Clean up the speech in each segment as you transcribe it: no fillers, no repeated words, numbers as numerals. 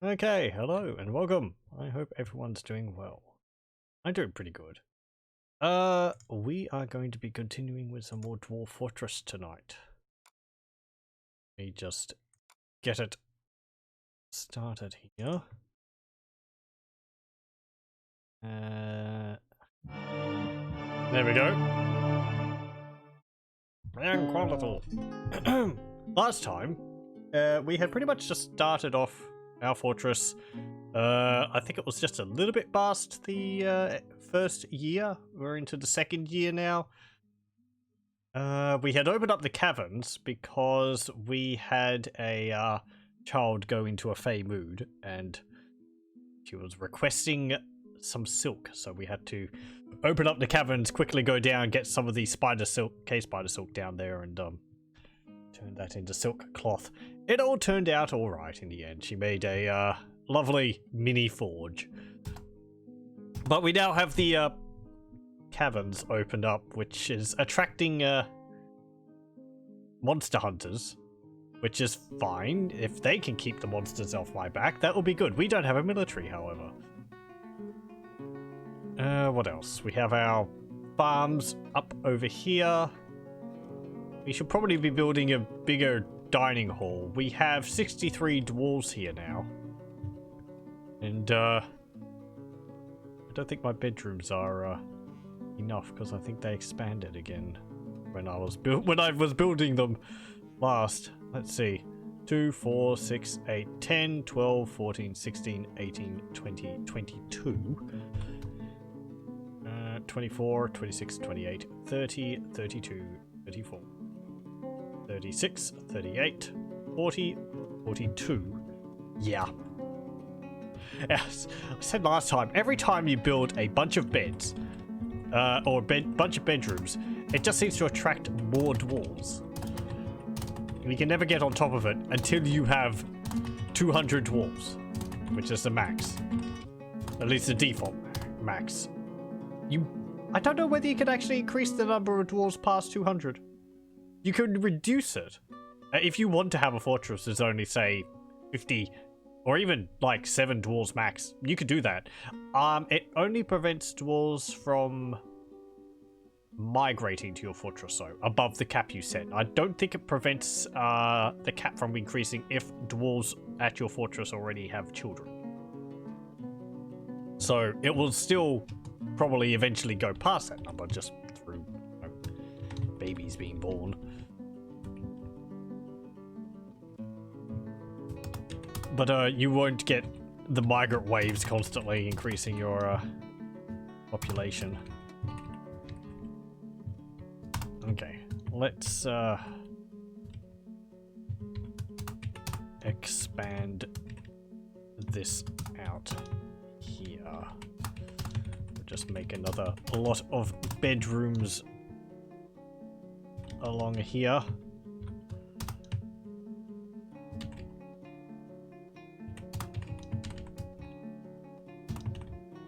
Okay, hello and welcome. I hope everyone's doing well. I'm doing pretty good. We are going to be continuing with some more Dwarf Fortress tonight. Let me just get it started here. There we go. And quality. Last time, we had pretty much just started off our fortress. I think it was just a little bit past the first year. We're into the second year now. We had opened up the caverns because we had a child go into a fey mood and she was requesting some silk, so we had to open up the caverns, quickly go down, get some of the spider silk, cave spider silk down there, and turn that into silk cloth. It all turned out all right in the end. She made a lovely mini forge, but we now have the caverns opened up, which is attracting monster hunters, which is fine. If they can keep the monsters off my back, that will be good. We don't have a military, however. What else? We have our farms up over here. We should probably be building a bigger dining hall. We have 63 dwarves here now. And, I don't think my bedrooms are, enough, because I think they expanded again when I was building them last. Let's see. 2, 4, 6, 8, 10, 12, 14, 16, 18, 20, 22. 24, 26, 28, 30, 32, 34, 36, 38, 40, 42. Yeah. Yes, I said last time, every time you build a bunch of beds, or a bunch of bedrooms, it just seems to attract more dwarves. And you can never get on top of it until you have 200 dwarves, which is the max. At least the default max. I don't know whether you can actually increase the number of dwarves past 200. You can reduce it. If you want to have a fortress that's only, say, 50, or even, like, 7 dwarves max, you could do that. It only prevents dwarves from migrating to your fortress, though, above the cap you set. I don't think it prevents the cap from increasing if dwarves at your fortress already have children. So, it will still probably eventually go past that number just through babies being born. But you won't get the migrant waves constantly increasing your population. Okay, let's expand this out here. Just make another lot of bedrooms along here.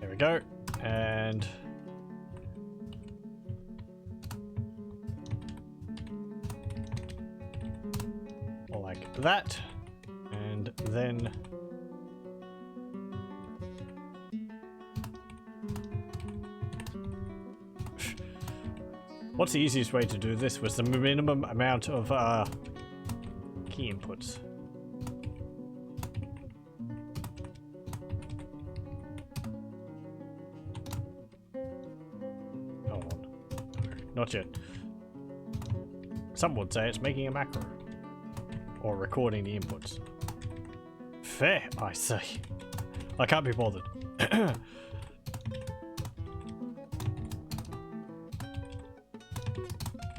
There we go. And like that. And then what's the easiest way to do this with the minimum amount of key inputs? Hold on. Not yet. Some would say it's making a macro. Or recording the inputs. Fair, I say. I can't be bothered.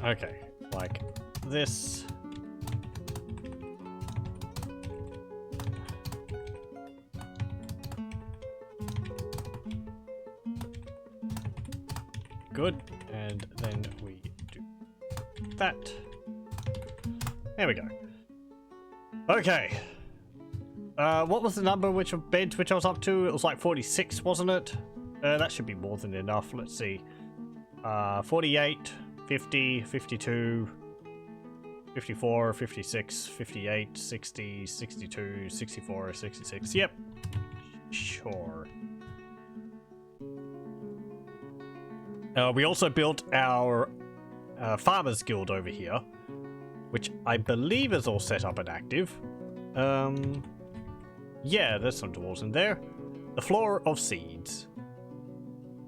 Okay, like this. Good, and then we do that. There we go. Okay. What was the number of beds which I was up to? It was like 46, wasn't it? That should be more than enough. Let's see. 48. 50, 52, 54, 56, 58, 60, 62, 64, 66. Yep. Sure. We also built our Farmers Guild over here, which I believe is all set up and active. Yeah, there's some dwarves in there. The Floor of Seeds.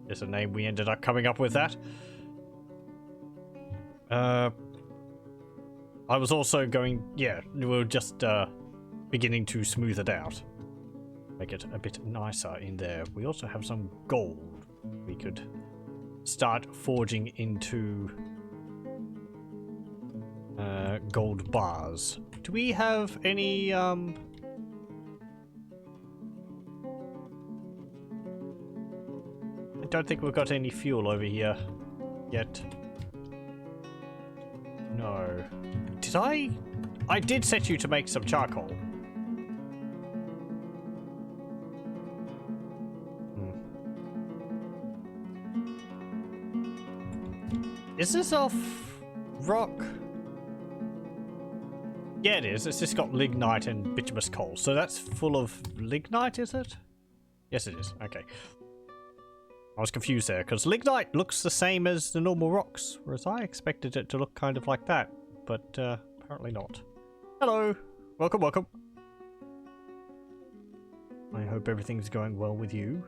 There's a name we ended up coming up with that. I was also going, yeah, we were just beginning to smooth it out. Make it a bit nicer in there. We also have some gold. We could start forging into gold bars. Do we have any I don't think we've got any fuel over here yet. No. Did I? I did set you to make some charcoal. Is this off rock? Yeah, it is. It's just got lignite and bituminous coal. So that's full of lignite, is it? Yes, it is. Okay. I was confused there, because lignite looks the same as the normal rocks, whereas I expected it to look kind of like that, but apparently not. Hello! Welcome, welcome. I hope everything's going well with you.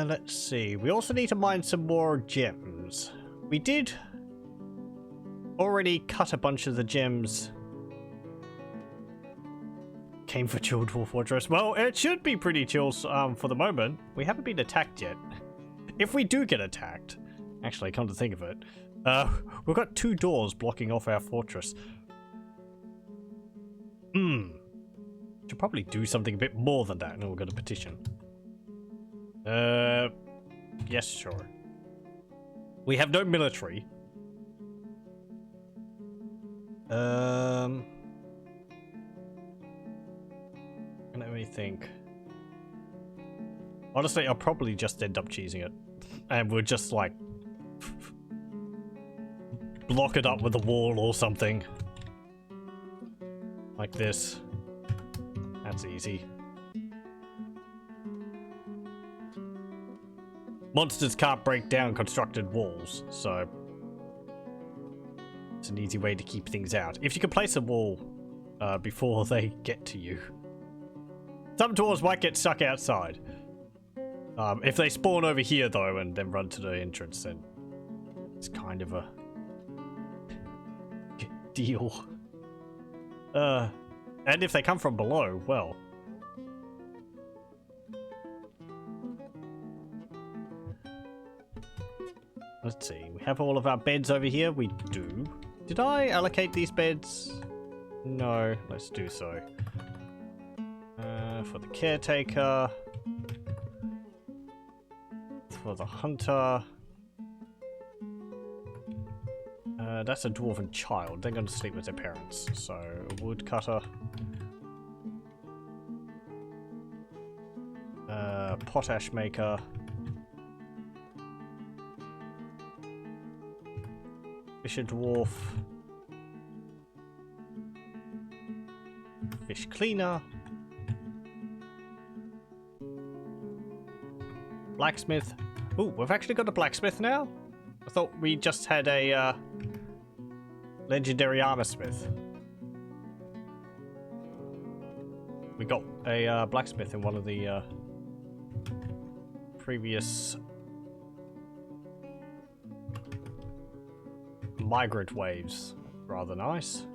Let's see. We also need to mine some more gems. We did already cut a bunch of the gems. Came for Chill Dwarf Fortress. Well, it should be pretty chill for the moment. We haven't been attacked yet. If we do get attacked, actually, come to think of it, we've got 2 doors blocking off our fortress. Should probably do something a bit more than that, and we'll get a petition. Yes, sure. We have no military. Let me think. Honestly, I'll probably just end up cheesing it. And we'll just, like, block it up with a wall or something. Like this. That's easy. Monsters can't break down constructed walls, so it's an easy way to keep things out. If you can place a wall before they get to you. Some dwarves might get stuck outside. If they spawn over here, though, and then run to the entrance, then it's kind of a deal. And if they come from below, well. Let's see, we have all of our beds over here. We do. Did I allocate these beds? No, let's do so. For the caretaker. For the hunter. That's a dwarven child. They're going to sleep with their parents. So, a woodcutter. Potash maker. Fisher dwarf. Fish cleaner. Blacksmith. Ooh, we've actually got a blacksmith now? I thought we just had a legendary armor smith. We got a blacksmith in one of the previous migrant waves. Rather nice.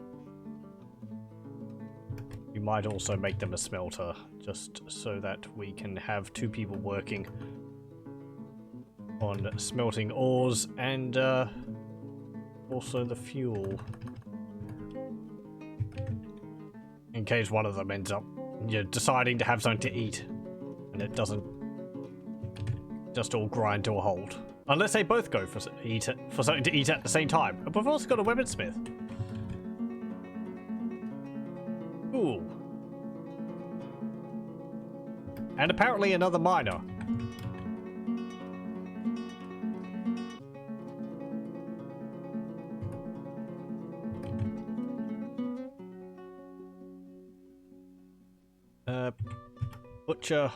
We might also make them a smelter, just so that we can have 2 people working on smelting ores and also the fuel. In case one of them ends up deciding to have something to eat and it doesn't just all grind to a halt. Unless they both go for something to eat at the same time. But we've also got a weaponsmith. Cool. And apparently another miner. Butcher.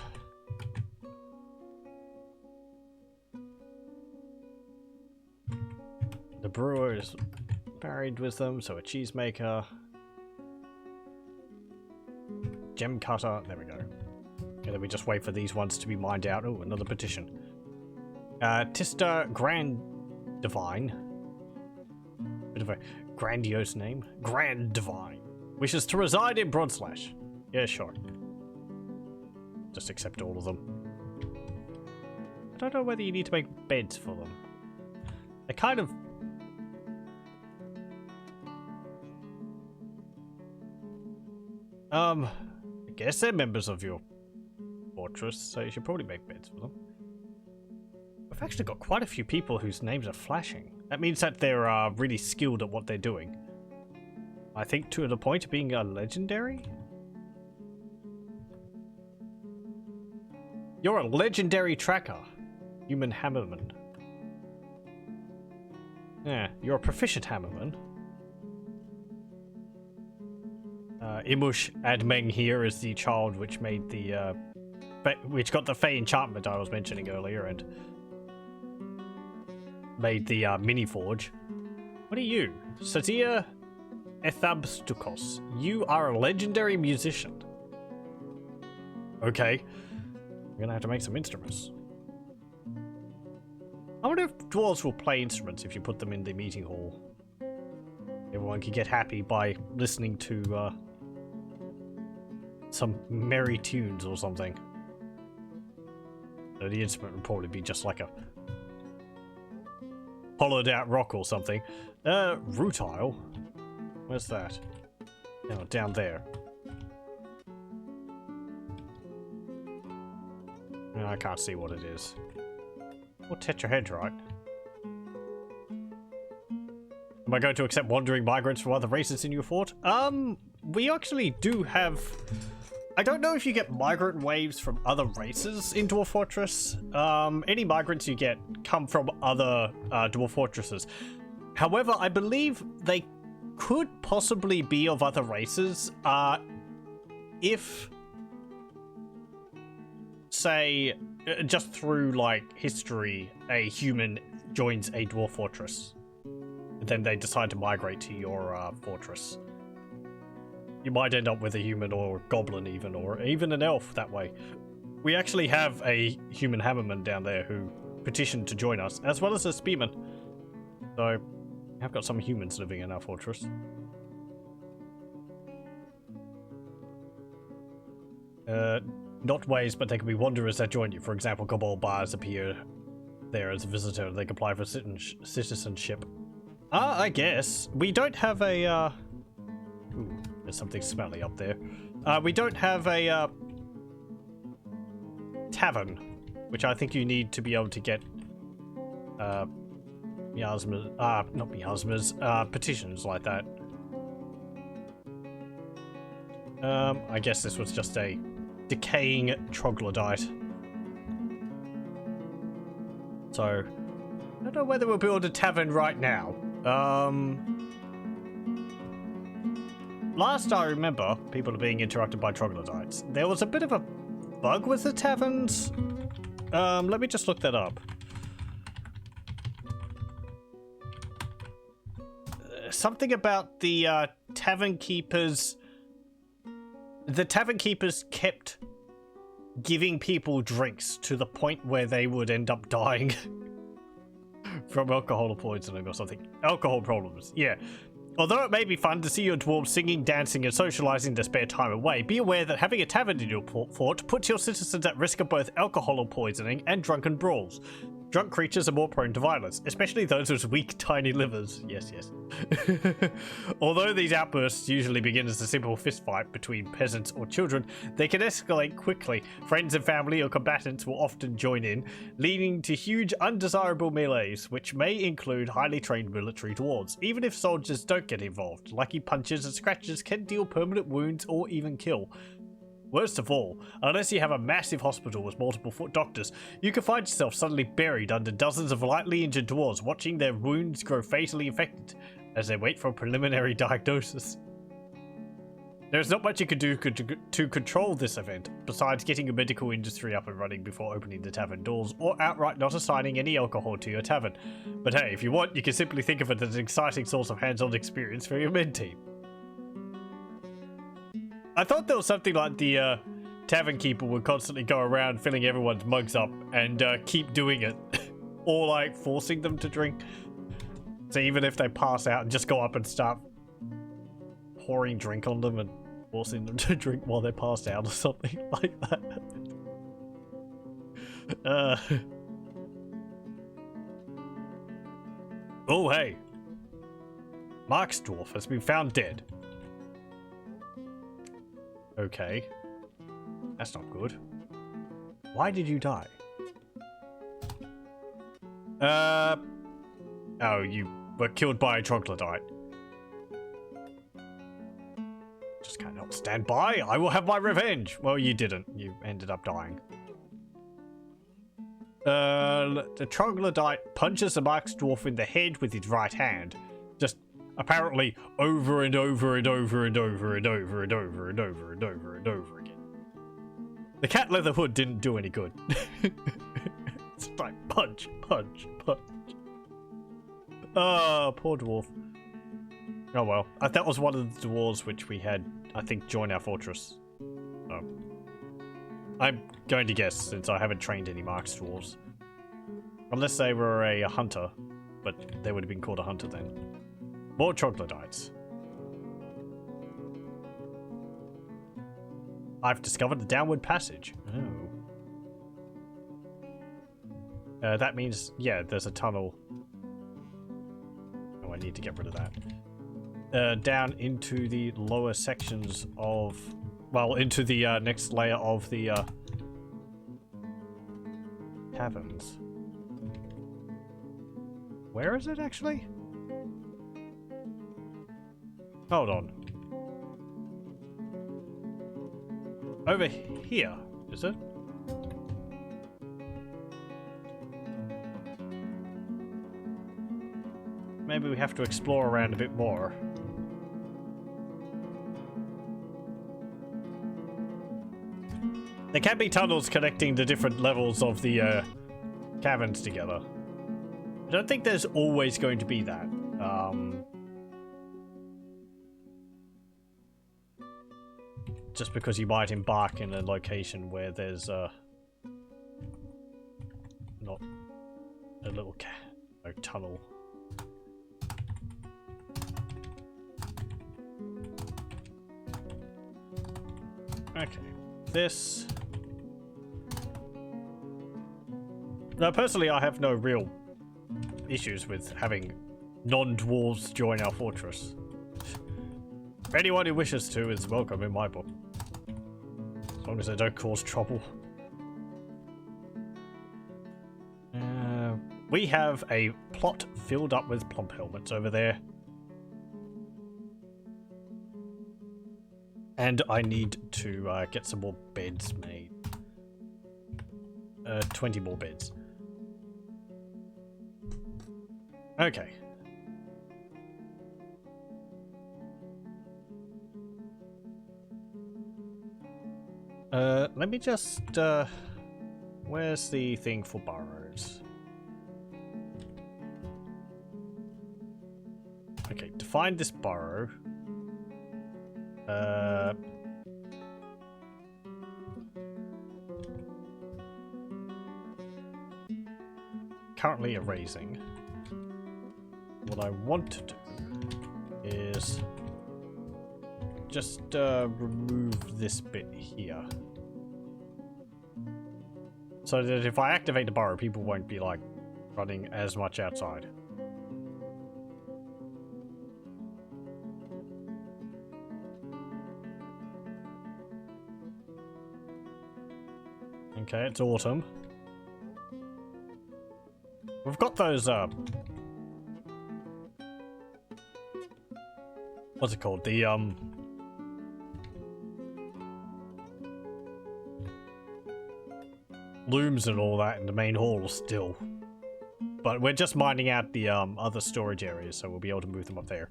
The brewer is married with them, so a cheesemaker. Gem cutter. There we go. And then we just wait for these ones to be mined out. Oh, another petition. Tista Grand Divine. Bit of a grandiose name. Grand Divine. Wishes to reside in Bronzelash. Yeah, sure. Just accept all of them. I don't know whether you need to make beds for them. They kind of... I guess they're members of your fortress, so you should probably make beds for them. We've actually got quite a few people whose names are flashing. That means that they're really skilled at what they're doing. I think to the point of being a legendary? You're a legendary tracker, human hammerman. Yeah, you're a proficient hammerman. Imush Admeng here is the child which made the, which got the Fey enchantment I was mentioning earlier and made the mini forge. What are you? Satia Ethabstukos. You are a legendary musician. Okay. We're gonna have to make some instruments. I wonder if dwarves will play instruments if you put them in the meeting hall. Everyone can get happy by listening to some merry tunes or something. So the instrument would probably be just like a hollowed out rock or something. Rutile? Where's that? Oh, down there. No, I can't see what it is. Or tetrahedrite. Am I going to accept wandering migrants from other races in your fort? We actually do have... I don't know if you get migrant waves from other races in Dwarf Fortress. Any migrants you get come from other Dwarf Fortresses. However, I believe they could possibly be of other races if... say, just through, like, history, a human joins a dwarf fortress. And then they decide to migrate to your fortress. You might end up with a human or goblin even, or even an elf that way. We actually have a human hammerman down there who petitioned to join us, as well as a spearman. So, we have got some humans living in our fortress. Not ways, but they can be wanderers that join you. For example, kobold bars appear there as a visitor. They can apply for citizenship. I guess. We don't have a, Ooh, there's something smelly up there. We don't have a, tavern, which I think you need to be able to get, miasmas, not miasmas, petitions like that. I guess this was just a decaying troglodyte. So, I don't know whether we'll build a tavern right now. Last I remember, people are being interrupted by troglodytes. There was a bit of a bug with the taverns. Let me just look that up. Something about the tavern keepers... The tavern keepers kept giving people drinks to the point where they would end up dying from alcohol poisoning or something. Alcohol problems, yeah. Although it may be fun to see your dwarves singing, dancing, and socializing their spare time away, be aware that having a tavern in your fort puts your citizens at risk of both alcohol poisoning and drunken brawls. Drunk creatures are more prone to violence, especially those with weak, tiny livers. Yes, yes. Although these outbursts usually begin as a simple fistfight between peasants or children, they can escalate quickly. Friends and family or combatants will often join in, leading to huge, undesirable melees, which may include highly trained military dwarves. Even if soldiers don't get involved, lucky punches and scratches can deal permanent wounds or even kill. Worst of all, unless you have a massive hospital with multiple doctors, you can find yourself suddenly buried under dozens of lightly injured dwarves watching their wounds grow fatally infected as they wait for a preliminary diagnosis. There's not much you can do to control this event, besides getting a medical industry up and running before opening the tavern doors, or outright not assigning any alcohol to your tavern. But hey, if you want, you can simply think of it as an exciting source of hands-on experience for your med team. I thought there was something like the tavern keeper would constantly go around filling everyone's mugs up and keep doing it, or like forcing them to drink. So even if they pass out, and just go up and start pouring drink on them and forcing them to drink while they're passed out or something like that. Oh, hey. Mark's dwarf has been found dead. Okay. That's not good. Why did you die? Oh, you were killed by a troglodyte. Just cannot stand by. I will have my revenge. Well, you didn't. You ended up dying. The troglodyte punches the Mark's dwarf in the head with his right hand. Just apparently over and over and over and over and over and over and over and over and over again. The cat leather hood didn't do any good. It's like punch, punch, punch. Oh, poor dwarf. Oh well. That was one of the dwarves which we had, I think, join our fortress. Oh. I'm going to guess, since I haven't trained any Mark's dwarves. Unless they were a hunter, but they would have been called a hunter then. More troglodytes. I've discovered the downward passage. Oh. That means, yeah, there's a tunnel. Oh, I need to get rid of that. Down into the lower sections of... Well, into the next layer of the caverns. Where is it, actually? Hold on. Over here, is it? Maybe we have to explore around a bit more. There can be tunnels connecting the different levels of the caverns together. I don't think there's always going to be that. Just because you might embark in a location where there's not a little tunnel. Okay, this. Now, personally, I have no real issues with having non-dwarves join our fortress. Anyone who wishes to is welcome in my book. As long as they don't cause trouble. We have a plot filled up with plump helmets over there. And I need to get some more beds made. 20 more beds. Okay. Let me just, where's the thing for burrows? Okay, to find this burrow, currently erasing. What I want to do is just remove this bit here. So that if I activate the burrow, people won't be like running as much outside. Okay, it's autumn. We've got those what's it called? The looms and all that in the main hall still. But we're just mining out the other storage areas, so we'll be able to move them up there.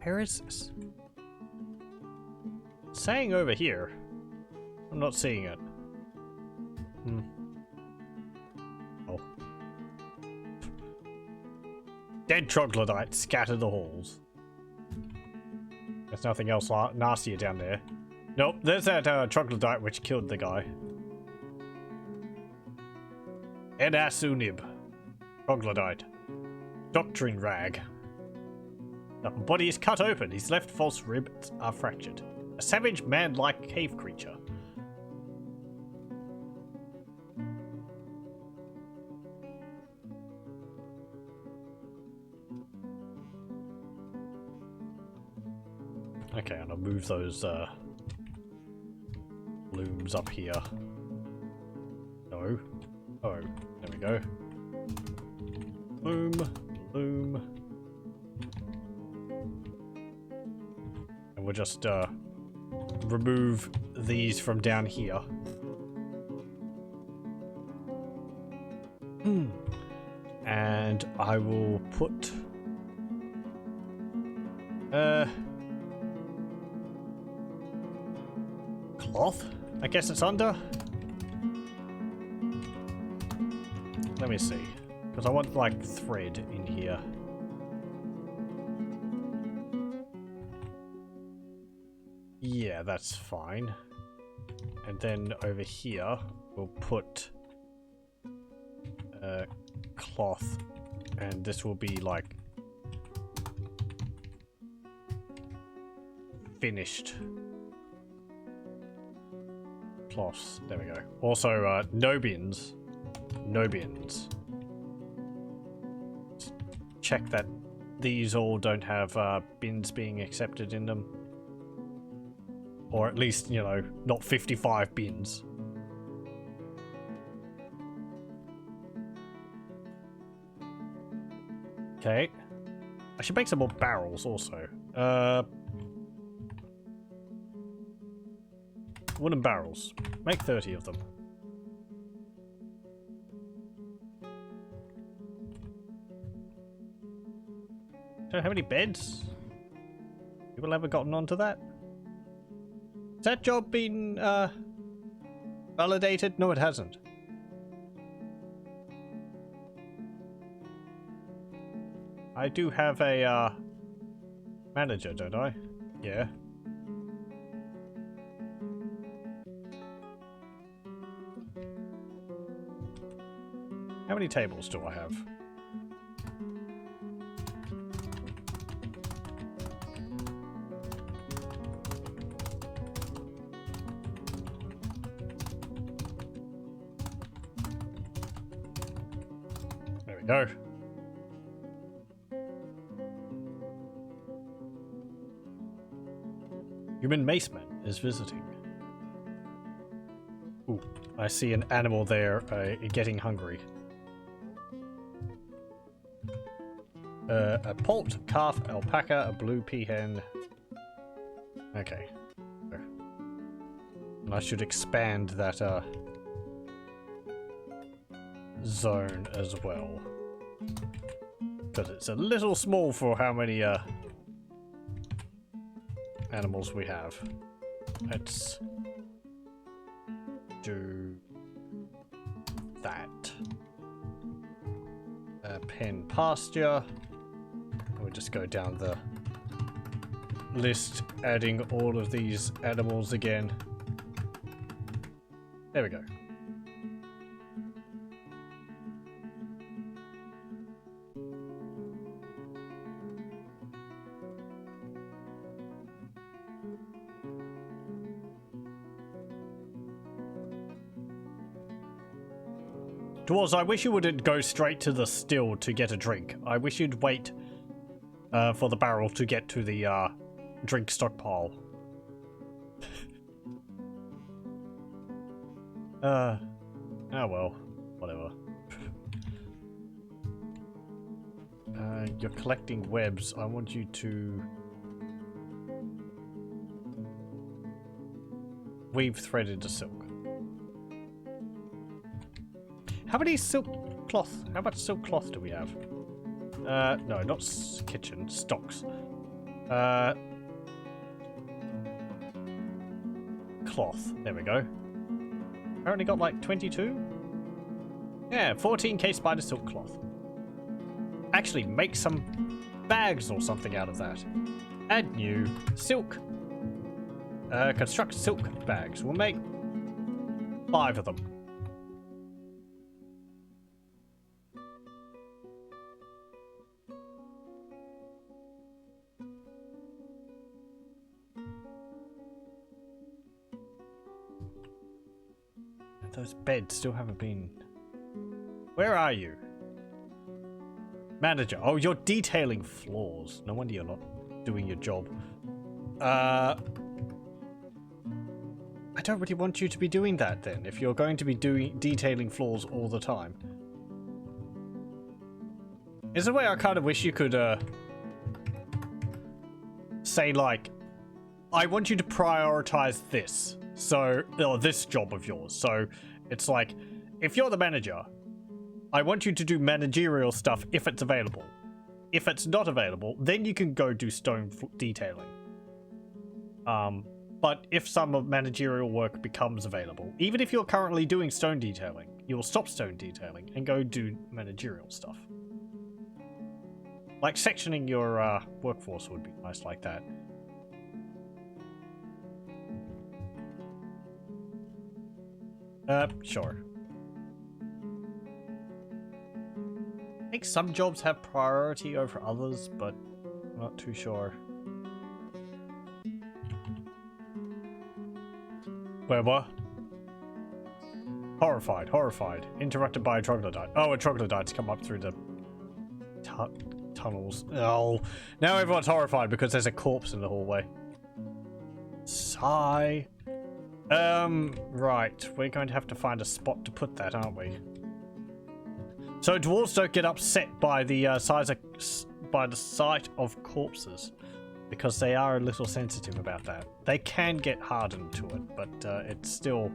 Where is this? It's saying over here. I'm not seeing it. Oh. Dead troglodytes scatter the halls. There's nothing else nastier down there. Nope, there's that troglodyte which killed the guy. Edasunib. Troglodyte. Doctrine rag. The body is cut open, his left false ribs are fractured. A savage, man-like cave creature. Okay, and I'll move those looms up here. No. Oh, there we go. Loom, loom. And we'll just remove these from down here. And I will put cloth? I guess it's under? Let me see. Because I want like thread in here. Yeah, that's fine. And then over here, we'll put cloth, and this will be like finished cloths. There we go. Also, no bins. No bins. Just check that these all don't have bins being accepted in them. Or at least, you know, not 55 bins. Okay. I should make some more barrels also. Wooden barrels. Make 30 of them. Don't have any beds? People ever gotten onto that? Has that job been validated? No, it hasn't. I do have a manager, don't I? Yeah. How many tables do I have? There we go. Human Maceman is visiting. Ooh, I see an animal there getting hungry. A poult, calf, alpaca, a blue peahen. Okay. And I should expand that zone as well. Because it's a little small for how many animals we have. Let's do that. Pen pasture. We'll just go down the list, adding all of these animals again. There we go. Dwarves, I wish you wouldn't go straight to the still to get a drink. I wish you'd wait for the barrel to get to the drink stockpile. Oh well, whatever. You're collecting webs. I want you to weave thread into silk. How many silk cloth? How much silk cloth do we have? No, not kitchen. Stocks. Cloth. There we go. Apparently got like 22? Yeah, 14k spider silk cloth. Actually, make some bags or something out of that. Add new silk. Construct silk bags. We'll make 5 of them. Those beds still haven't been... Where are you? Manager. Oh, you're detailing floors. No wonder you're not doing your job. I don't really want you to be doing that then, if you're going to be detailing floors all the time. Is a way I kind of wish you could, say, like, I want you to prioritize this. So, or this job of yours. So, it's like, if you're the manager, I want you to do managerial stuff if it's available. If it's not available, then you can go do stone detailing. But if some managerial work becomes available, even if you're currently doing stone detailing, you will stop stone detailing and go do managerial stuff. Like sectioning your workforce would be nice like that. Sure. I think some jobs have priority over others, but I'm not too sure. Where what? Horrified, horrified. Interrupted by a troglodyte. Oh, a troglodyte's come up through the tunnels. Oh, now everyone's horrified because there's a corpse in the hallway. Sigh. Right. We're going to have to find a spot to put that, aren't we? So dwarves don't get upset by the sight of corpses, because they are a little sensitive about that. They can get hardened to it, but it's still...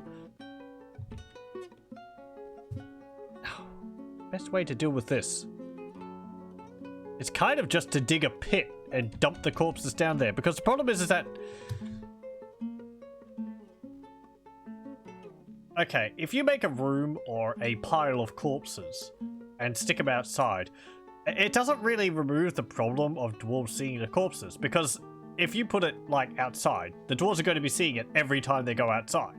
Best way to deal with this. It's kind of just to dig a pit and dump the corpses down there, because the problem is that... Okay, if you make a room or a pile of corpses and stick them outside, it doesn't really remove the problem of dwarves seeing the corpses, because if you put it, like, outside, the dwarves are going to be seeing it every time they go outside.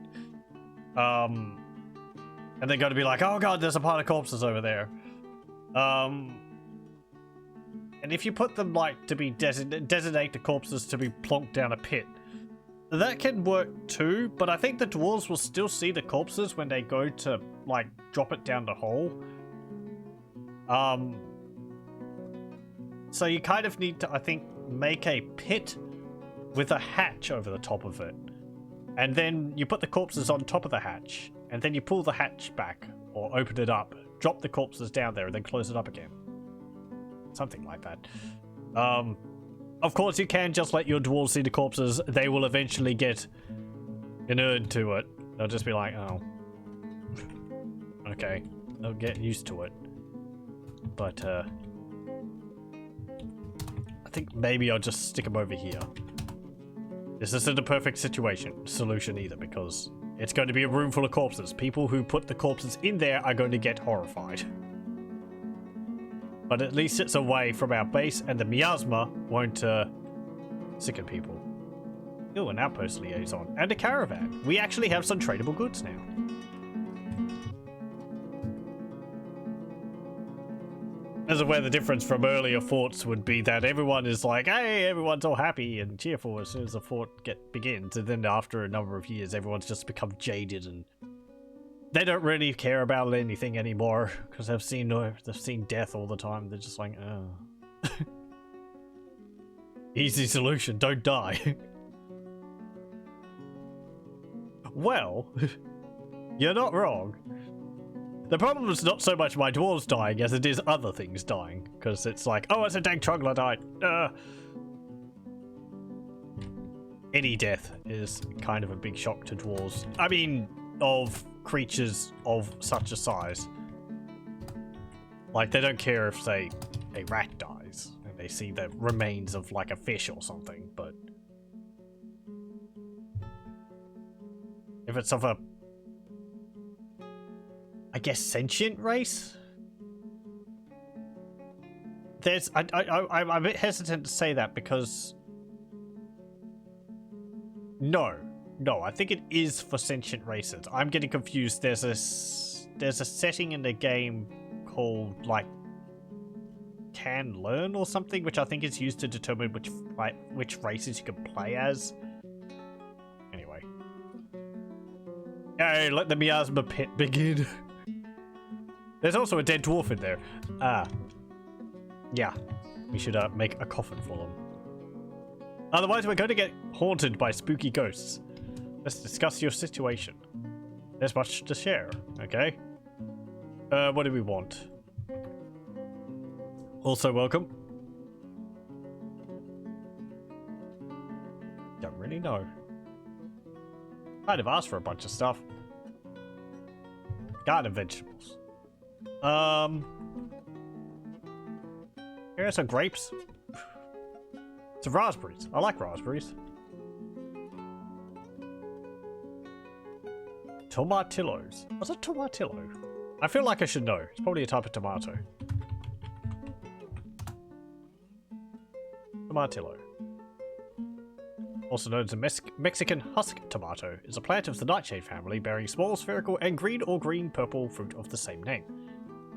And they're going to be like, oh god, there's a pile of corpses over there. And if you put them, like, to be designate the corpses to be plonked down a pit, that can work too, but I think the dwarves will still see the corpses when they go to, like, drop it down the hole. So you kind of need to, I think, make a pit with a hatch over the top of it. And then you put the corpses on top of the hatch, and then you pull the hatch back, or open it up, drop the corpses down there, and then close it up again. Something like that. Of course, you can just let your dwarves see the corpses. They will eventually get inured to it. They'll just be like, oh. Okay. They'll get used to it. But, I think maybe I'll just stick them over here. This isn't a perfect solution either, because it's going to be a room full of corpses. People who put the corpses in there are going to get horrified. But at least it's away from our base, and the miasma won't sicken people. Oh, an outpost liaison. And a caravan. We actually have some tradable goods now. As of where the difference from earlier forts would be that everyone is like, hey, everyone's all happy and cheerful as soon as the fort begins. And then after a number of years, everyone's just become jaded and they don't really care about anything anymore because they've seen death all the time. They're just like, oh. Easy solution, don't die. Well, you're not wrong. The problem is not so much my dwarves dying as it is other things dying. Because it's like, oh, it's a dang troglodyte. any death is kind of a big shock to dwarves. I mean, of creatures of such a size. Like, they don't care if, say, a rat dies and they see the remains of, like, a fish or something, but if it's of a, I guess, sentient race? I'm a bit hesitant to say that because no, I think it is for sentient races. I'm getting confused. There's a setting in the game called like Can Learn or something, which I think is used to determine which races you can play as. Anyway, hey, let the miasma pit begin. There's also a dead dwarf in there. Yeah, we should make a coffin for them. Otherwise, we're going to get haunted by spooky ghosts. Let's discuss your situation. There's much to share, okay? What do we want? Also welcome. Don't really know. Kind of asked for a bunch of stuff. Garden vegetables. Here are some grapes. Some raspberries. I like raspberries. Tomatillos. What's a tomatillo? I feel like I should know. It's probably a type of tomato. Tomatillo. Also known as a Mexican husk tomato, is a plant of the nightshade family bearing small, spherical, and green or green-purple fruit of the same name.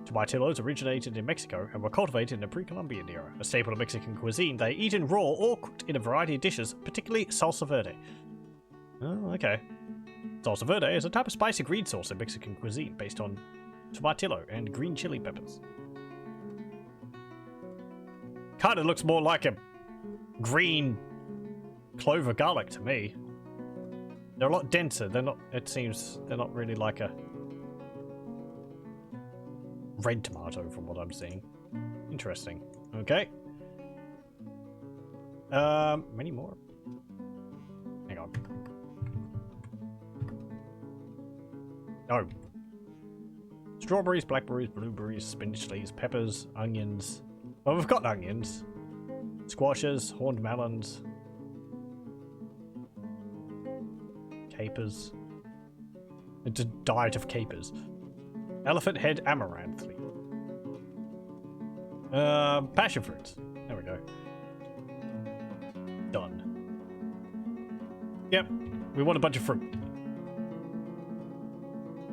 Tomatillos originated in Mexico and were cultivated in the pre-Columbian era. A staple of Mexican cuisine, they are eaten raw or cooked in a variety of dishes, particularly salsa verde. Oh, okay. Salsa verde is a type of spicy green sauce in Mexican cuisine based on tomatillo and green chili peppers. Kinda looks more like a green clover garlic to me. They're a lot denser. They're not, it seems, they're not really like a red tomato from what I'm seeing. Interesting. Okay. Many more. Hang on. No. Strawberries, blackberries, blueberries, spinach leaves, peppers, onions. Well, we've got onions. Squashes, horned melons. Capers. It's a diet of capers. Elephant head amaranth leaf. Passion fruits. There we go. Done. Yep. We want a bunch of fruit.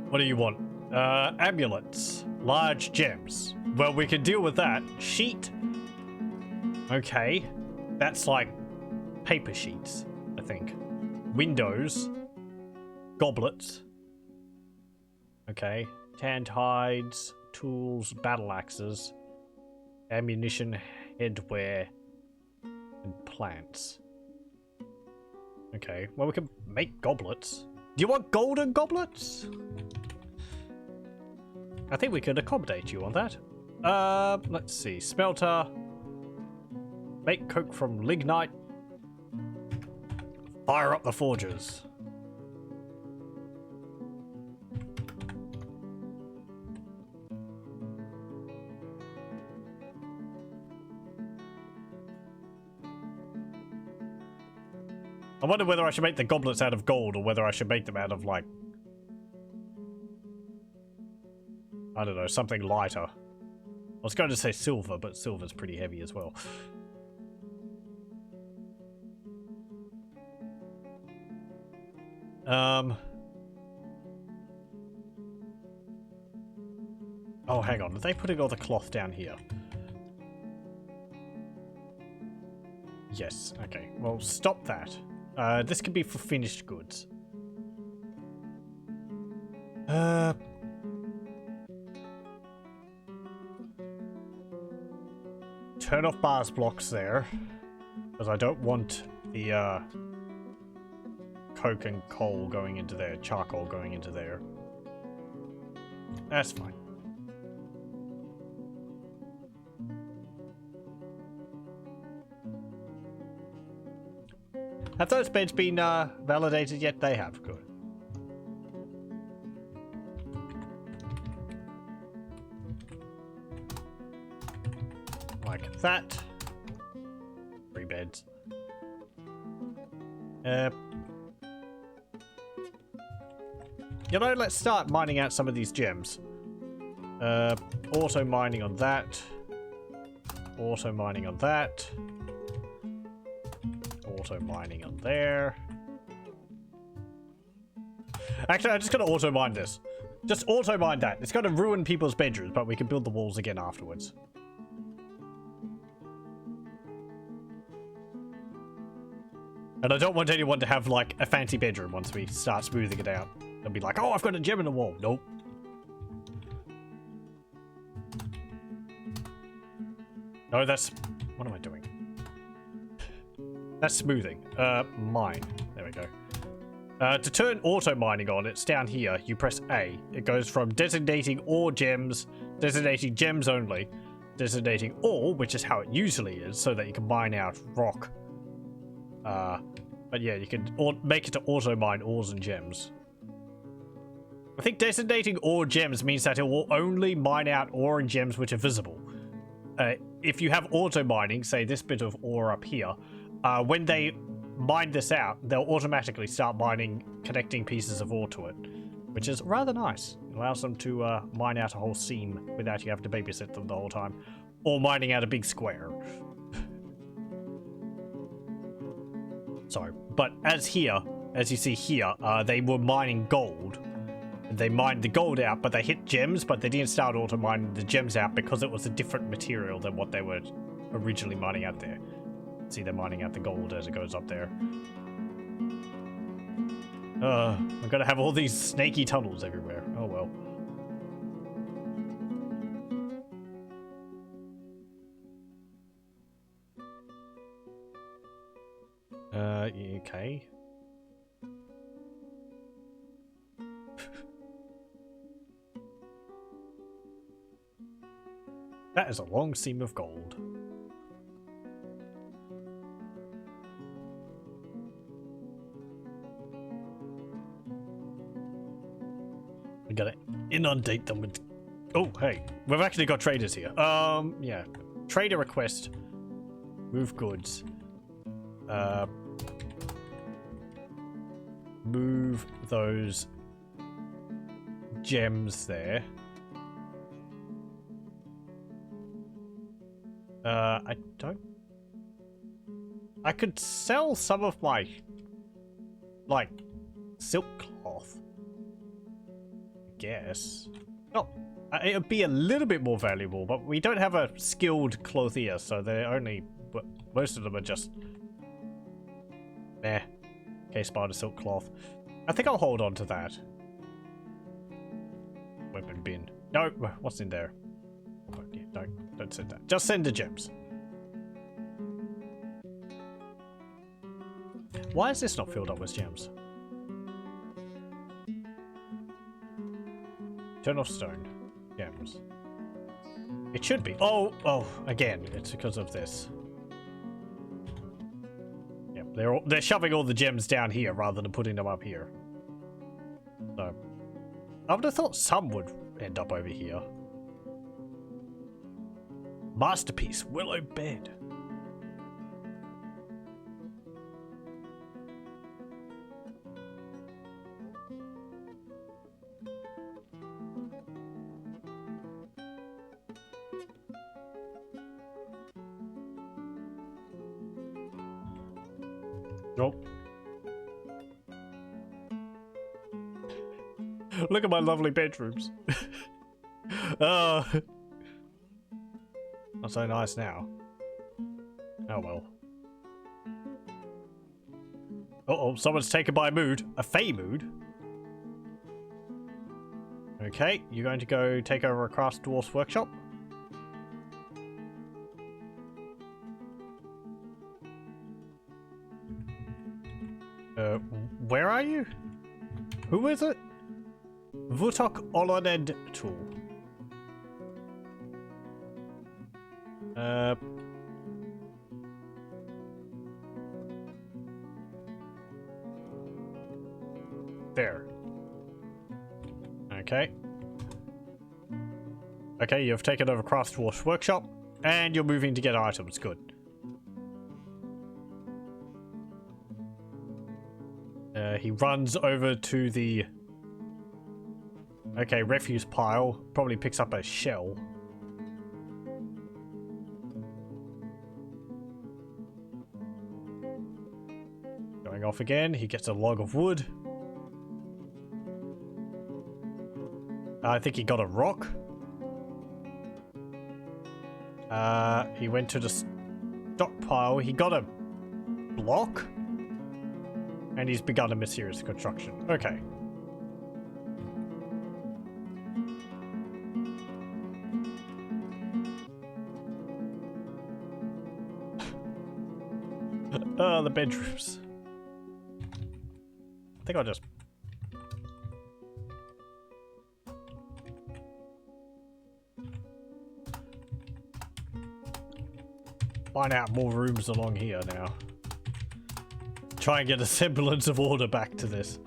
What do you want? Amulets. Large gems. Well, we can deal with that. Sheet. Okay. That's like paper sheets, I think. Windows. Goblets. Okay. Tanned hides, tools, battle axes, ammunition, headwear, and plants. Okay, well, we can make goblets. Do you want golden goblets? I think we could accommodate you on that. Let's see. Smelter. Make coke from lignite. Fire up the forges. I wonder whether I should make the goblets out of gold or whether I should make them out of, like, I don't know, something lighter. I was going to say silver, but silver's pretty heavy as well. Oh, hang on. Are they putting all the cloth down here? Yes. Okay. Well, stop that. This could be for finished goods. Turn off bars blocks there, because I don't want the coke and coal going into there, charcoal going into there. That's fine. Have those beds been validated yet? They have. Good. Like that. 3 beds. You know, let's start mining out some of these gems. Auto mining on that. Auto mining on that. Auto mining on there. Actually, I'm just gonna auto mine this. Just auto mine that. It's gonna ruin people's bedrooms, but we can build the walls again afterwards. And I don't want anyone to have like a fancy bedroom once we start smoothing it out. They'll be like, oh, I've got a gem in the wall. Nope. No, that's... What am I doing? That's smoothing. Mine. There we go. To turn auto mining on, it's down here. You press A. It goes from designating all gems, designating gems only, designating all, which is how it usually is, so that you can mine out rock. But yeah, you can make it to auto mine ores and gems. I think designating ore gems means that it will only mine out ore and gems which are visible. If you have auto mining, say this bit of ore up here, when they mine this out, they'll automatically start mining, connecting pieces of ore to it, which is rather nice. It allows them to mine out a whole seam without you have to babysit them the whole time, or mining out a big square. Sorry, but as you see here, they were mining gold. They mined the gold out, but they hit gems, but they didn't start auto mining the gems out because it was a different material than what they were originally mining out there. See, they're mining out the gold as it goes up there. I'm gonna have all these snaky tunnels everywhere. Oh well. Okay. That is a long seam of gold. We gotta inundate them with... Oh, hey. We've actually got traders here. Yeah. Trader request. Move goods. Move those gems there. I don't... I could sell some of my, like, silk cloth. I guess. Oh, it would be a little bit more valuable, but we don't have a skilled clothier, so they're only... Most of them are just... Meh. Okay, spider silk cloth. I think I'll hold on to that. Weapon bin. No, what's in there? Oh, yeah, don't send that. Just send the gems. Why is this not filled up with gems? Turn off stone. Gems. It should be. Oh, again, it's because of this. Yep, they're shoving all the gems down here rather than putting them up here. So, I would have thought some would end up over here. Masterpiece, willow bed. Nope. Look at my lovely bedrooms. Oh. Not so nice now. Oh well. Uh-oh, someone's taken by a mood. A fey mood? Okay, you're going to go take over a Craft Dwarf's workshop? Where are you? Who is it? Vutok Oloned Tool. There. Okay. Okay, you've taken over Craft Dwarf's workshop, and you're moving to get items. Good. He runs over to the... Okay, refuse pile. Probably picks up a shell. Going off again. He gets a log of wood. I think he got a rock. He went to the stockpile. He got a block. And he's begun a mysterious construction. Okay. The bedrooms. I think I'll just... find out more rooms along here now. Try and get a semblance of order back to this.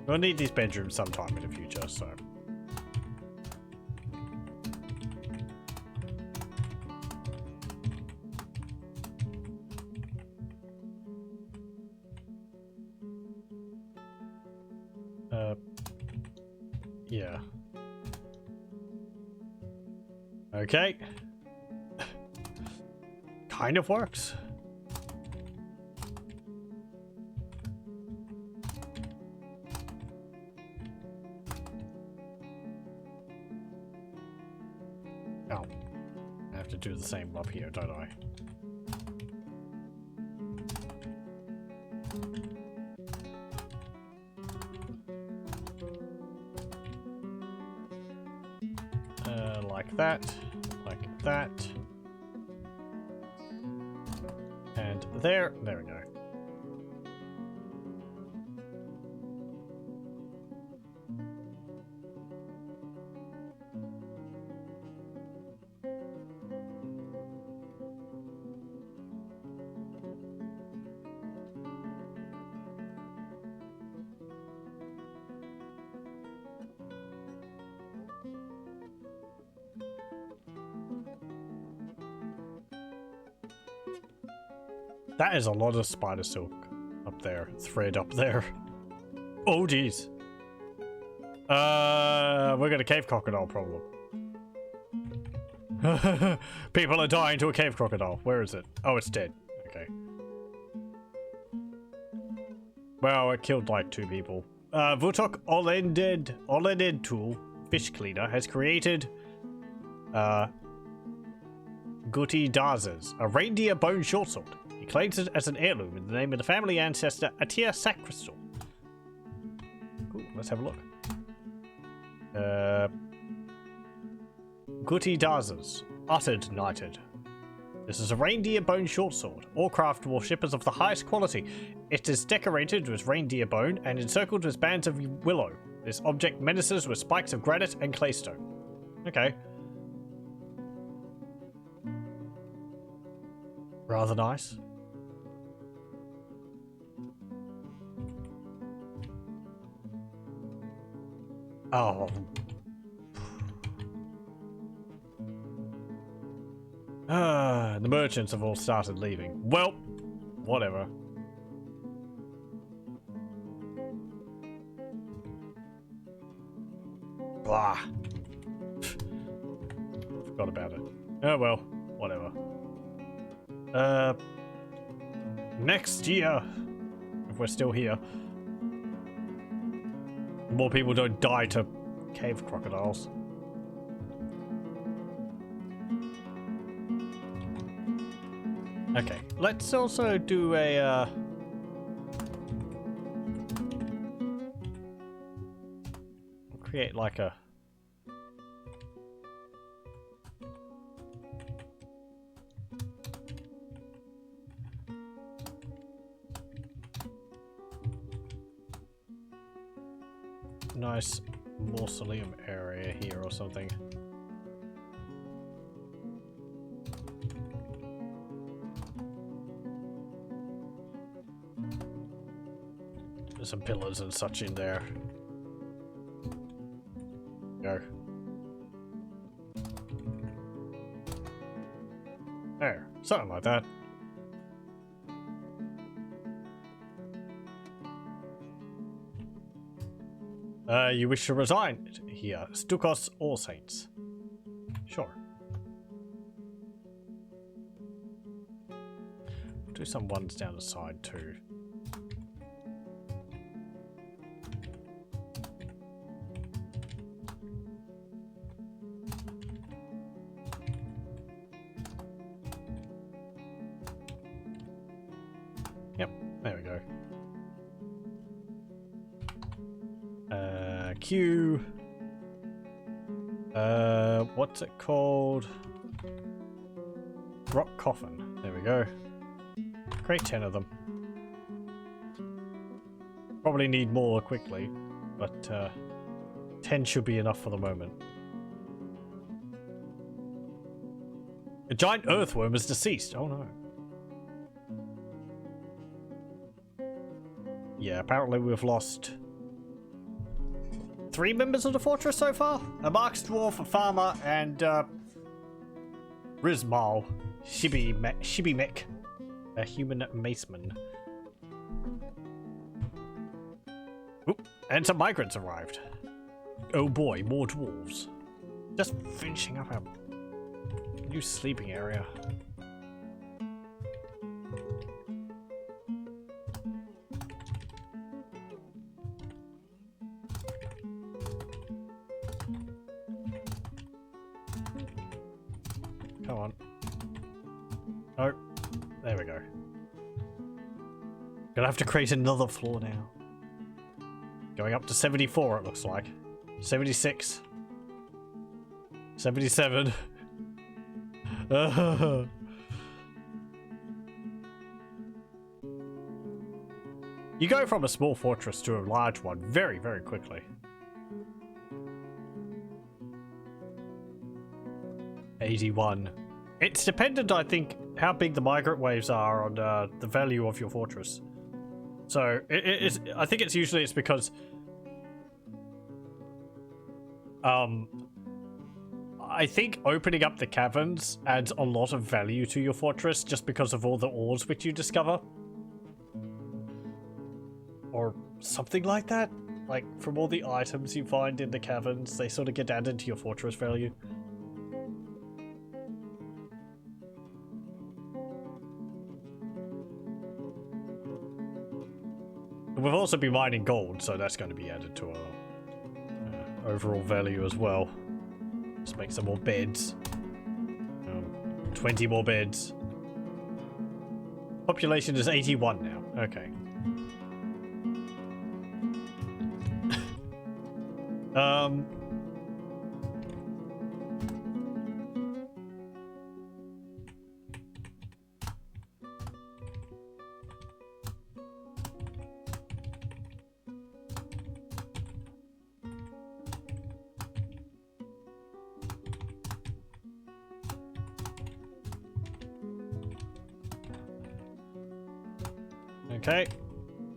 We'll need these bedrooms sometime in the future, so... yeah. Okay. Kind of works. Oh. I have to do the same up here, don't I? Like that. And there we go. That is a lot of spider silk up there. Thread up there. Oh, geez. We got a cave crocodile problem. People are dying to a cave crocodile. Where is it? Oh, it's dead. Okay. Well, it killed like 2 people. Vutok Olended Tool, fish cleaner, has created Guti Dazes, a reindeer bone shortsword. He claims it as an heirloom in the name of the family ancestor Atia Sacristal. Cool, let's have a look. Guti Dazes, uttered knighted. This is a reindeer bone shortsword. All craft dwarf is of the highest quality. It is decorated with reindeer bone and encircled with bands of willow. This object menaces with spikes of granite and claystone. Okay. Rather nice. Oh. The merchants have all started leaving. Well, whatever. Blah. Forgot about it. Oh well, whatever. Next year, if we're still here, more people don't die to cave crocodiles. Okay, let's also do a create like a nice mausoleum area here or something. There's some pillars and such in there. Go. There, something like that. You wish to resign here, Stukos All Saints. Sure. Do some ones down the side too. Yep, there we go. Q. What's it called? Rock coffin. There we go. Create 10 of them. Probably need more quickly, but 10 should be enough for the moment. A giant earthworm is deceased. Oh no. Yeah, apparently we've lost 3 members of the fortress so far? A Mark's Dwarf, a farmer, and Rizmal, Shibimek, a human maceman. Oop, and some migrants arrived. Oh boy, more dwarves. Just finishing up our new sleeping area. Come on. Oh, there we go. Gonna have to create another floor now. Going up to 74, it looks like. 76. 77. You go from a small fortress to a large one very, very quickly. 81. It's dependent, I think, how big the migrant waves are on the value of your fortress. So I think it's usually because I think opening up the caverns adds a lot of value to your fortress just because of all the ores which you discover. Or something like that. Like, from all the items you find in the caverns, they sort of get added to your fortress value. We've also been mining gold, so that's going to be added to our overall value as well. Let's make some more beds. 20 more beds. Population is 81 now. Okay. Okay,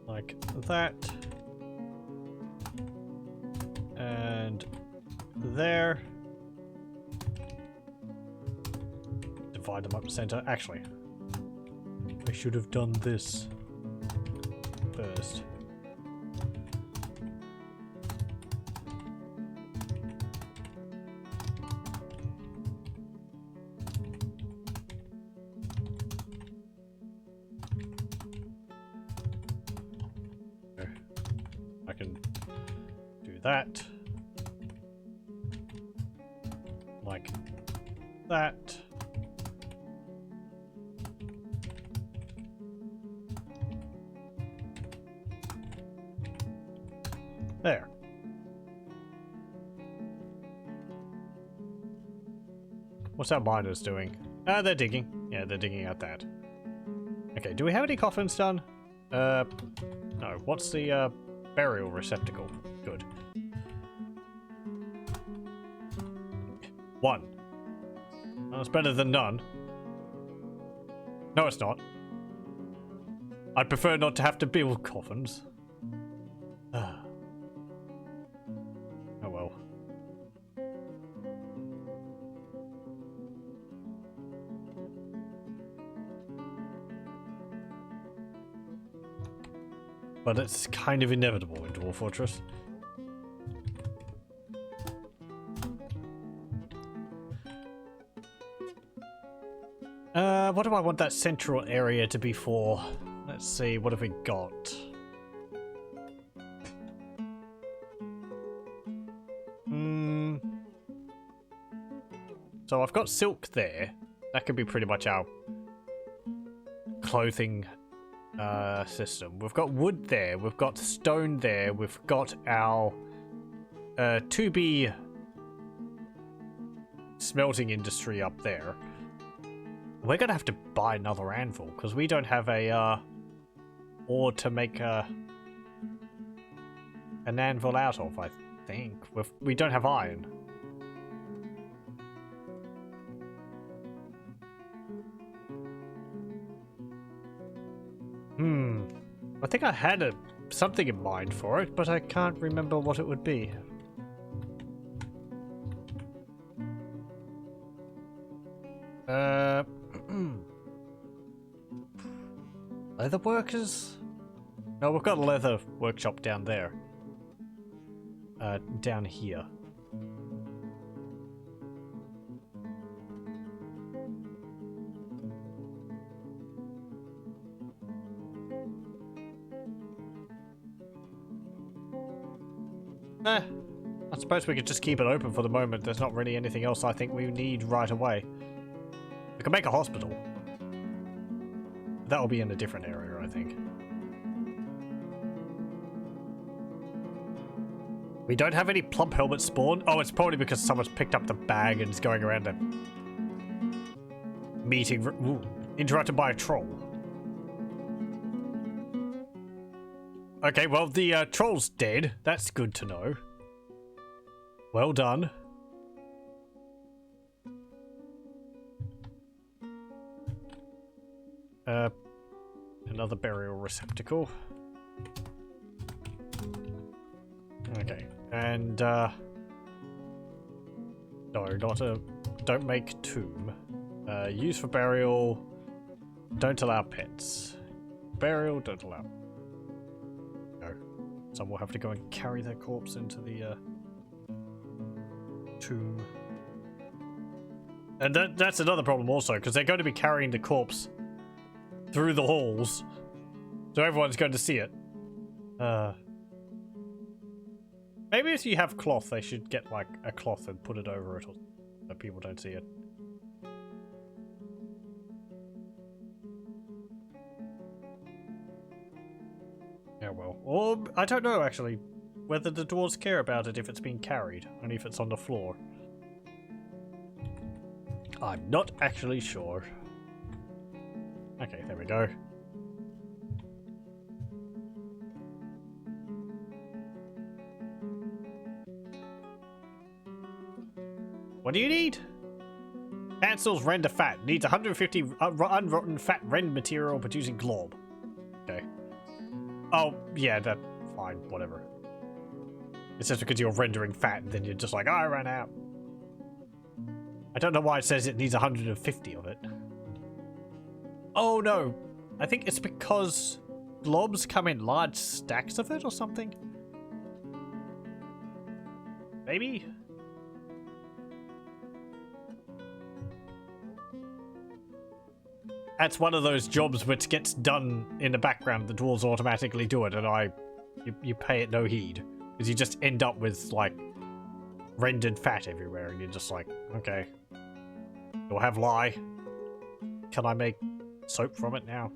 like that, and there. Divide them up the center. Actually, I should have done this first. I can do that. Like that. There. What's our miners doing? They're digging. Yeah, they're digging out that. Okay, do we have any coffins done? No. What's the burial receptacle? Good. 1. Well, it's better than none. No, it's not. I'd prefer not to have to build coffins. Oh well. But it's kind of inevitable in Dwarf Fortress. What do I want that central area to be for? Let's see, what have we got? So I've got silk there. That could be pretty much our clothing system. We've got wood there. We've got stone there. We've got our to-be smelting industry up there. We're gonna have to buy another anvil because we don't have a ore to make an anvil out of. I think we don't have iron. I think I had something in mind for it, but I can't remember what it would be. Leather workers? No, we've got a leather workshop down there. Down here. I suppose we could just keep it open for the moment. There's not really anything else I think we need right away. We can make a hospital. That'll be in a different area, I think. We don't have any plump helmets spawn. Oh, it's probably because someone's picked up the bag and is going around a meeting. Ooh, interrupted by a troll. Okay, well, the troll's dead. That's good to know. Well done. Another burial receptacle. Okay, and no, don't make tomb. Use for burial. Don't allow pets. Burial, don't allow. No. Some will have to go and carry their corpse into the tomb. And that's another problem also, because they're going to be carrying the corpse through the halls, so everyone's going to see it. Maybe if you have cloth, they should get like a cloth and put it over it, so people don't see it. Yeah, well, or I don't know actually whether the dwarves care about it if it's being carried, only if it's on the floor. I'm not actually sure. Okay, there we go. What do you need? Cancels render fat. Needs 150 unrotten fat rend material producing glob. Okay. Oh, yeah, that's fine. Whatever. It's just because you're rendering fat and then you're just like, oh, I ran out. I don't know why it says it needs 150 of it. Oh no, I think it's because globs come in large stacks of it or something. Maybe? That's one of those jobs which gets done in the background. The dwarves automatically do it, and you pay it no heed, because you just end up with like rendered fat everywhere, and you're just like, okay, do I have lye? Can I make soap from it now?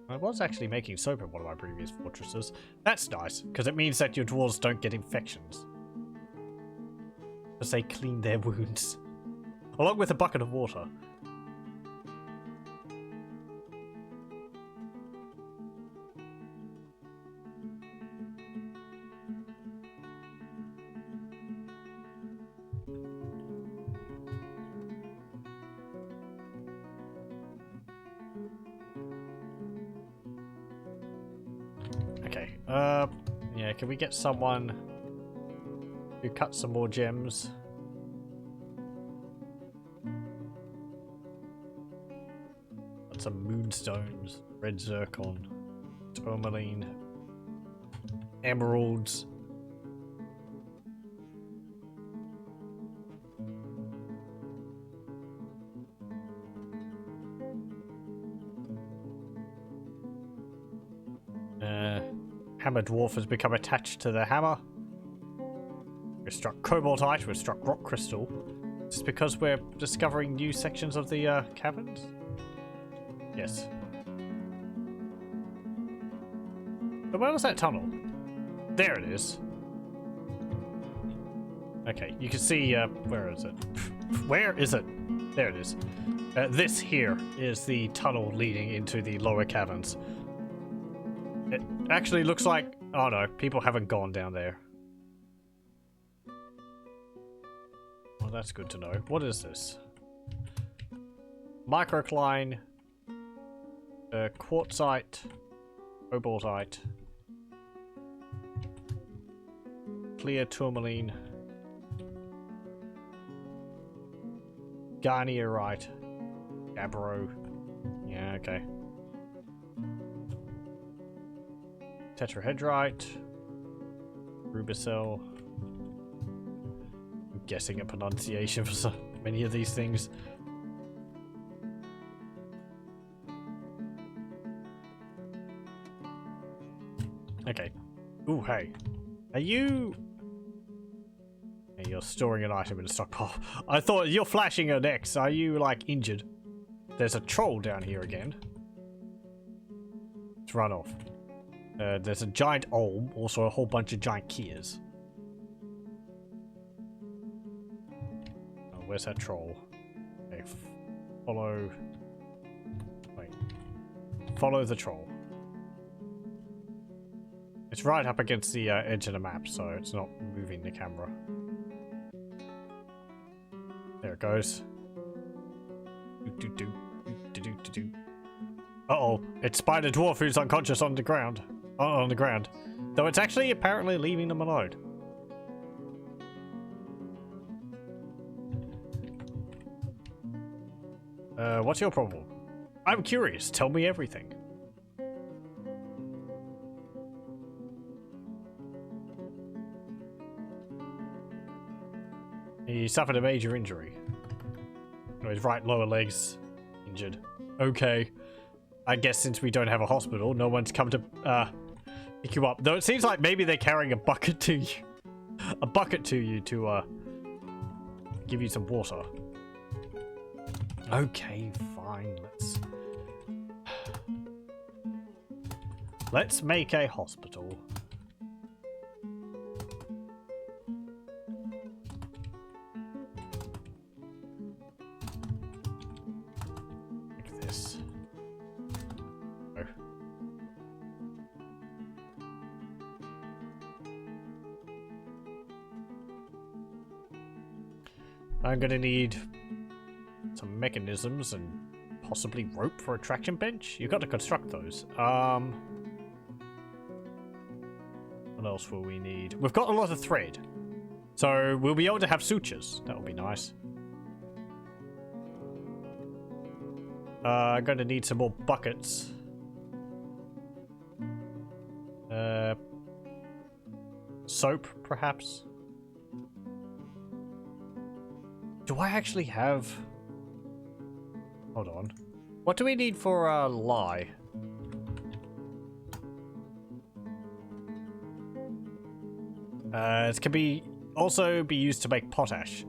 I was actually making soap in one of my previous fortresses. That's nice, because it means that your dwarves don't get infections. Because they clean their wounds. Along with a bucket of water. Yeah, can we get someone who cut some more gems? Got some moonstones, red zircon, tourmaline, emeralds. Hammer Dwarf has become attached to the hammer. We've struck cobaltite, we've struck rock crystal. Is this because we're discovering new sections of the caverns? Yes. So where was that tunnel? There it is. Okay, you can see, where is it? Where is it? There it is. This here is the tunnel leading into the lower caverns. It actually looks like... Oh no, people haven't gone down there. Well, that's good to know. What is this? Microcline, quartzite, cobaltite, clear tourmaline, garnierite, gabbro. Yeah, okay. Tetrahedrite, rubicel. I'm guessing a pronunciation for so many of these things. Okay. Ooh, hey. Are you... Yeah, you're storing an item in a stockpile. I thought you're flashing your necks. Are you, like, injured? There's a troll down here again. Let's run off. There's a giant olm, also a whole bunch of giant Kias. Oh, where's that troll? Okay, follow... Wait. Follow the troll. It's right up against the edge of the map, so it's not moving the camera. There it goes. Uh-oh, it's Spider Dwarf who's unconscious on the ground. On the ground. Though it's actually apparently leaving them alone. What's your problem? I'm curious. Tell me everything. He suffered a major injury. His right lower leg's injured. Okay. I guess since we don't have a hospital, no one's come to pick you up. Though it seems like maybe they're carrying a bucket to you. A bucket to you to give you some water. Okay, fine. Let's make a hospital. Like this. Oh. I'm gonna need some mechanisms and possibly rope for a traction bench. You've got to construct those. What else will we need? We've got a lot of thread, so we'll be able to have sutures. That will be nice. I'm going to need some more buckets. Soap, perhaps. Do I actually have... Hold on. What do we need for lye? It can also be used to make potash.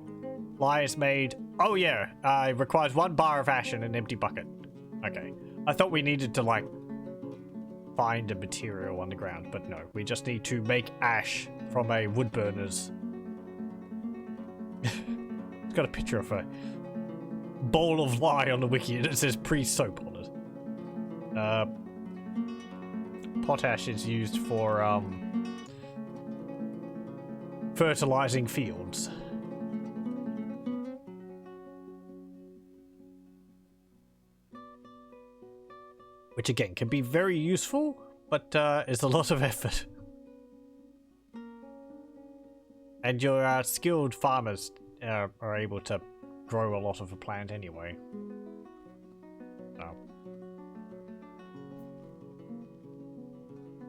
Lye is made... Oh yeah, it requires 1 bar of ash and an empty bucket. Okay. I thought we needed to, like, find a material on the ground, but no. We just need to make ash from a wood burner's... It's got a picture of a bowl of lye on the wiki and it says pre-soap on it. Potash is used for fertilizing fields. Which again can be very useful, but it's a lot of effort. And your skilled farmers are able to grow a lot of a plant anyway. So.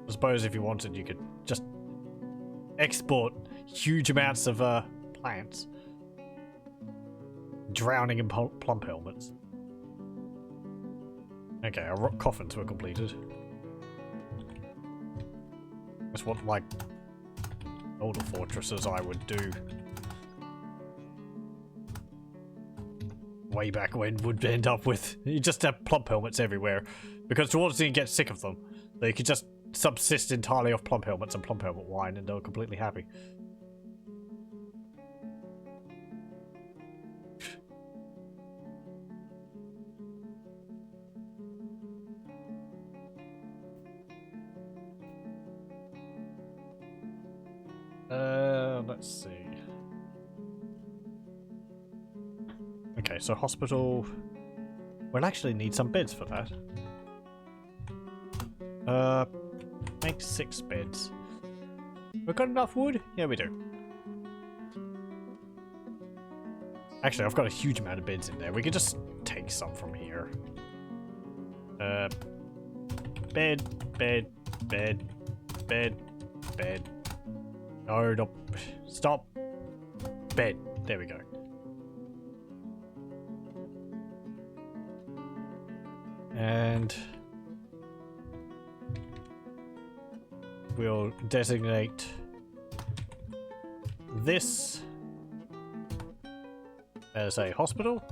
I suppose if you wanted, you could just export huge amounts of plants. Drowning in plump helmets. Okay, our rock coffins were completed. That's what, like, older fortresses I would do. Way back when would end up with... You just have plump helmets everywhere. Because dwarves didn't get sick of them. So you could just subsist entirely off plump helmets and plump helmet wine and they were completely happy. Let's see. Okay, so hospital. We'll actually need some beds for that. Make 6 beds. We've got enough wood? Yeah, we do. Actually, I've got a huge amount of beds in there. We could just take some from here. Bed, bed, bed, bed, bed. No, no. Stop. Bed. There we go. And we'll designate this as a hospital.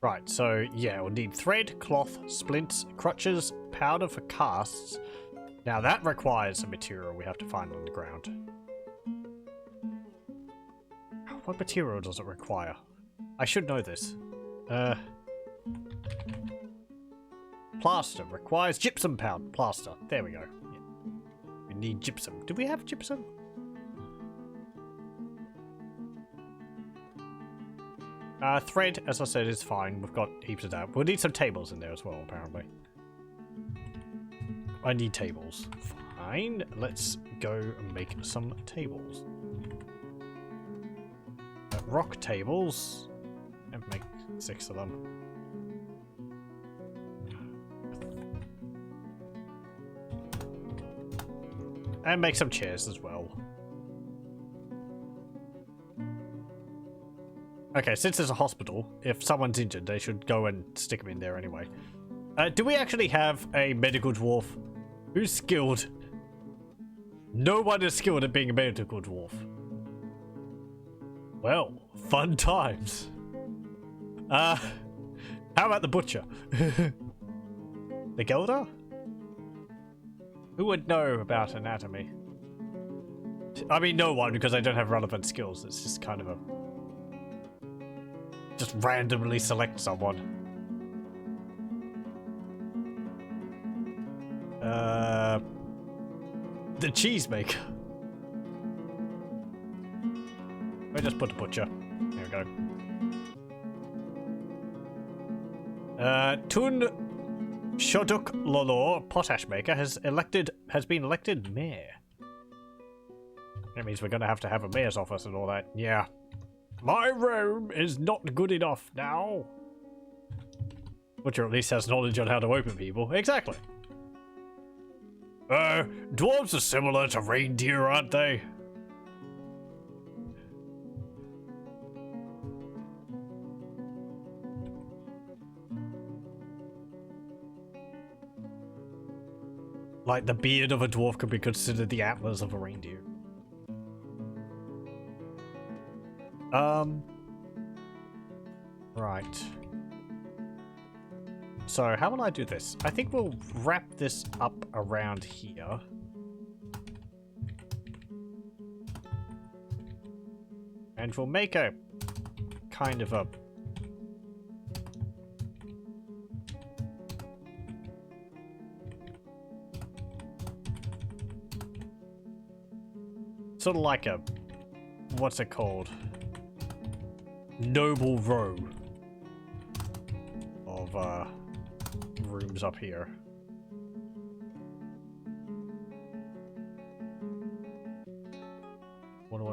Right, so yeah, we'll need thread, cloth, splints, crutches, powder for casts. Now that requires a material we have to find on the ground. What material does it require? I should know this. Plaster requires gypsum powder. Plaster. There we go. Yeah. We need gypsum. Do we have gypsum? Thread, as I said, is fine. We've got heaps of that. We'll need some tables in there as well, apparently. I need tables. Fine. Let's go and make some tables. Rock tables. And make 6 of them. And make some chairs as well. Okay, since there's a hospital, if someone's injured, they should go and stick them in there anyway. Do we actually have a medical dwarf? Who's skilled? No one is skilled at being a medical dwarf. Well, fun times. How about the butcher? The gilder? Who would know about anatomy? I mean, no one, because I don't have relevant skills. It's just kind of a... Just randomly select someone. The cheesemaker. We'll just put the butcher. There we go. Tun Shoduk Lolor, potash maker, has been elected mayor. That means we're gonna have a mayor's office and all that. Yeah. My room is not good enough now. Butcher at least has knowledge on how to open people. Exactly. Dwarves are similar to reindeer, aren't they? Like, the beard of a dwarf could be considered the antlers of a reindeer. Right. So, how will I do this? I think we'll wrap this up around here. And we'll make a kind of a... sort of like a... what's it called? Noble row of rooms up here.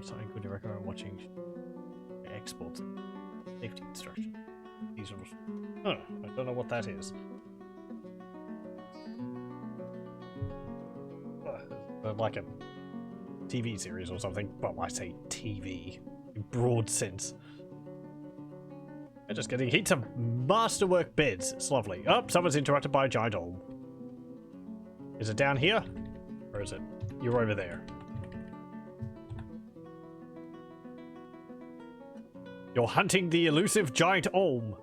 what's something good you recommend watching? Exports. Safety instructions. These are... Oh, I don't know what that is. Like a TV series or something. Well, I say TV in broad sense. I'm just getting heaps of masterwork beds. It's lovely. Oh, someone's interrupted by a giant orb. Is it down here? Or is it? You're over there. You're hunting the elusive giant olm.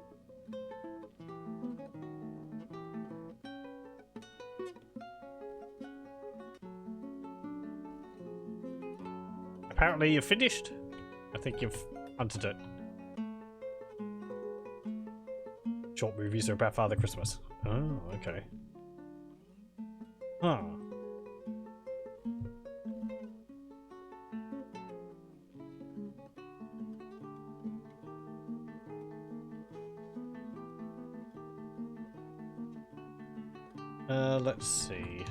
Apparently you've finished. I think you've hunted it. Short movies are about Father Christmas. Oh, okay. Huh. Let's see.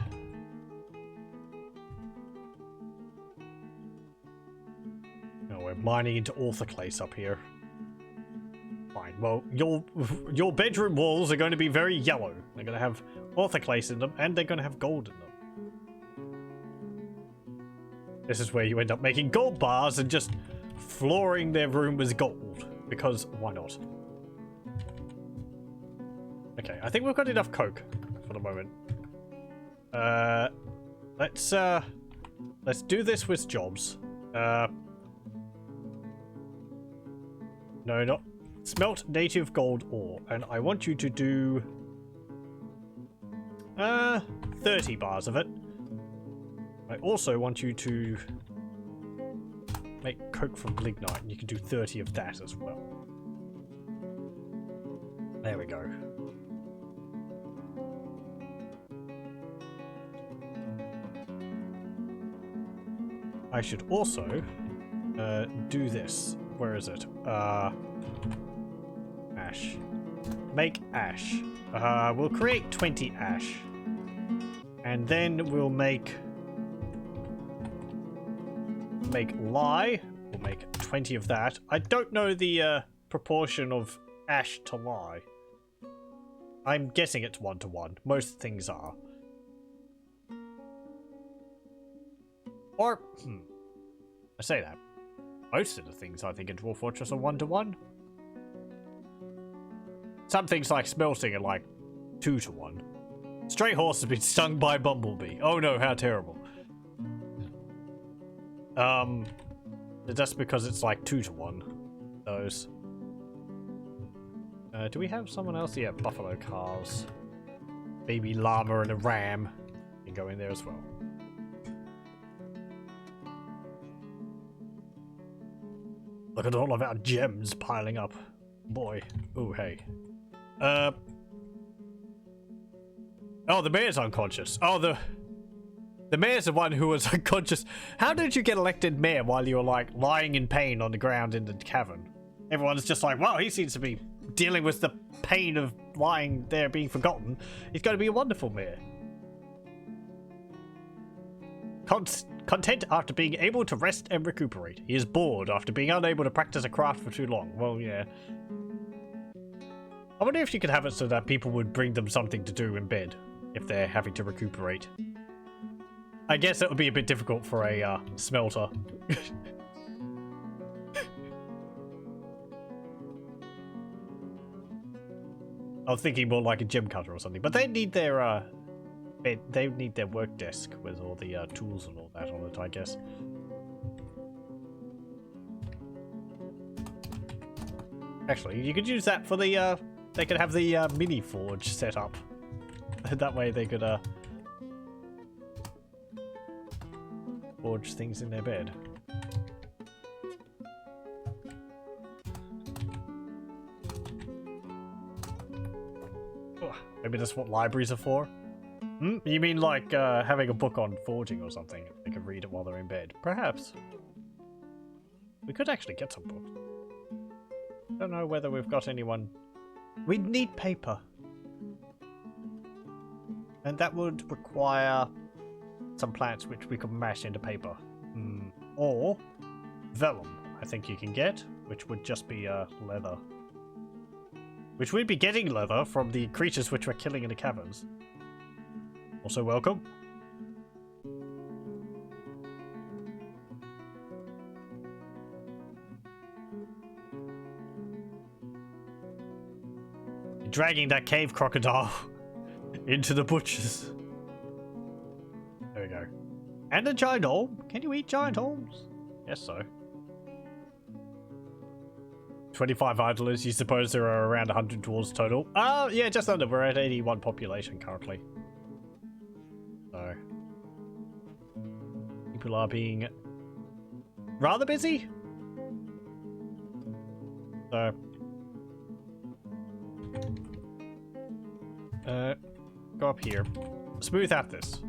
No, we're mining into orthoclase up here. Fine. Well, your bedroom walls are going to be very yellow. They're going to have orthoclase in them, and they're going to have gold in them. This is where you end up making gold bars and just flooring their room with gold. Because why not? Okay, I think we've got enough coke for the moment. Let's do this with jobs. No, not smelt native gold ore, and I want you to do 30 bars of it. I also want you to make coke from lignite, and you can do 30 of that as well. There we go. I should also do this. Where is it? Ash. Make ash. We'll create 20 ash. And then we'll make lye. We'll make 20 of that. I don't know the proportion of ash to lye. I'm guessing it's 1-to-1. Most things are. Or, I say that. Most of the things I think in Dwarf Fortress are 1-to-1. Some things like smelting are like 2-to-1. Stray horse has been stung by a bumblebee. Oh no, how terrible. That's because it's like 2-to-1. Those. Do we have someone else? Yeah, buffalo calves. Baby llama and a ram. You can go in there as well. Look at all of our gems piling up. Boy. Oh, hey. Oh, the mayor's unconscious. Oh, the mayor's the one who was unconscious. How did you get elected mayor while you were, like, lying in pain on the ground in the cavern? Everyone's just like, wow, he seems to be dealing with the pain of lying there being forgotten. He's going to be a wonderful mayor. Content after being able to rest and recuperate. He is bored after being unable to practice a craft for too long. Well, yeah. I wonder if you could have it so that people would bring them something to do in bed if they're having to recuperate. I guess that would be a bit difficult for a smelter. I was thinking more like a gem cutter or something, but they need their they need their work desk with all the tools and all that on it, I guess. Actually, you could use that for the they could have the mini forge set up. That way they could forge things in their bed. Maybe that's what libraries are for? You mean like having a book on forging or something? They could read it while they're in bed. Perhaps. We could actually get some books. Don't know whether we've got anyone. We need paper. And that would require some plants which we could mash into paper. Or vellum, I think you can get, which would just be leather. Which we'd be getting leather from the creatures which we're killing in the caverns. Also welcome. You're dragging that cave crocodile into the butchers. There we go. And a giant olm. Can you eat giant olms? Yes, so. 25 idlers. You suppose there are around 100 dwarves total? Yeah, just under. We're at 81 population currently. So. People are being rather busy. So. Go up here. Smooth out this.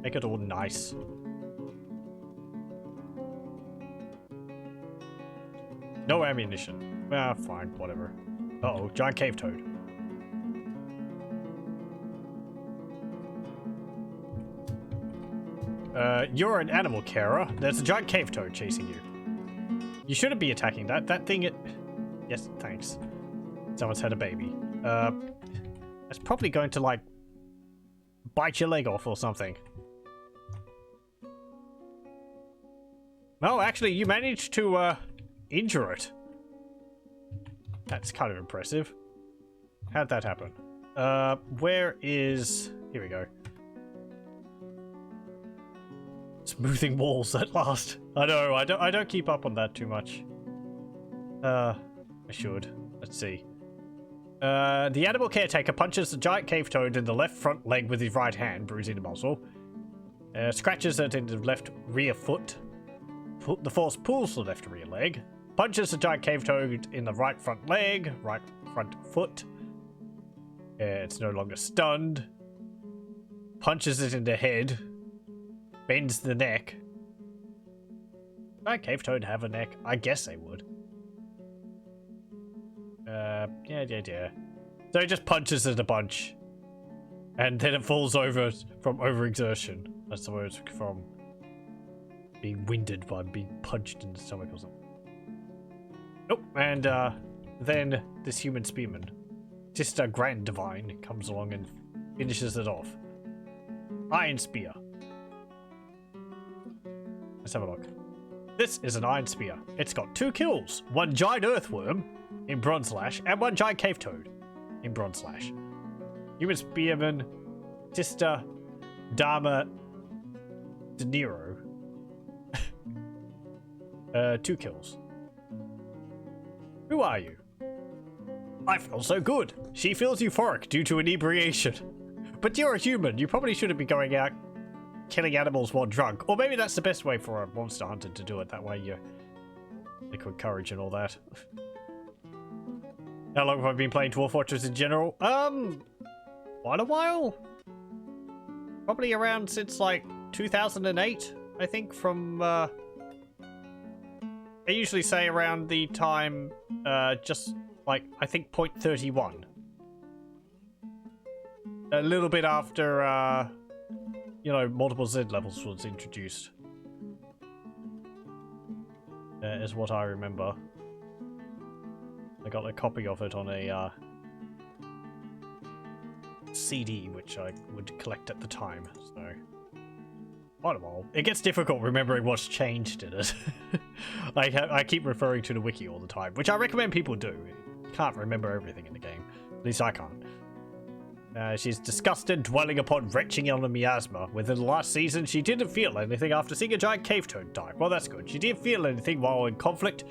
Make it all nice. No ammunition. Ah, fine, whatever. Uh-oh, giant cave toad. You're an animal carer. There's a giant cave toad chasing you. You shouldn't be attacking that. That thing Yes, thanks. Someone's had a baby. It's probably going to, like, bite your leg off or something. No, actually, you managed to, injure it. That's kind of impressive. How'd that happen? Where is... Here we go. Smoothing walls at last. I know, I don't keep up on that too much. I should. Let's see. The animal caretaker punches the giant cave toad in the left front leg with his right hand, bruising the muscle. Scratches it in the left rear foot. The force pulls the left rear leg. Punches the giant cave toad in the right front leg, right front foot. It's no longer stunned. Punches it in the head. Bends the neck. Does a cave toad have a neck? I guess they would. Yeah. So he just punches it a bunch. And then it falls over from overexertion. I suppose from being winded by being punched in the stomach or something. Oh, and then this human spearman, Sister Grand Divine, comes along and finishes it off. Iron Spear. Let's have a look. This is an iron spear. It's got 2 kills. 1 giant earthworm in Bronzelash and 1 giant cave toad in Bronzelash. Human spearman, Sister Dharma De Niro. 2 kills. Who are you? I feel so good. She feels euphoric due to inebriation. But you're a human. You probably shouldn't be going out killing animals while drunk. Or maybe that's the best way for a monster hunter to do it. That way you liquid courage and all that. How long have I been playing Dwarf Fortress in general? Quite a while. Probably around since like 2008, I think, from I usually say around the time just like I think 0.31. A little bit after you know, multiple Z levels was introduced. Is what I remember. I got a copy of it on a CD, which I would collect at the time, so... Quite a while. It gets difficult remembering what's changed in it. I keep referring to the wiki all the time, which I recommend people do. You can't remember everything in the game. At least I can't. She's disgusted, dwelling upon retching on a miasma. Within the last season, she didn't feel anything after seeing a giant cave toad die. Well, that's good. She didn't feel anything while in conflict.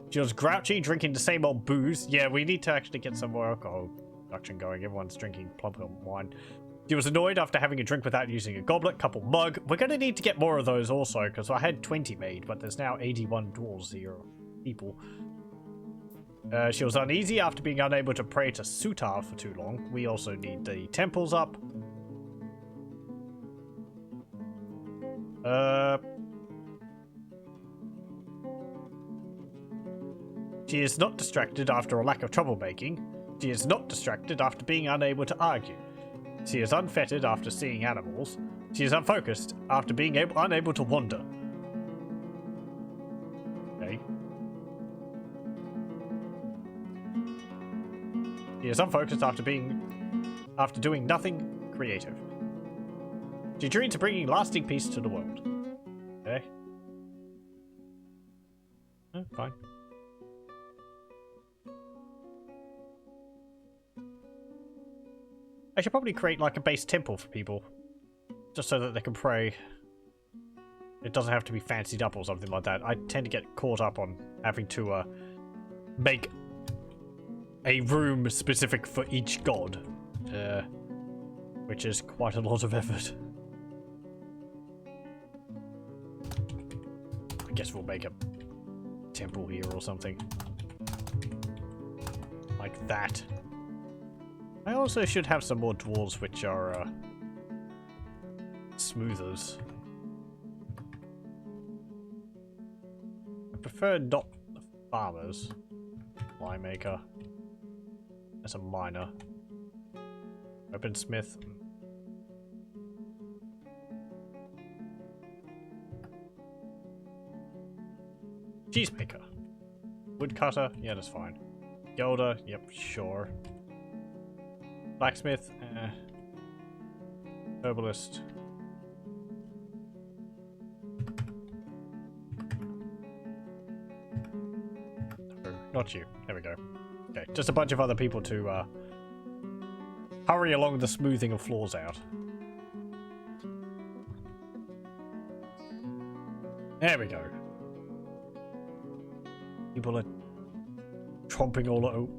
She was grouchy, drinking the same old booze. Yeah, we need to actually get some more alcohol production going. Everyone's drinking plump wine. She was annoyed after having a drink without using a goblet, couple mug. We're going to need to get more of those also, because I had 20 made, but there's now 81 dwarves here. People. She was uneasy after being unable to pray to Sutar for too long. We also need the temples up. She is not distracted after a lack of troublemaking. She is not distracted after being unable to argue. She is unfettered after seeing animals. She is unfocused after being unable to wander. Okay. He is unfocused after doing nothing creative. She dreamed to bringing lasting peace to the world. Okay. Oh, fine. I should probably create like a base temple for people. Just so that they can pray. It doesn't have to be fancied up or something like that. I tend to get caught up on having to make a room specific for each god. Which is quite a lot of effort. I guess we'll make a temple here or something. Like that. I also should have some more dwarves which are smoothers. I prefer not the farmers. Winemaker. As a miner. Weaponsmith. Cheesemaker. Woodcutter. Yeah, that's fine. Gilder. Yep, sure. Blacksmith. Herbalist. No, not you. There we go. Okay, just a bunch of other people to hurry along the smoothing of floors out. There we go. People are tromping all over.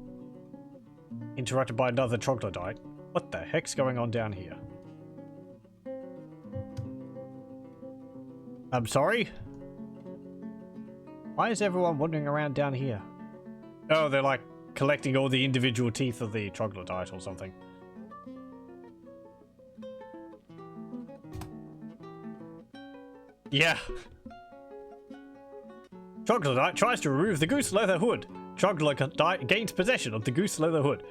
Interrupted by another troglodyte. What the heck's going on down here? I'm sorry? Why is everyone wandering around down here? Oh, they're like collecting all the individual teeth of the troglodyte or something. Yeah. Troglodyte tries to remove the goose leather hood. Troglodyte gains possession of the goose leather hood.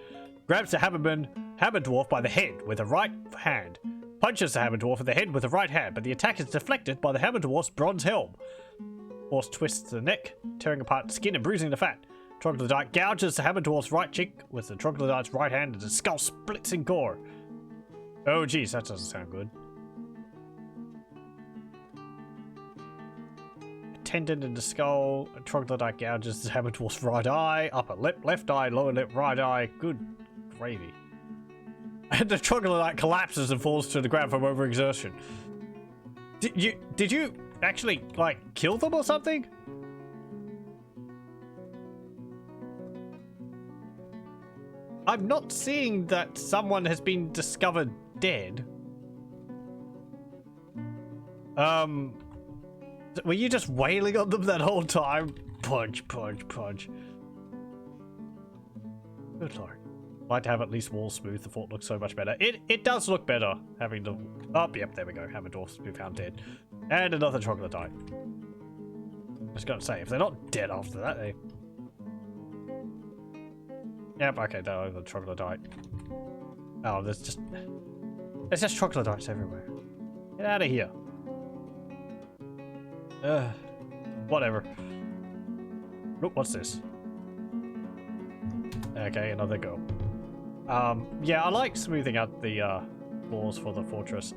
Grabs the hammer dwarf by the head with the right hand. Punches the hammer dwarf in the head with the right hand, but the attack is deflected by the hammer dwarf's bronze helm. Horse twists the neck, tearing apart the skin and bruising the fat. Troglodyte gouges the hammer dwarf's right cheek with the troglodyte's right hand, and the skull splits in gore. Oh geez, that doesn't sound good. Tendon in the skull. A troglodyte gouges the hammer dwarf's right eye, upper lip, left eye, lower lip, right eye. Good gravy. And the troglodyte collapses and falls to the ground from overexertion. Did you actually like kill them or something? I'm not seeing that someone has been discovered dead. Were you just wailing on them that whole time? Punch, punch, punch. Good lord. I'd like to have at least wall smooth. The fort looks so much better. It does look better having the... Oh, yep, there we go. Hammer dwarfs be found dead. And another troglodyte. I was going to say, if they're not dead after that, they... Yep, okay, that was the troglodyte. Oh, there's just troglodytes everywhere. Get out of here. Whatever. Look, what's this? Okay, another go. Yeah, I like smoothing out the floors for the fortress.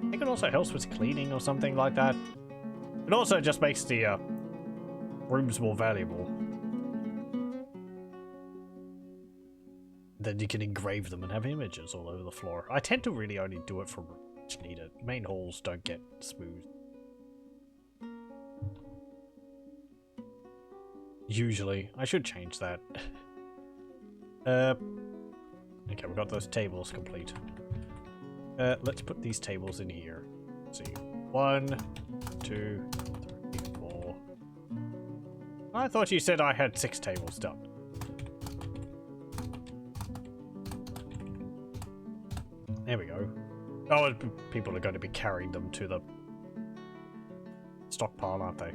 I think it also helps with cleaning or something like that. It also just makes the rooms more valuable. Then you can engrave them and have images all over the floor. I tend to really only do it for rooms which need it. Main halls don't get smooth. Usually. I should change that. Okay, we've got those tables complete. Let's put these tables in here. Let's see. 1, 2, 3, 4. I thought you said I had 6 tables done. There we go. Oh, people are going to be carrying them to the stockpile, aren't they?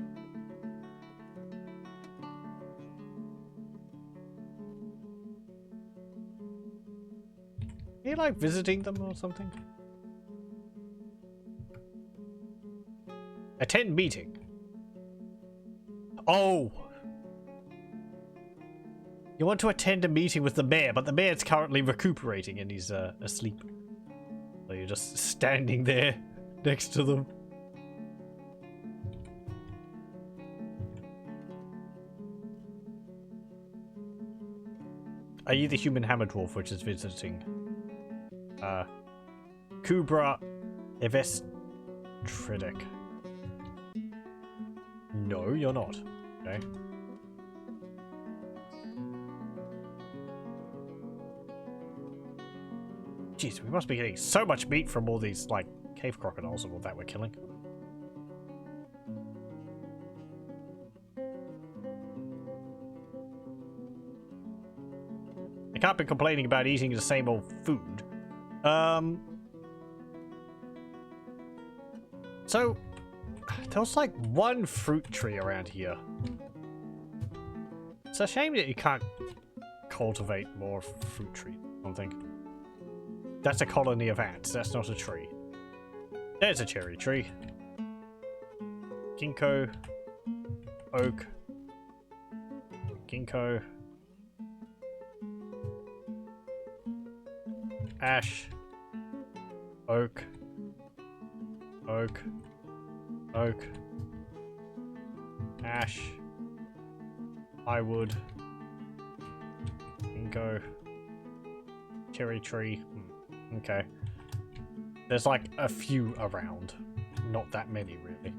Are you like visiting them or something? Attend meeting. Oh! You want to attend a meeting with the mayor, but the mayor's currently recuperating and he's asleep. So you're just standing there next to them. Are you the human hammer dwarf which is visiting? Kubra Evestridic. No, you're not. Okay. Jeez, we must be getting so much meat from all these, like, cave crocodiles and all that we're killing. I can't be complaining about eating the same old food. So, there's like one fruit tree around here. It's a shame that you can't cultivate more fruit trees, I don't think. That's a colony of ants, that's not a tree. There's a cherry tree. Ginkgo. Oak. Ginkgo. Ash. Oak. Oak. Oak. Ash. Plywood. Ginkgo. Cherry tree. Okay. There's like a few around. Not that many, really.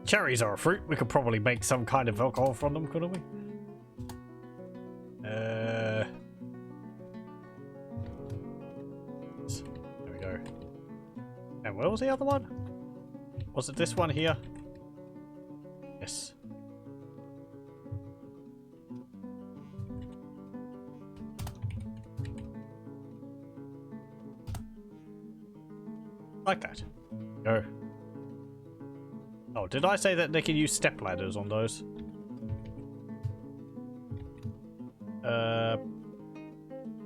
Cherries are a fruit. We could probably make some kind of alcohol from them, couldn't we? There we go. And where was the other one? Was it this one here? Yes. Like that. Go. Oh, did I say that they can use step ladders on those?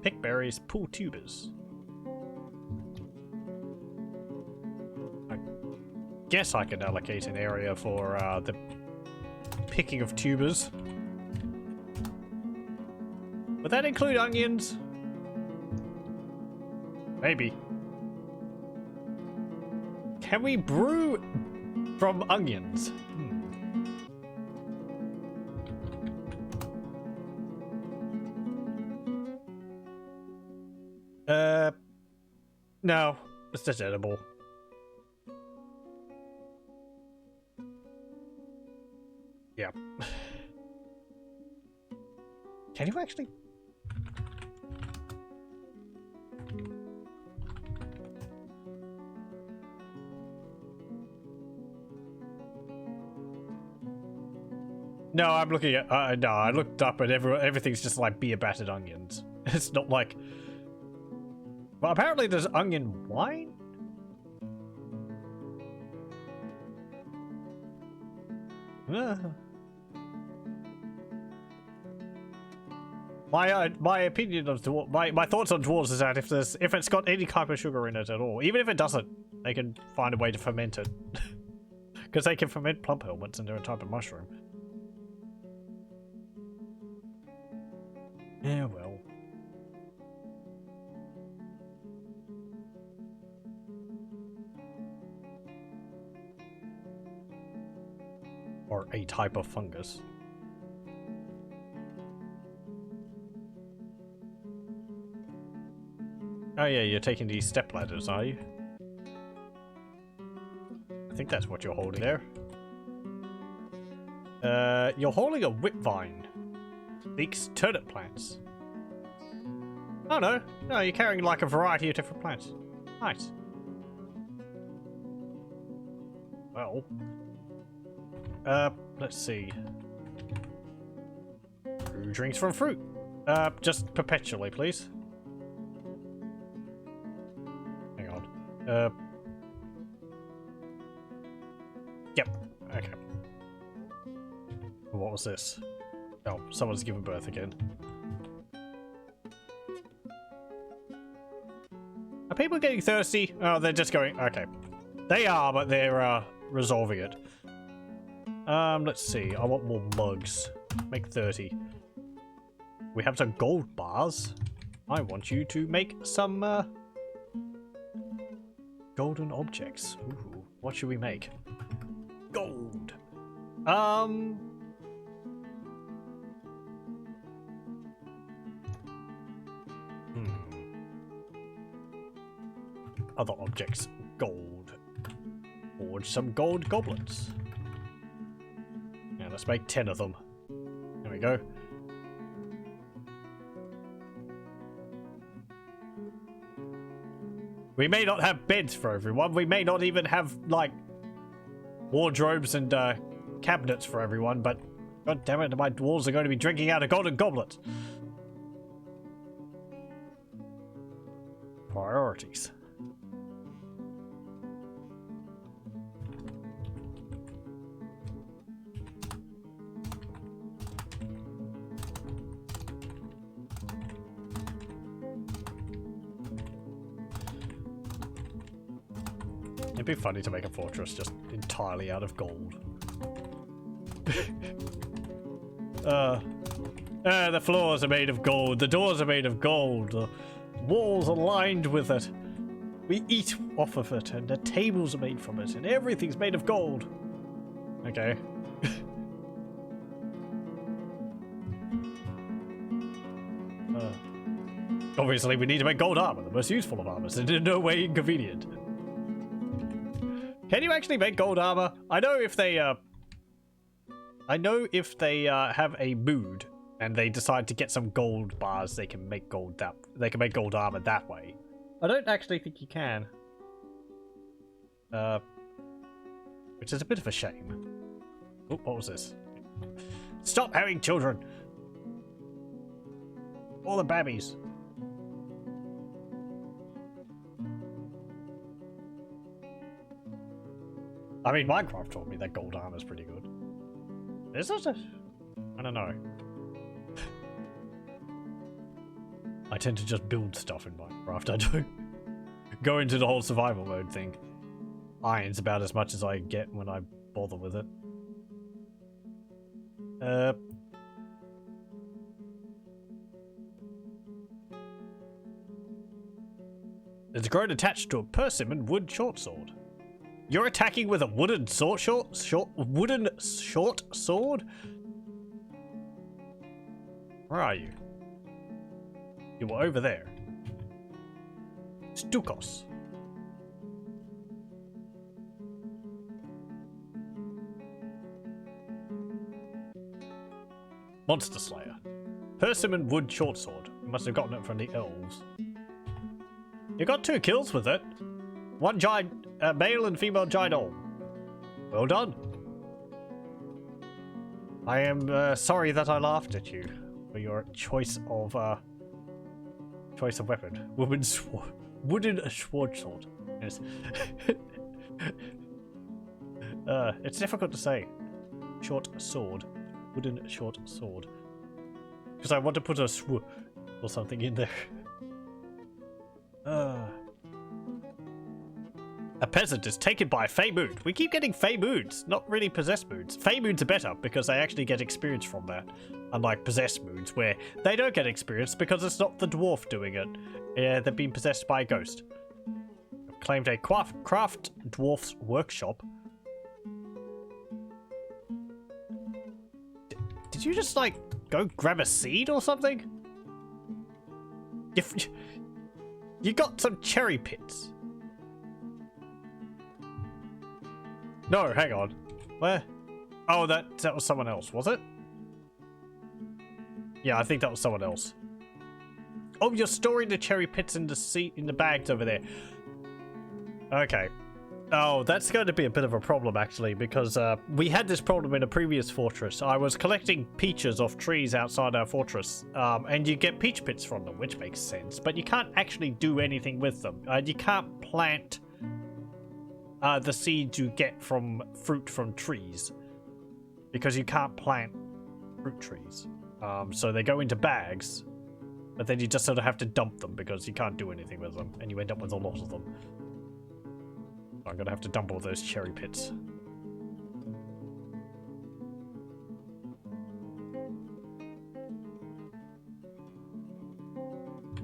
Pick berries, pull tubers. I guess I could allocate an area for the picking of tubers. Would that include onions? Maybe. Can we brew from onions? No, it's just edible. Yeah. Can you actually? No, I'm looking at. No, I looked up and everything's just like beer battered onions. It's not like. Well, apparently there's onion wine. My opinion of my thoughts on dwarves is that if it's got any type of sugar in it at all, even if it doesn't, they can find a way to ferment it, because they can ferment plump helmets and they're a type of mushroom. Yeah, well. Or a type of fungus. Oh yeah, you're taking these step ladders, are you? I think that's what you're holding there. You're holding a whipvine. Leeks turnip plants. Oh no, you're carrying like a variety of different plants. Nice. Well. Let's see. Brew drinks from fruit. Just perpetually, please. Hang on. Yep. Okay. What was this? Oh, someone's given birth again. Are people getting thirsty? Oh, they're just going... Okay. They are, but they're, resolving it. Let's see. I want more mugs. Make 30. We have some gold bars. I want you to make some golden objects. Ooh, what should we make? Gold. Other objects. Gold. Forge some gold goblets. Yeah, let's make 10 of them. There we go. We may not have beds for everyone. We may not even have, like, wardrobes and cabinets for everyone, but god damn it, my dwarves are going to be drinking out of golden goblets. Priorities. It'd be funny to make a fortress just entirely out of gold. The floors are made of gold, the doors are made of gold, the walls are lined with it. We eat off of it, and the tables are made from it, and everything's made of gold. Okay. Obviously, we need to make gold armor, the most useful of armors, and in no way inconvenient. Can you actually make gold armor? I know if they have a mood and they decide to get some gold bars, they can make gold armor that way. I don't actually think you can. Which is a bit of a shame. Oh, what was this? Stop having children! All the babbies. I mean, Minecraft told me that gold armor is pretty good. Is it? I don't know. I tend to just build stuff in Minecraft. I don't go into the whole survival mode thing. Iron's about as much as I get when I bother with it. It's grown attached to a persimmon wood short sword. You're attacking with a wooden short sword? Where are you? You were over there. Stukos. Monster Slayer. Persimmon wood short sword. You must have gotten it from the elves. You got 2 kills with it. One giant male and female giant owl. Well done. I am sorry that I laughed at you for your choice of weapon. Wooden sword sword. Yes. It's difficult to say. Short sword. Wooden short sword. Because I want to put a sw or something in there. A peasant is taken by a Fey Moon. We keep getting Fey Moons, not really possessed moons. Fey Moons are better because they actually get experience from that. Unlike possessed moons, where they don't get experience because it's not the dwarf doing it. They're being possessed by a ghost. I've claimed a craft dwarf's workshop. Did you just, like, go grab a seed or something? You got some cherry pits. No, hang on. Where? Oh, that was someone else, was it? Yeah, I think that was someone else. Oh, you're storing the cherry pits in the bags over there. Okay. Oh, that's going to be a bit of a problem, actually, because we had this problem in a previous fortress. I was collecting peaches off trees outside our fortress, and you get peach pits from them, which makes sense, but you can't actually do anything with them. You can't plant the seeds you get from fruit from trees, because you can't plant fruit trees. So they go into bags, but then you just sort of have to dump them because you can't do anything with them, and you end up with a lot of them. I'm gonna have to dump all those cherry pits.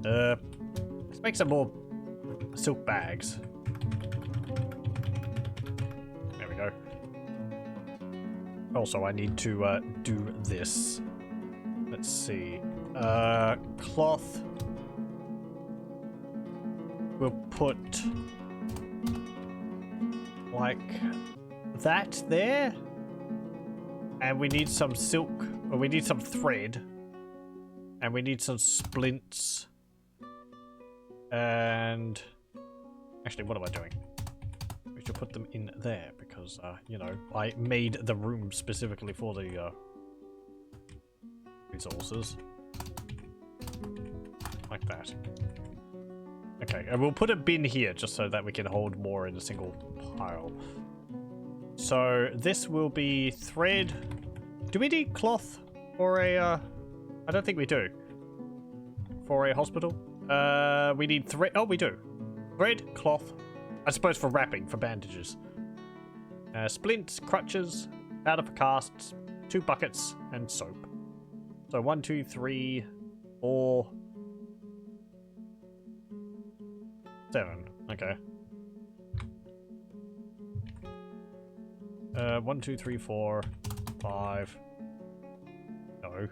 Let's make some more silk bags. There we go. Also, I need to do this. Let's see. Cloth. We'll put like that there. And we need some silk, or we need some thread. And we need some splints. And actually, what am I doing? We should put them in there because, you know, I made the room specifically for the resources. Like that. Okay, and we'll put a bin here just so that we can hold more in a single pile. So this will be thread. Do we need cloth for a, I don't think we do. For a hospital? We need thread. Oh, we do. Thread, cloth. I suppose for wrapping, for bandages. Splints, crutches, powder for casts, 2 buckets, and soap. So 1, 2, 3, 4, 7. Okay. 1, 2, 3, 4, 5. No.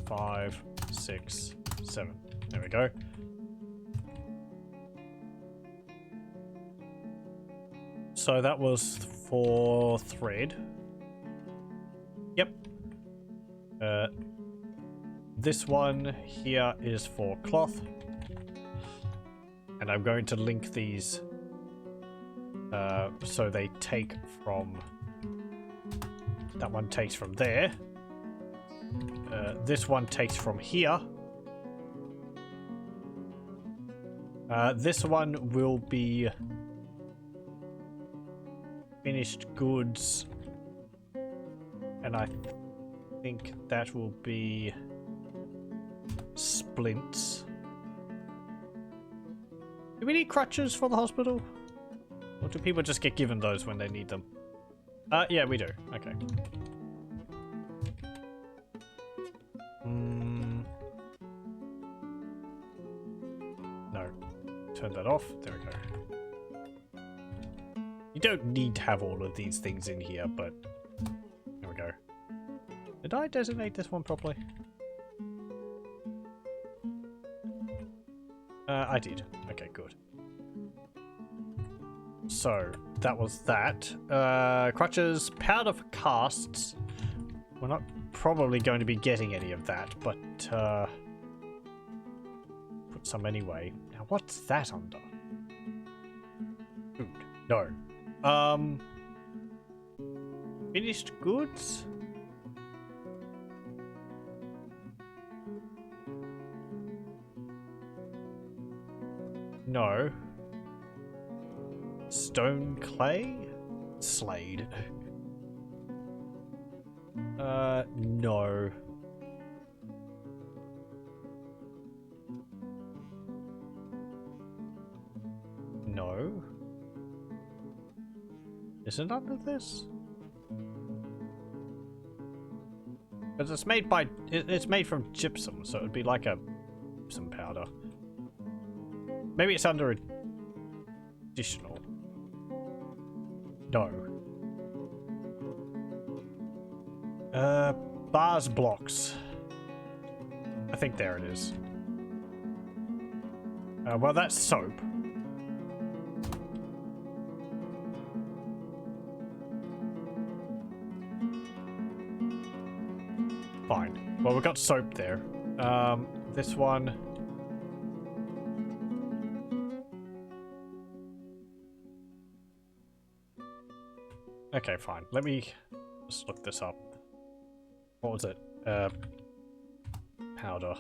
5, 6, 7. There we go. So that was for thread. Yep. This one here is for cloth. And I'm going to link these so they take from... That one takes from there. This one takes from here. This one will be finished goods. And I think that will be splints. Do we need crutches for the hospital? Or do people just get given those when they need them? Yeah, we do. Okay. No. Turn that off. There we go. You don't need to have all of these things in here, but... There we go. Did I designate this one properly? I did. Okay, good. So, that was that. Crutches, powder for casts. We're not probably going to be getting any of that, but put some anyway. Now, what's that under? Food. No. Finished goods? No. Stone clay? Slade. No. No. Is it under this? Because it's made by... It's made from gypsum, so it would be like a gypsum powder. Maybe it's under additional. No. Bars blocks. I think there it is. Well, that's soap. Fine. Well, we've got soap there. This one... Okay, fine. Let me just look this up. What was it? Powder.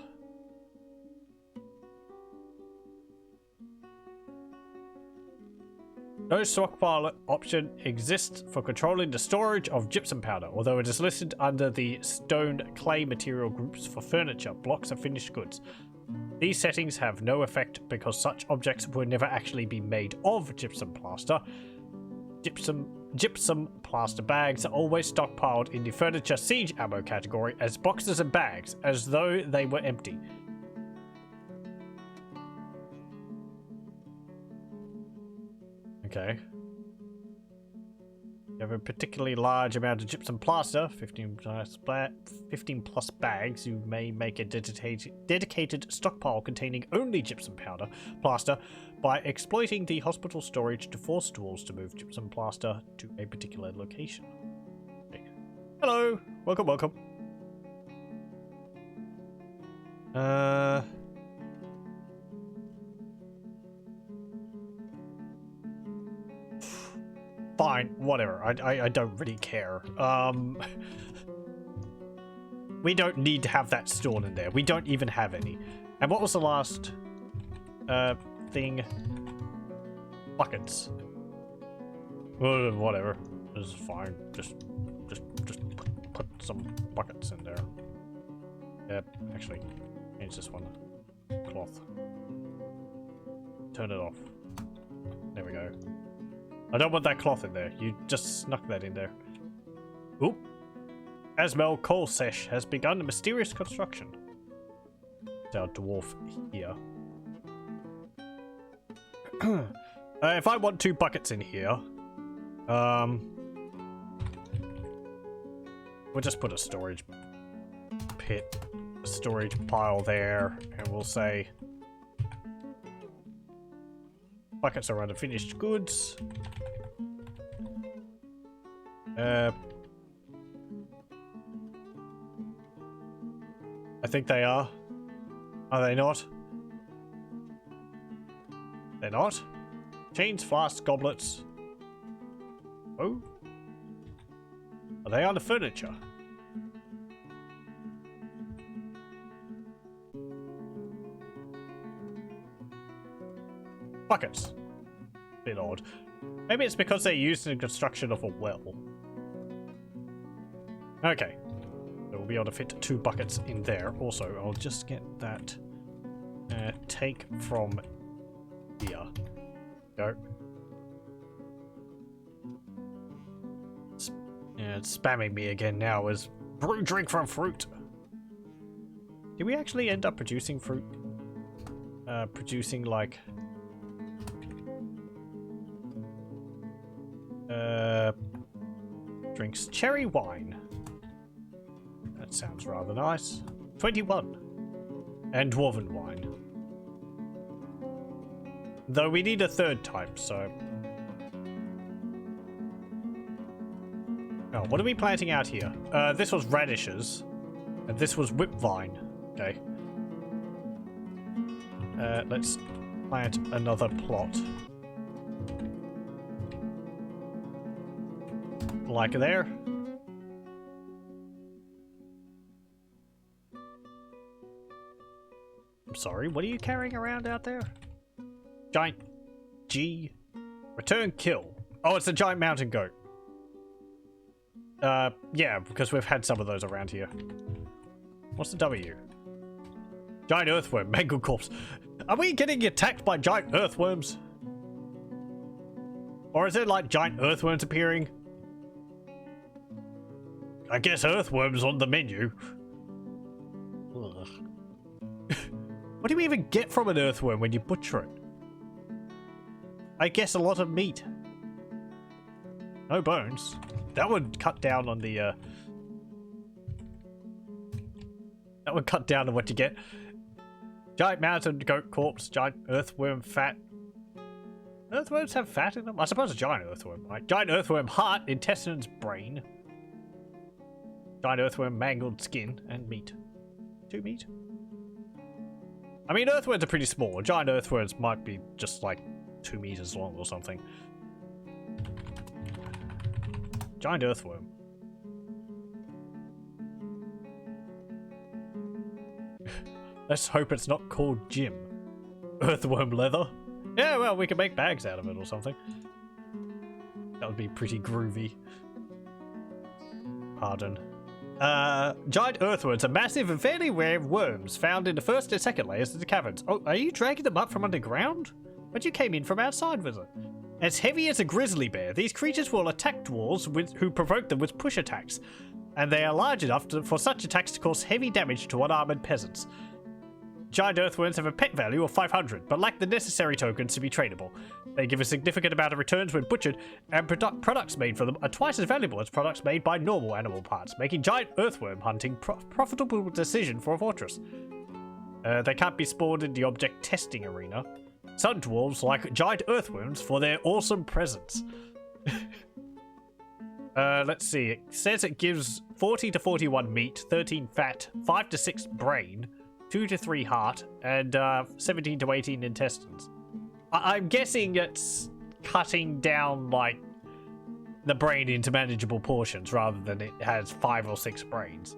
No stockpile option exists for controlling the storage of gypsum powder, although it is listed under the stone clay material groups for furniture, blocks, and finished goods. These settings have no effect because such objects will never actually be made of gypsum plaster. Gypsum plaster bags are always stockpiled in the furniture siege ammo category as boxes and bags, as though they were empty. Okay. You have a particularly large amount of gypsum plaster, 15 plus bags. You may make a dedicated stockpile containing only gypsum powder plaster by exploiting the hospital storage to force tools to move gypsum plaster to a particular location. Okay. Hello, welcome. Fine, whatever. I don't really care. We don't need to have that stored in there. We don't even have any. And what was the last thing? Buckets. Whatever. This is fine. Just put some buckets in there. Actually, change this one. Cloth. Turn it off. There we go. I don't want that cloth in there. You just snuck that in there. Oop. Asmel Coalsesh has begun a mysterious construction. It's our dwarf here. If I want 2 buckets in here, we'll just put a storage pit, a storage pile there, and we'll say buckets are unfinished goods. I think they are. Are they not? They're not? Chains, flasks, goblets. Oh? Are they on the furniture? Buckets. Bit odd. Maybe it's because they're used in the construction of a well. Okay. So we'll be able to fit 2 buckets in there. Also, I'll just get that take from here. Go. Yeah, it's spamming me again now as brew drink from fruit. Did we actually end up producing fruit? Producing like drinks cherry wine. That sounds rather nice. 21. And dwarven wine. Though we need a 3rd type, so. Oh, what are we planting out here? This was radishes. And this was whipvine. Okay. Let's plant another plot. Like there. I'm sorry, what are you carrying around out there? Giant G. Return kill. Oh, it's a giant mountain goat. Yeah, because we've had some of those around here. What's the W? Giant earthworm, mangled corpse. Are we getting attacked by giant earthworms? Or is it like giant earthworms appearing? I guess earthworms on the menu. Ugh. What do you even get from an earthworm when you butcher it? I guess a lot of meat. No bones. That would cut down on the, that would cut down on what you get. Giant mountain goat corpse, giant earthworm fat. Earthworms have fat in them? I suppose a giant earthworm, right? Giant earthworm heart, intestines, brain. Giant earthworm mangled skin and meat. 2 meat? I mean, earthworms are pretty small. Giant earthworms might be just like 2 meters long or something. Giant earthworm. Let's hope it's not called Jim. Earthworm leather. Yeah, well, we can make bags out of it or something. That would be pretty groovy. Pardon. Giant earthworms are massive and fairly rare worms found in the 1st and 2nd layers of the caverns. Oh, are you dragging them up from underground? But you came in from outside with it. As heavy as a grizzly bear, these creatures will attack dwarves who provoke them with push attacks, and they are large enough for such attacks to cause heavy damage to unarmored peasants. Giant earthworms have a pet value of 500, but lack the necessary tokens to be tradable. They give a significant amount of returns when butchered, and products made from them are twice as valuable as products made by normal animal parts, making giant earthworm hunting profitable decision for a fortress. They can't be spawned in the object testing arena. Some dwarves like giant earthworms for their awesome presence. Let's see. It says it gives 40 to 41 meat, 13 fat, 5 to 6 brain, 2 to 3 heart, and 17 to 18 intestines. I'm guessing it's cutting down, like, the brain into manageable portions rather than it has 5 or 6 brains.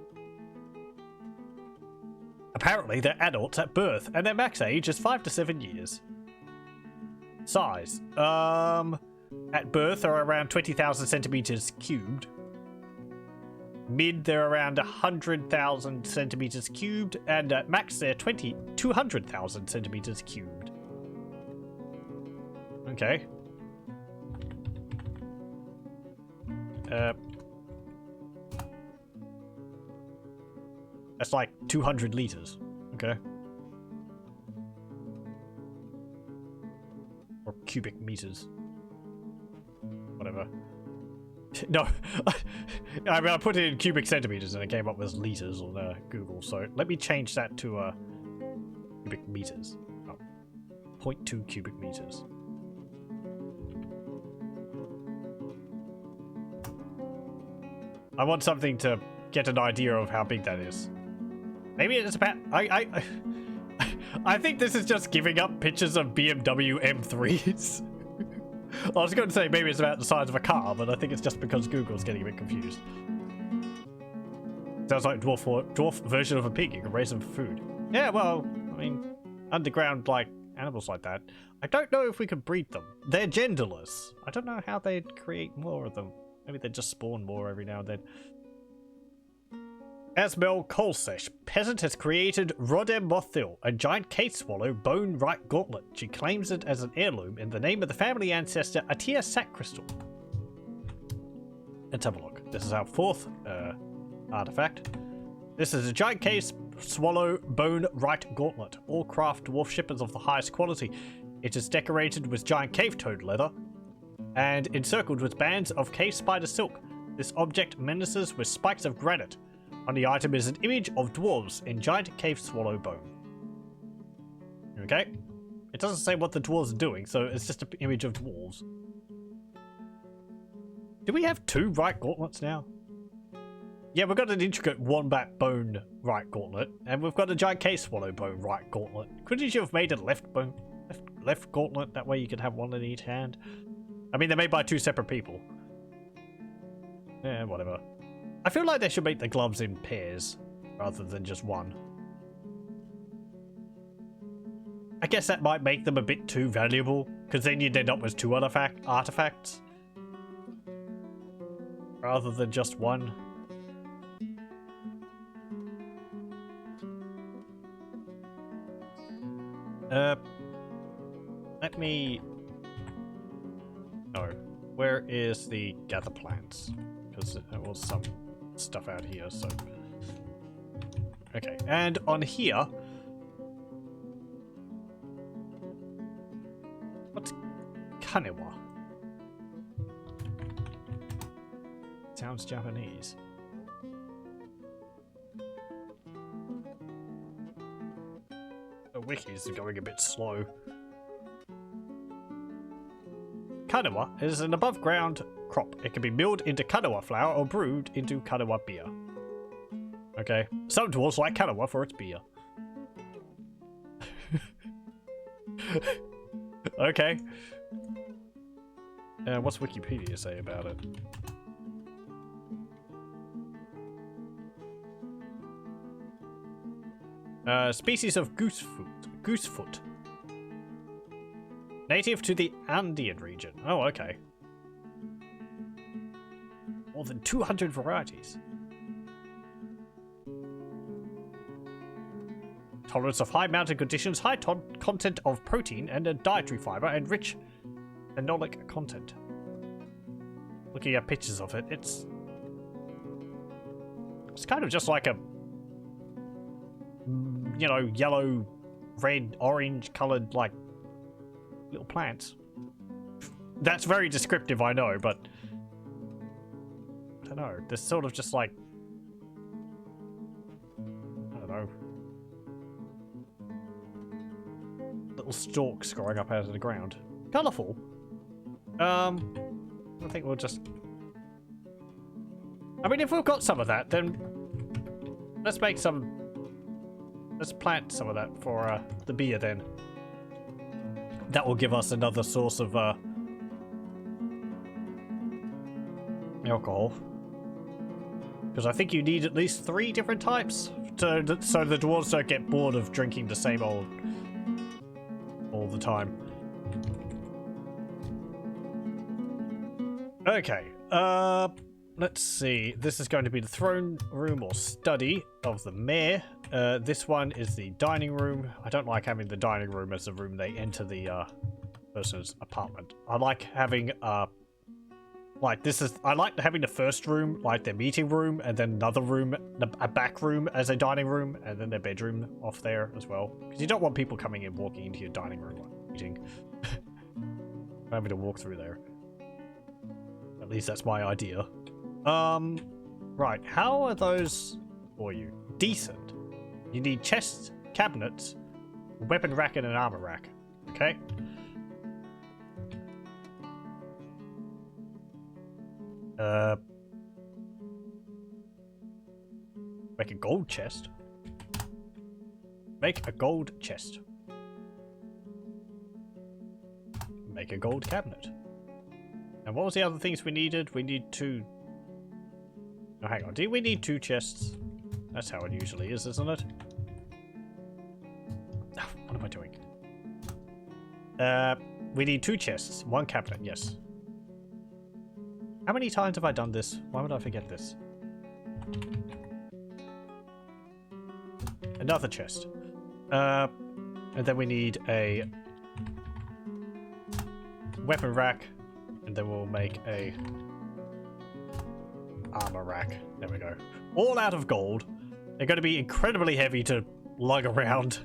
Apparently, they're adults at birth, and their max age is 5 to 7 years. Size. At birth, they're around 20,000 centimeters cubed. Mid, they're around 100,000 centimeters cubed, and at max, they're 200,000 centimeters cubed. Okay. That's like 200 liters. Okay. Or cubic meters. Whatever. No. I mean, I put it in cubic centimeters and it came up with liters on Google. So let me change that to cubic meters. Oh, 0.2 cubic meters. I want something to get an idea of how big that is. Maybe it's about... I think this is just giving up pictures of BMW M3s. I was going to say maybe it's about the size of a car, but I think it's just because Google's getting a bit confused. Sounds like dwarf version of a pig. You can raise them for food. Yeah, well, I mean, underground, like, animals like that. I don't know if we could breed them. They're genderless. I don't know how they'd create more of them. Maybe they'd just spawn more every now and then. Asmel Kolsesh, peasant has created Rodem Mothil, a giant cave swallow bone right gauntlet. She claims it as an heirloom in the name of the family ancestor Atia Sac Crystal. Let's have a look. This is our fourth artifact. This is a giant cave swallow bone right gauntlet. All craft dwarf shippers of the highest quality. It is decorated with giant cave toad leather and encircled with bands of cave spider silk. This object menaces with spikes of granite. On the item is an image of dwarves in giant cave swallow bone. Okay. It doesn't say what the dwarves are doing, so it's just an image of dwarves. Do we have 2 right gauntlets now? Yeah, we've got an intricate wombat bone right gauntlet, and we've got a giant cave swallow bone right gauntlet. Couldn't you have made a left gauntlet? That way you could have one in each hand. I mean, they're made by 2 separate people. Yeah, whatever. I feel like they should make the gloves in pairs rather than just one. I guess that might make them a bit too valuable, because then you'd end up with 2 artifacts rather than just one. Let me... No. Where is the gather plants? Because there was some stuff out here, so... Okay, and on here... What's Kanewa? Sounds Japanese. The wikis are going a bit slow. Kanewa is an above-ground crop. It can be milled into Kanewa flour or brewed into Kanewa beer. Okay. Some dwarves like Kanewa for its beer. Okay. What's Wikipedia say about it? Species of goosefoot. Native to the Andean region. Oh, okay. More than 200 varieties. Tolerance of high mountain conditions, high content of protein and a dietary fiber, and rich phenolic content. Looking at pictures of it, it's kind of just like a, you know, yellow red, orange colored, like, little plants. That's very descriptive, I know, but I don't know. There's sort of just like, I don't know, little stalks growing up out of the ground. Colourful. I think we'll just, I mean, if we've got some of that, then let's plant some of that for the beer then. That will give us another source of alcohol. Because I think you need at least 3 different types so the dwarves don't get bored of drinking the same old all the time. Okay, let's see. This is going to be the throne room or study of the mayor. This one is the dining room. I don't like having the dining room as the room they enter the person's apartment. I like having I like having the first room like their meeting room, and then another room, a back room as a dining room, and then their bedroom off there as well. Because you don't want people coming in, walking into your dining room while eating. Having to walk through there. At least that's my idea. Right, how are those for you? Decent. You need chests, cabinets, a weapon rack, and an armor rack. Okay. Make a gold chest. Make a gold chest. Make a gold cabinet. And what was the other things we needed? We need 2... Oh, hang on. Do we need 2 chests? That's how it usually is, isn't it? Oh, what am I doing? We need 2 chests. 1 cabinet, yes. How many times have I done this? Why would I forget this? Another chest. And then we need a weapon rack. And then we'll make a armor rack. There we go. All out of gold. They're going to be incredibly heavy to lug around.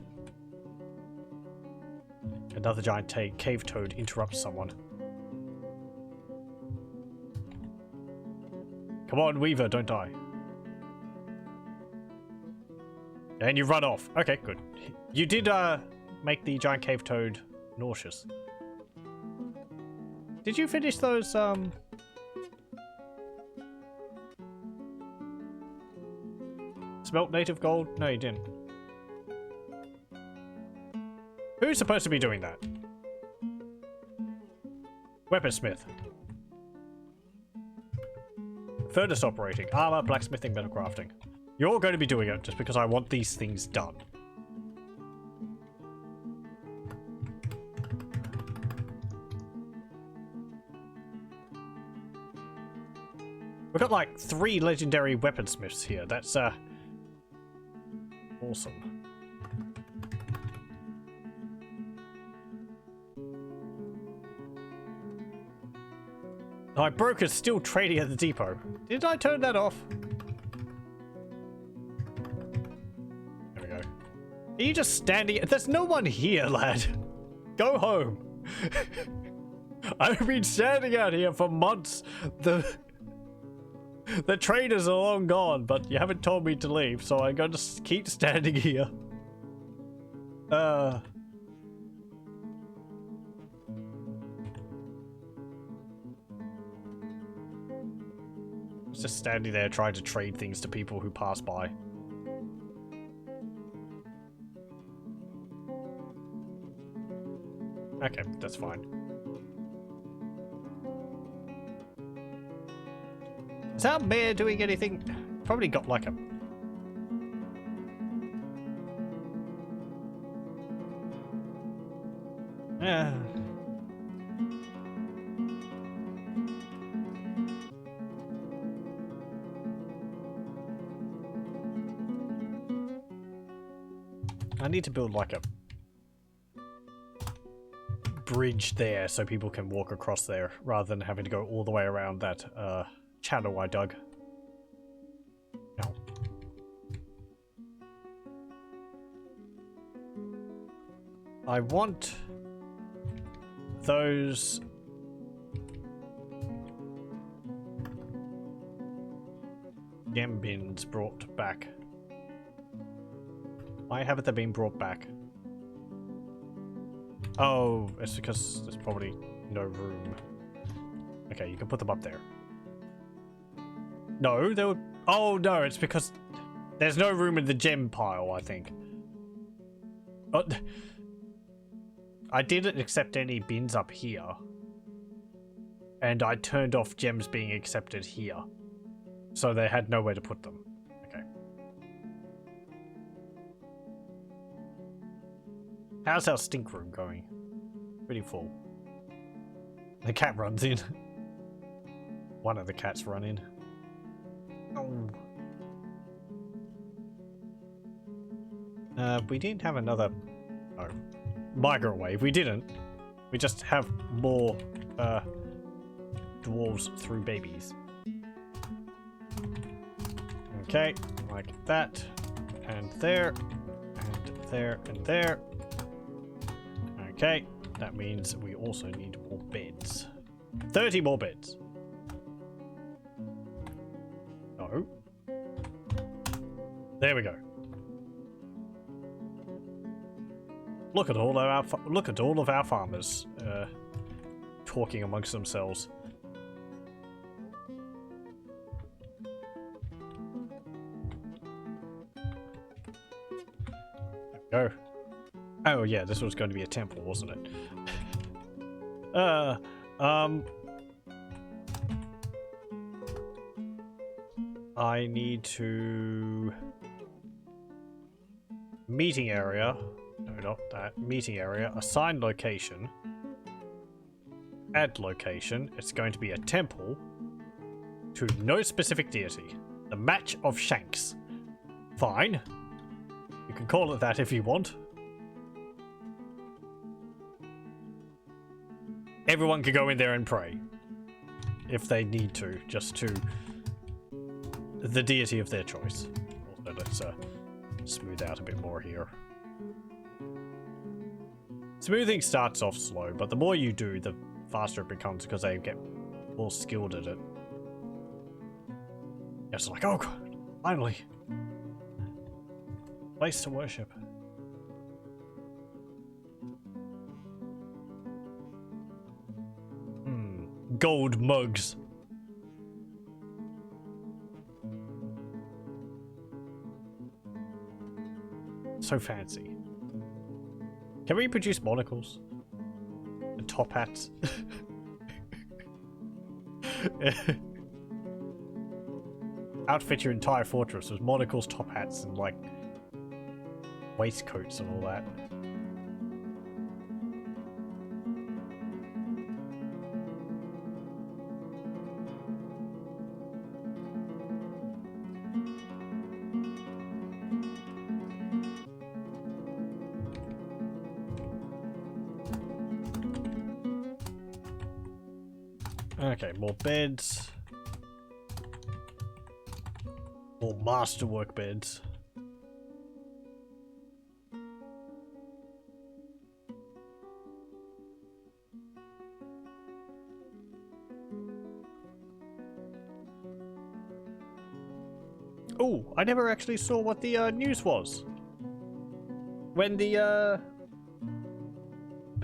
Another giant cave toad interrupts someone. Come on, Weaver, don't die. And you run off. Okay, good. You did make the giant cave toad nauseous. Did you finish those smelt native gold? No, you didn't. Who's supposed to be doing that? Weaponsmith. Furnace operating. Armor, blacksmithing, metal crafting. You're all going to be doing it just because I want these things done. We've got like 3 legendary weaponsmiths here. That's awesome. My broker's still trading at the depot. Did I turn that off? There we go. Are you just standing? There's no one here, lad. Go home. I've been standing out here for months. The traders are long gone, but you haven't told me to leave, so I'm going to keep standing here. Just standing there trying to trade things to people who pass by. Okay, that's fine. Is our mayor doing anything? Probably got like a... Yeah. I need to build like a bridge there so people can walk across there rather than having to go all the way around that channel I dug. No. I want those gem bins brought back. Why haven't they been brought back? Oh, it's because there's probably no room. Okay, you can put them up there. No, there would... Oh, no, it's because there's no room in the gem pile, I think. Oh, I didn't accept any bins up here. And I turned off gems being accepted here. So they had nowhere to put them. Okay. How's our stink room going? Pretty full. The cat runs in. One of the cats run in. Oh. We didn't have another... Oh. Microwave. We didn't. We just have more dwarves through babies. Okay, like that. And there. And there and there. Okay, that means we also need more beds. 30 more beds. No. There we go. Look at all of our farmers talking amongst themselves. There we go. Oh yeah, this was going to be a temple, wasn't it? I need to... Meeting area. No, not that. Meeting area. Assign location. Add location. It's going to be a temple to no specific deity. The Match of Shanks. Fine. You can call it that if you want. Everyone can go in there and pray. If they need to. Just to the deity of their choice. Also, let's smooth out a bit more here. Smoothing starts off slow, but the more you do, the faster it becomes because they get more skilled at it. It's like, oh god, finally. Place to worship. Gold mugs. So fancy. Can we produce monocles? And top hats? Outfit your entire fortress with monocles, top hats, and like waistcoats and all that. Okay, more beds. More masterwork beds. Oh, I never actually saw what the news was. When the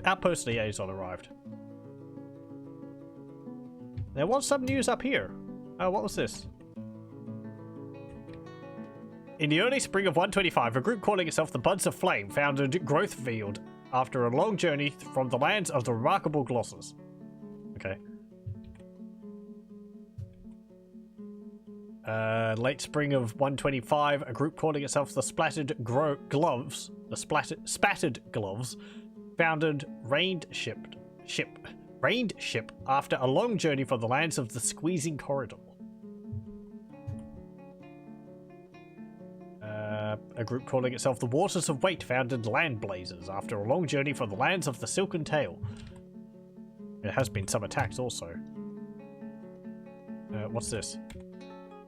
outpost liaison arrived. There was some news up here. Oh, what was this? In the early spring of 125, a group calling itself the Buds of Flame founded Growth Field after a long journey from the lands of the remarkable glosses. Okay. Late spring of 125, a group calling itself the Splattered Gloves, Spattered Gloves, founded Rained Ship after a long journey from the lands of the Squeezing Corridor. A group calling itself the Waters of Weight founded Land Blazers after a long journey from the lands of the Silken Tail. There has been some attacks also. What's this?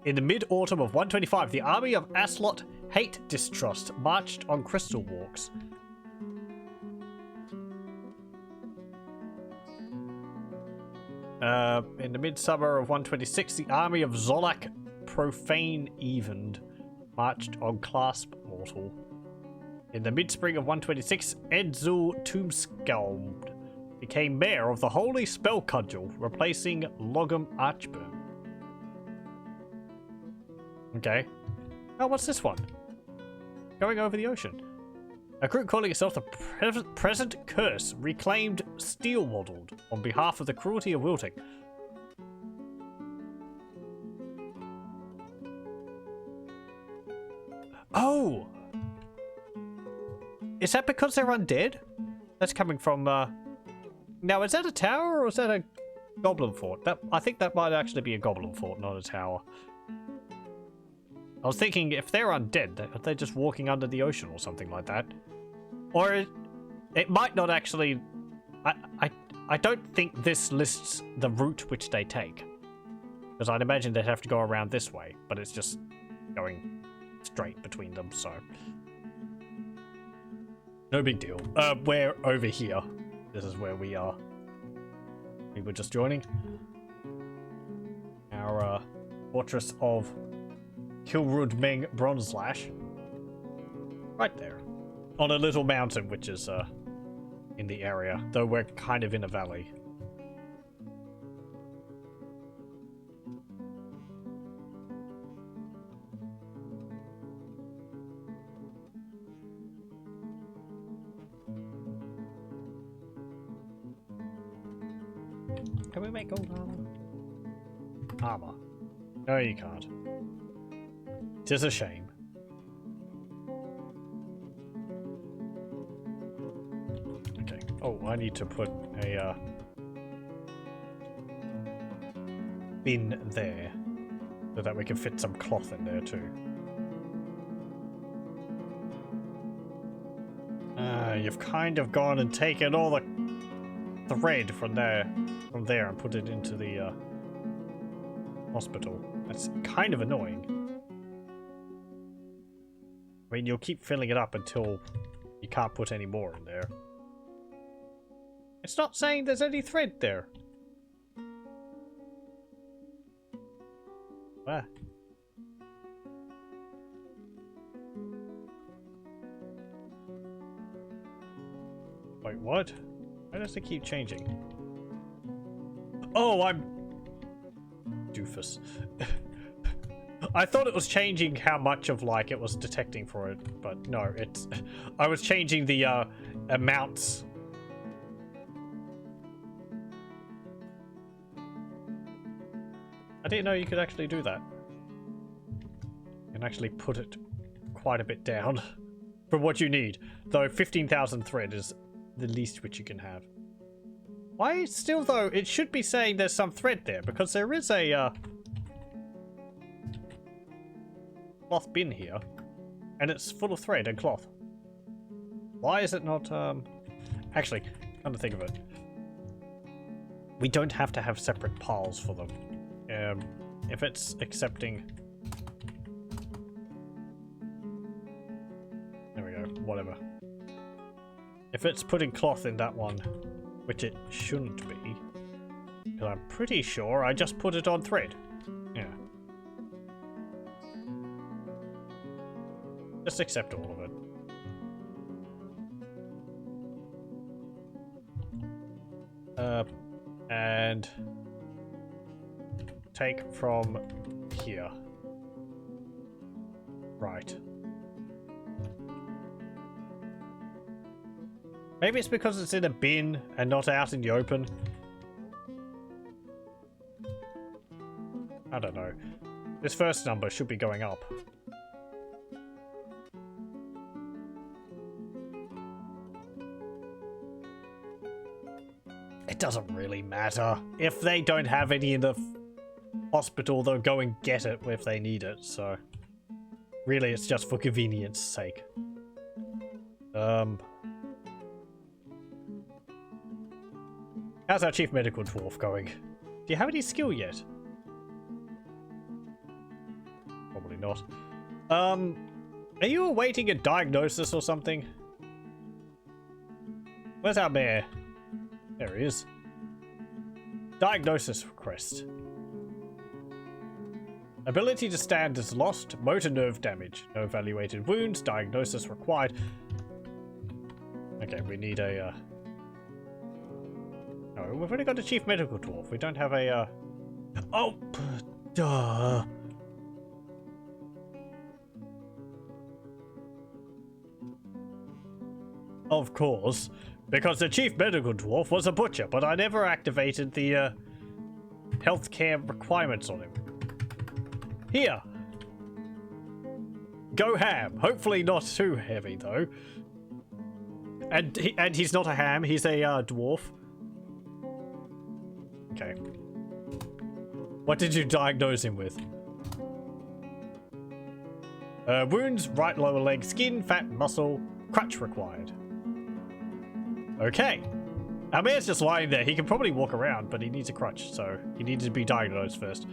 In the mid-autumn of 125, the army of Aslot Hate Distrust marched on Crystal Walks. In the midsummer of 126, the army of Zolak Profane Evened marched on Clasp Mortal. In the mid-spring of 126, Edzul Tombscalmed became mayor of the Holy Spell Cudgel, replacing Logum Archburn. Okay. Oh, what's this one? Going over the ocean. A group calling itself the Present Curse reclaimed Steel Waddled on behalf of the cruelty of wilting. Oh! Is that because they're undead? That's coming from, Now, is that a tower or is that a goblin fort? I think that might actually be a goblin fort, not a tower. I was thinking if they're undead, are they just walking under the ocean or something like that? Or it might not actually... I don't think this lists the route which they take. Because I'd imagine they'd have to go around this way, but it's just going straight between them, so... No big deal. We're over here. This is where we are. We were just joining. Our fortress of Kilrudmeng Bronzelash. Right there. On a little mountain, which is in the area. Though we're kind of in a valley. Can we make gold armor? Armor. No, you can't. It is a shame. Okay. Oh, I need to put a bin there so that we can fit some cloth in there too. You've kind of gone and taken all the thread from there and put it into the hospital. That's kind of annoying. I mean, you'll keep filling it up until you can't put any more in there. It's not saying there's any thread there. Where? Wait, what? Why does it keep changing? Oh, I'm... doofus. I thought it was changing how much of, like, it was detecting for it, but no, it's... I was changing the, amounts. I didn't know you could actually do that. You can actually put it quite a bit down from what you need. Though 15,000 thread is the least which you can have. Why still, though, it should be saying there's some thread there, because there is a, cloth bin here, and it's full of thread and cloth. Why is it not, actually, come to think of it, we don't have to have separate piles for them. If it's accepting... There we go, whatever. If it's putting cloth in that one, which it shouldn't be, because I'm pretty sure I just put it on thread. Yeah. Just accept all of it. And take from here. Right. Maybe it's because it's in a bin and not out in the open. I don't know. This first number should be going up. It doesn't really matter. If they don't have any in the hospital, they'll go and get it if they need it, so... Really, it's just for convenience sake. How's our chief medical dwarf going? Do you have any skill yet? Probably not. Are you awaiting a diagnosis or something? Where's our mayor? There he is. Diagnosis request. Ability to stand is lost. Motor nerve damage. No evaluated wounds. Diagnosis required. Okay, we need a... No, we've already got a chief medical dwarf. We don't have a... Oh! Duh! Of course. Because the chief medical dwarf was a butcher, but I never activated the healthcare requirements on him. Here. Go ham. Hopefully not too heavy though. And he's not a ham. He's a dwarf. Okay. What did you diagnose him with? Wounds, right lower leg, skin, fat, muscle, crutch required. Okay. Our man's just lying there. He can probably walk around, but he needs a crutch, so he needs to be diagnosed first.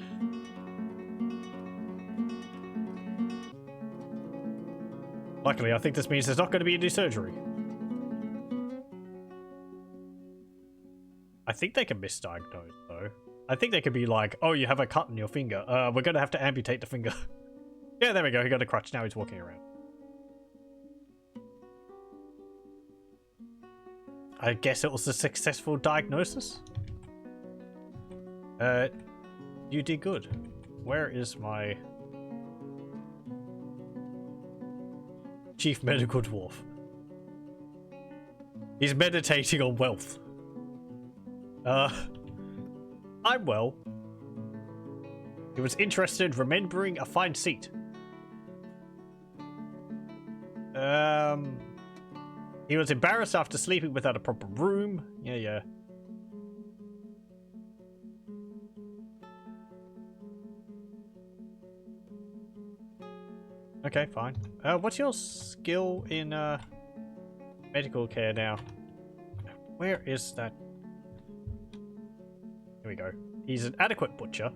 Luckily, I think this means there's not going to be any surgery. I think they can misdiagnose, though. I think they could be like, oh, you have a cut in your finger. We're going to have to amputate the finger. Yeah, there we go. He got a crutch. Now he's walking around. I guess it was a successful diagnosis. You did good. Where is my chief medical dwarf? He's meditating on wealth. I'm well. He was interested remembering a fine seat. He was embarrassed after sleeping without a proper room. Yeah. Okay, fine. What's your skill in medical care now? Where is that? Here we go. He's an adequate butcher.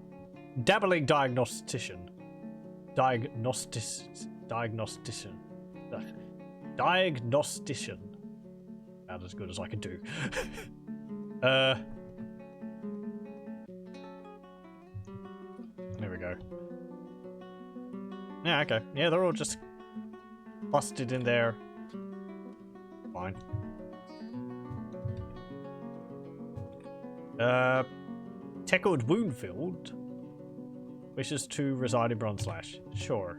Dabbling diagnostician. Diagnostician. Ugh. Diagnostician. About as good as I can do. There we go. Yeah, okay. Yeah, they're all just busted in there. Fine. Teckled Woundfield wishes to reside in Bronzelash. Sure.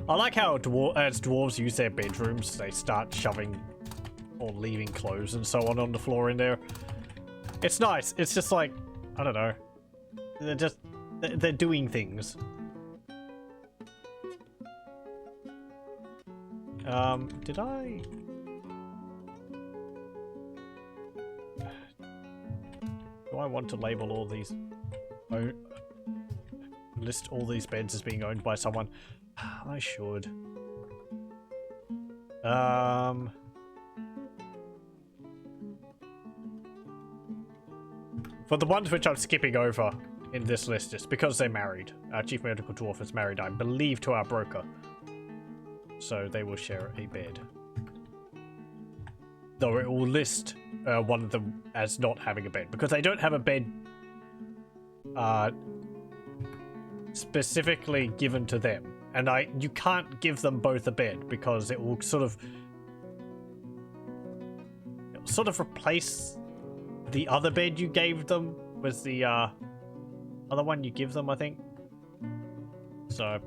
I like how as dwarves use their bedrooms, they start shoving or leaving clothes and so on the floor in there. It's nice. It's just like, I don't know. They're doing things. Did I... Do I want to label all these... list all these beds as being owned by someone? I should. For the ones which I'm skipping over in this list, it's because they're married. Our chief medical dwarf is married, I believe, to our broker. So they will share a bed. Though it will list one of them as not having a bed, because they don't have a bed specifically given to them. And you can't give them both a bed because it will sort of replace the other bed you gave them with the other one you give them, I think. So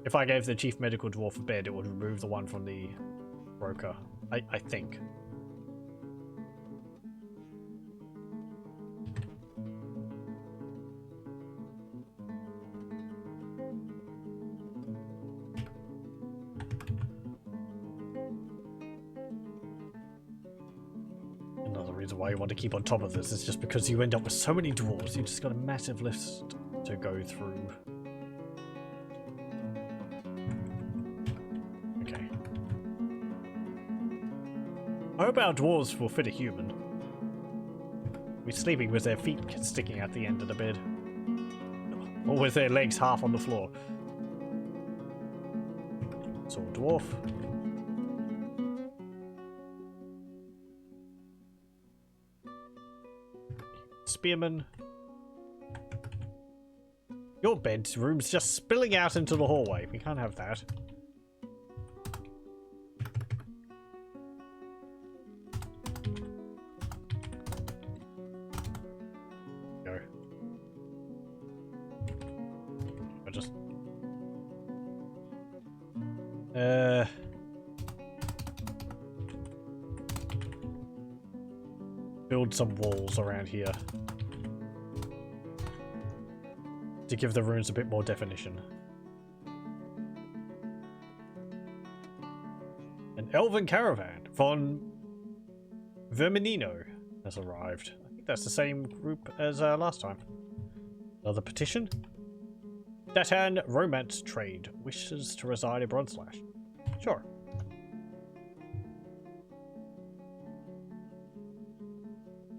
if I gave the chief medical dwarf a bed, it would remove the one from the broker. I think. Why you want to keep on top of this is just because you end up with so many dwarves. You just got a massive list to go through. Okay. I hope our dwarves will fit a human. We're sleeping with their feet sticking out the end of the bed. Or with their legs half on the floor. It's all dwarf. Spearman. Your bedroom's just spilling out into the hallway. We can't have that. Go. I just... build some walls around here to give the runes a bit more definition. An elven caravan von Verminino has arrived. I think that's the same group as last time. Another petition. Datan romance trade wishes to reside in Bronzelash. Sure.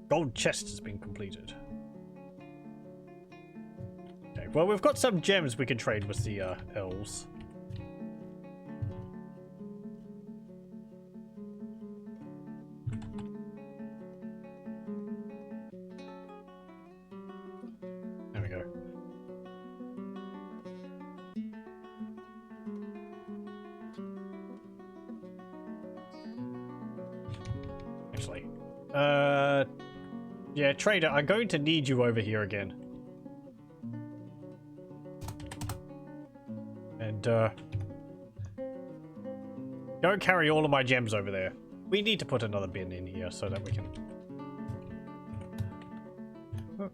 Gold chest has been completed. Okay, well, we've got some gems we can trade with the elves. There we go. Actually, yeah, trader, I'm going to need you over here again. And, don't carry all of my gems over there. We need to put another bin in here so that we can...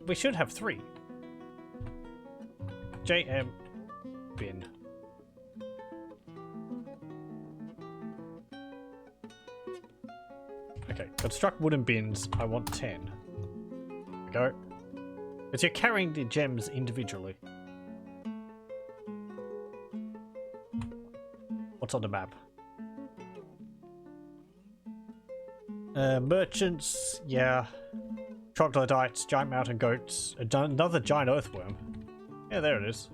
We should have 3. JM bin. Okay, construct wooden bins. I want 10. There we go. Because you're carrying the gems individually. What's on the map? Merchants, yeah. Troglodytes, giant mountain goats, another giant earthworm. Yeah, there it is.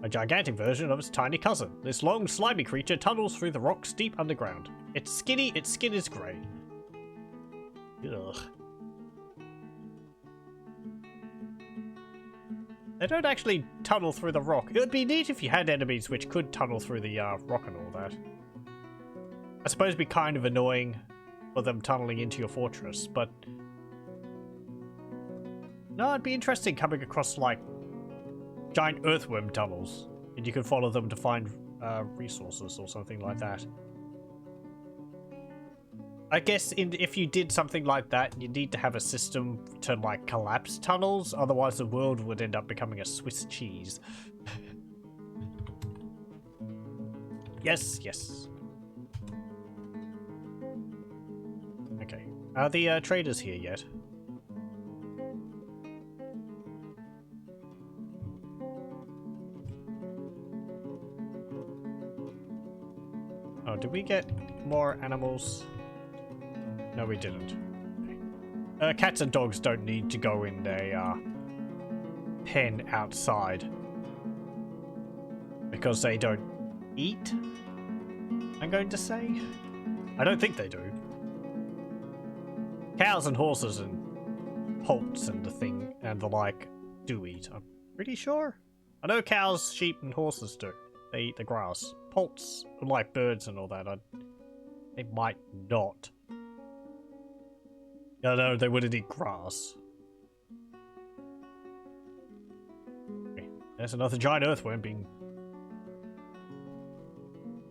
A gigantic version of its tiny cousin. This long, slimy creature tunnels through the rocks deep underground. It's skinny, its skin is grey. Ugh. They don't actually tunnel through the rock. It would be neat if you had enemies which could tunnel through the rock and all that. I suppose it'd be kind of annoying for them tunneling into your fortress, but... No, it'd be interesting coming across, like, giant earthworm tunnels, and you could follow them to find resources or something like that. I guess if you did something like that, you need to have a system to, like, collapse tunnels, otherwise the world would end up becoming a Swiss cheese. Yes, yes. Okay. Are the traders here yet? Oh, did we get more animals? No, we didn't. Okay. Cats and dogs don't need to go in a pen outside. Because they don't eat, I'm going to say. I don't think they do. Cows and horses and poults and the like do eat, I'm pretty sure. I know cows, sheep, and horses do. They eat the grass. Poults, like birds and all that, they might not. No, they wouldn't eat grass. Okay. There's another giant earthworm being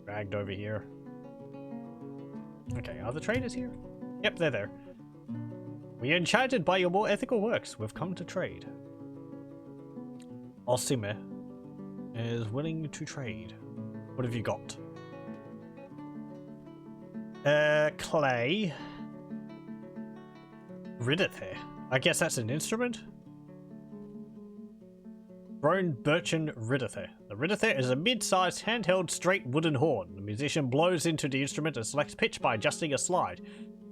dragged over here. Okay, are the traders here? Yep, they're there. We are enchanted by your more ethical works. We've come to trade. Osime is willing to trade. What have you got? Clay. Ridithe. I guess that's an instrument? Grown Birchen Ridithe. The Ridithe is a mid-sized handheld straight wooden horn. The musician blows into the instrument and selects pitch by adjusting a slide.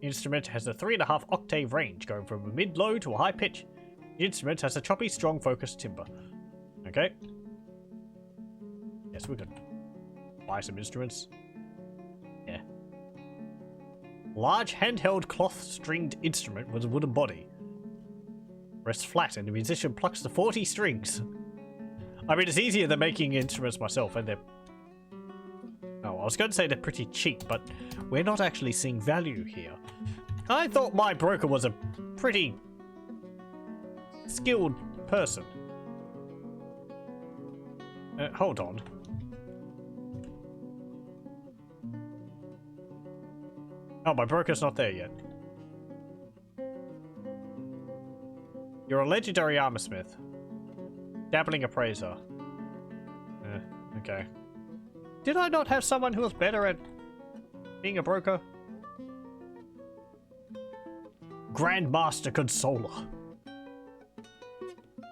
The instrument has a 3.5 octave range, going from a mid-low to a high pitch. The instrument has a choppy, strong, focused timbre. Okay. Yes, we're good. buy some instruments. Yeah. Large handheld cloth-stringed instrument with a wooden body. Rests flat and the musician plucks the 40 strings. I mean, it's easier than making instruments myself, and they're... Oh, I was going to say they're pretty cheap, but we're not actually seeing value here. I thought my broker was a pretty skilled person. Hold on. Oh, my broker's not there yet. You're a legendary armorsmith. Dabbling appraiser. Okay. Did I not have someone who was better at being a broker? Grandmaster Consoler.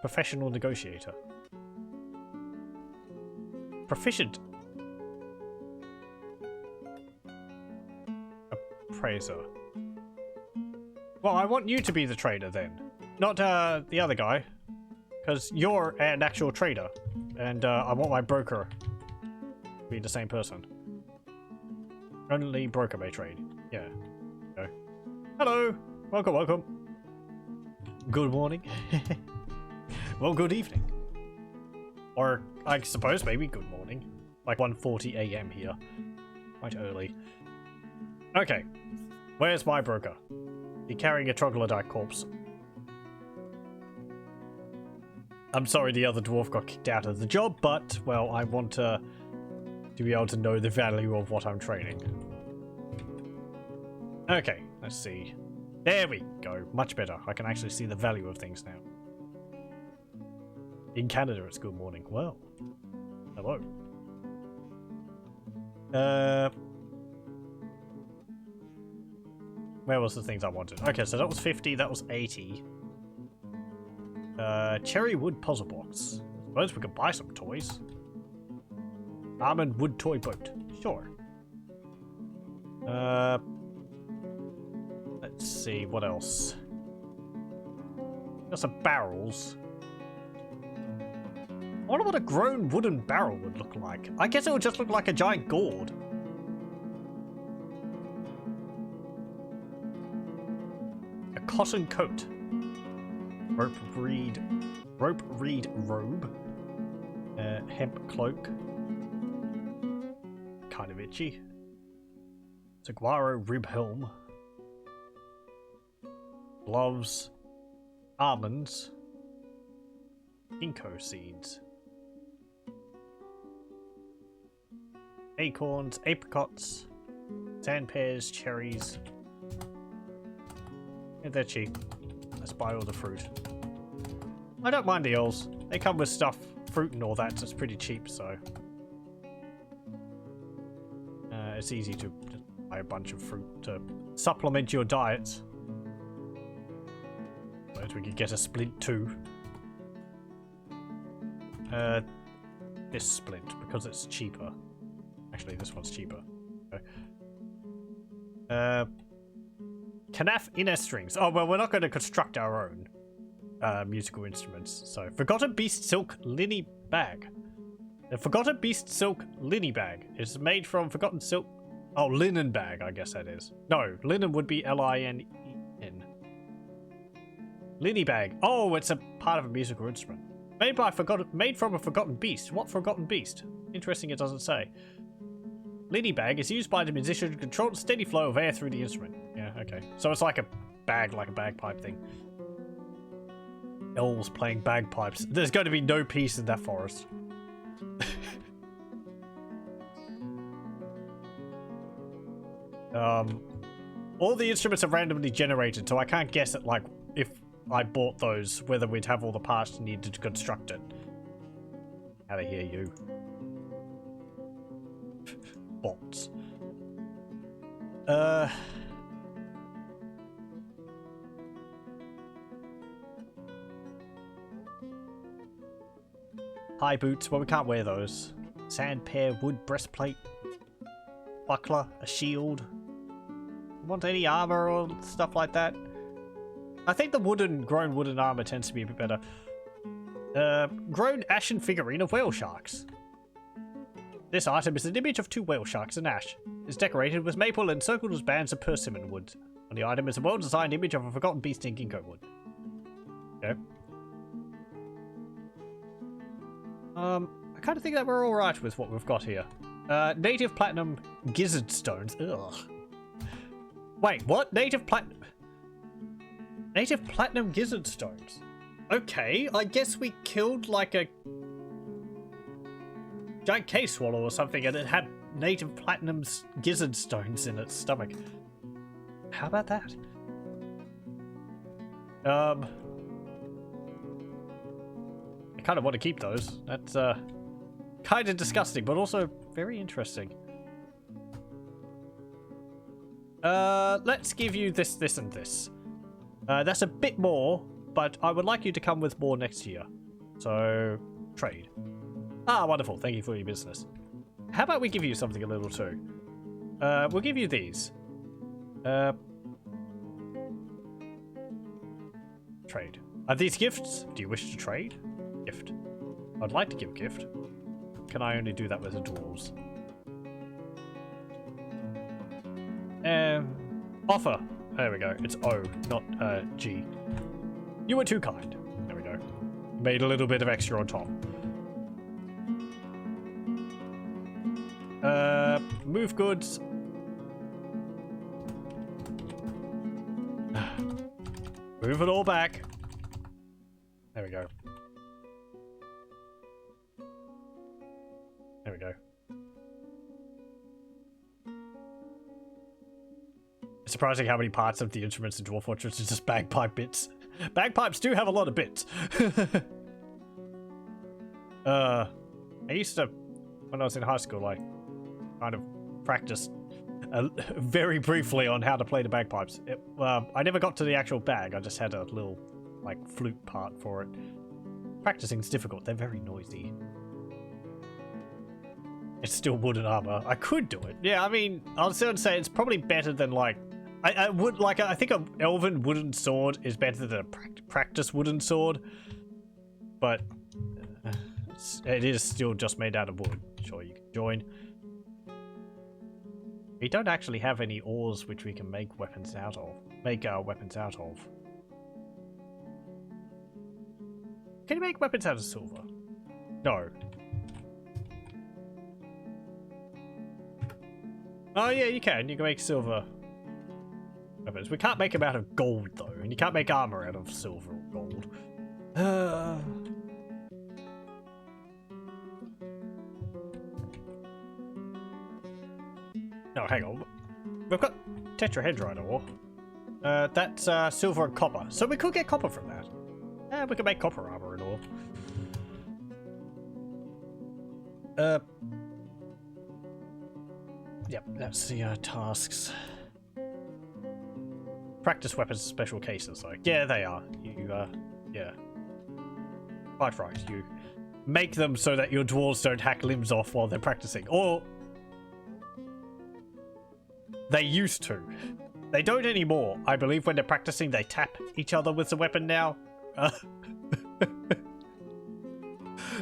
Professional negotiator. Proficient. Appraiser. Well, I want you to be the trader then. Not the other guy. Because you're an actual trader. And I want my broker to be the same person. Only broker may trade. Yeah. Okay. Hello. Welcome, welcome. Good morning. Well, good evening. Or, I suppose, maybe good morning. Like 1:40 AM here. Quite early. Okay. Where's my broker? He carrying a troglodyte corpse. I'm sorry the other dwarf got kicked out of the job, but, well, I want to be able to know the value of what I'm trading. Okay, let's see. There we go. Much better. I can actually see the value of things now. In Canada, it's good morning. Well, hello. Where was the things I wanted? Okay, so that was 50, that was 80. Cherry wood puzzle box. I suppose we could buy some toys. Almond wood toy boat. Sure. Let's see, what else? Got some barrels. I wonder what a grown wooden barrel would look like. I guess it would just look like a giant gourd. A cotton coat. Rope reed robe. Hemp cloak. Kind of itchy. Saguaro rib helm. Gloves. Almonds. Ginkgo seeds. Acorns, apricots, sand pears, cherries. Yeah, they're cheap. Let's buy all the fruit. I don't mind the owls. They come with stuff, fruit and all that, so it's pretty cheap, so... it's easy to just buy a bunch of fruit to supplement your diets. But we could get a splint too. This splint, because it's cheaper. Actually, this one's cheaper. Okay. Canaf inner strings. Oh, well, we're not going to construct our own musical instruments. So, Forgotten Beast Silk Linny Bag. The Forgotten Beast Silk Linny Bag is made from Forgotten Silk... Oh, linen bag, I guess that is. No, linen would be L-I-N-E-N. Linny bag. Oh, it's a part of a musical instrument. Made from a forgotten beast. What forgotten beast? Interesting, it doesn't say. Linny bag is used by the musician to control the steady flow of air through the instrument. Yeah, okay. So it's like a bag, like a bagpipe thing. Elves playing bagpipes. There's going to be no peace in that forest. All the instruments are randomly generated, so I can't guess at, like, if I bought those, whether we'd have all the parts needed to construct it. How to hear you. Bots. High boots. Well, we can't wear those. Sand pear wood breastplate. Buckler. A shield. Want any armor or stuff like that? I think the grown wooden armor tends to be a bit better. Grown ashen figurine of whale sharks. This item is an image of two whale sharks in ash. It's decorated with maple and circled with bands of persimmon wood. On the item is a well-designed image of a forgotten beast in ginkgo wood. Okay. I kind of think that we're alright with what we've got here. Native platinum gizzard stones. Ugh. Wait, what? Native platinum gizzard stones. Okay, I guess we killed like a giant cave swallow or something and it had native platinum gizzard stones in its stomach. How about that? I kind of want to keep those. That's kind of disgusting, but also very interesting. Let's give you this, this, and this. That's a bit more, but I would like you to come with more next year. So, trade. Ah, wonderful. Thank you for your business. How about we give you something a little too? We'll give you these. Trade. Are these gifts? Do you wish to trade? Gift. I'd like to give gift. Can I only do that with the dwarves? Offer. There we go. It's O, not G. You were too kind. There we go. Made a little bit of extra on top. Move goods. Move it all back. There we go. There we go. It's surprising how many parts of the instruments in Dwarf Fortress is just bagpipe bits. Bagpipes do have a lot of bits. I used to, when I was in high school, I kind of practiced very briefly on how to play the bagpipes. I never got to the actual bag. I just had a little, like, flute part for it. Practicing's difficult. They're very noisy. It's still wooden armor. I could do it. Yeah, I mean, I'll still say it's probably better than, like, I would, like, I think an elven wooden sword is better than a practice wooden sword. But it is still just made out of wood. Sure, you can join. We don't actually have any ores which we can make weapons out of. Make our weapons out of. Can you make weapons out of silver? No. Oh yeah, you can. You can make silver weapons. We can't make them out of gold though, and you can't make armor out of silver or gold. No, hang on. We've got tetrahedrite ore. That's silver and copper. So we could get copper from that. We could make copper armor and all. Yep, that's the tasks. Practice weapons special cases, like, yeah, they are. You, yeah. Quite right. You make them so that your dwarves don't hack limbs off while they're practicing. Or they used to. They don't anymore. I believe when they're practicing, they tap each other with the weapon now.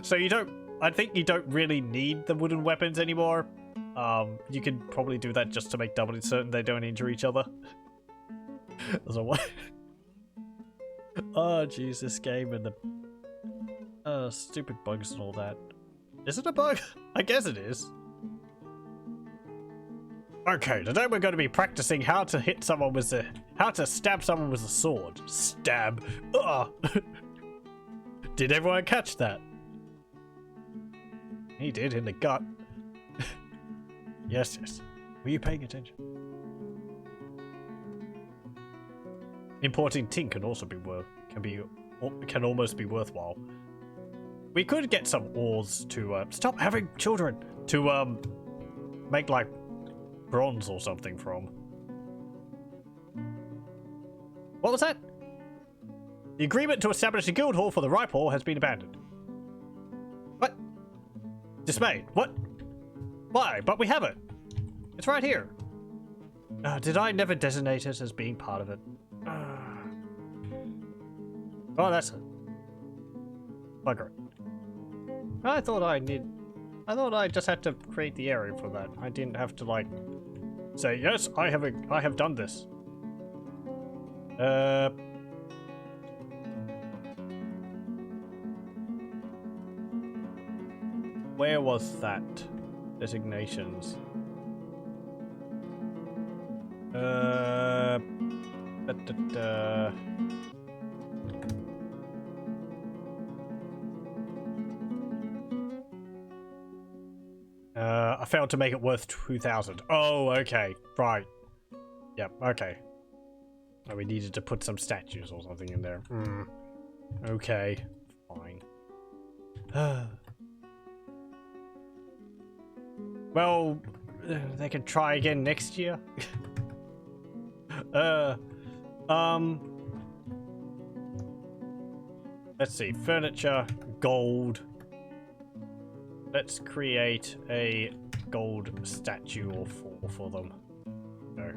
So you don't... I think you don't really need the wooden weapons anymore. You can probably do that just to make doubly certain they don't injure each other. So what? Oh, jeez, this game and the stupid bugs and all that. Is it a bug? I guess it is. Okay, today we're going to be practicing how to hit someone with how to stab someone with a sword. Stab. Ugh. Did everyone catch that? He did, in the gut. Yes, yes. Were you paying attention? Importing tin can also be can almost be worthwhile. We could get some ores to stop having children to make like bronze or something from. What was that? The agreement to establish a guild hall for the ripe ore has been abandoned. What? Dismayed. What? Why? But we have it. It's right here. Did I never designate it as being part of it? Oh, that's it. Bugger. I thought I need... I thought I just had to create the area for that. I didn't have to like say, yes, I have done this. Where was that? Designations. I failed to make it worth 2,000. Oh, okay. Right. Yep, okay. Oh, we needed to put some statues or something in there. Okay. Fine. Well, they can try again next year. Let's see. Furniture, gold. Let's create a gold statue or four for them. No.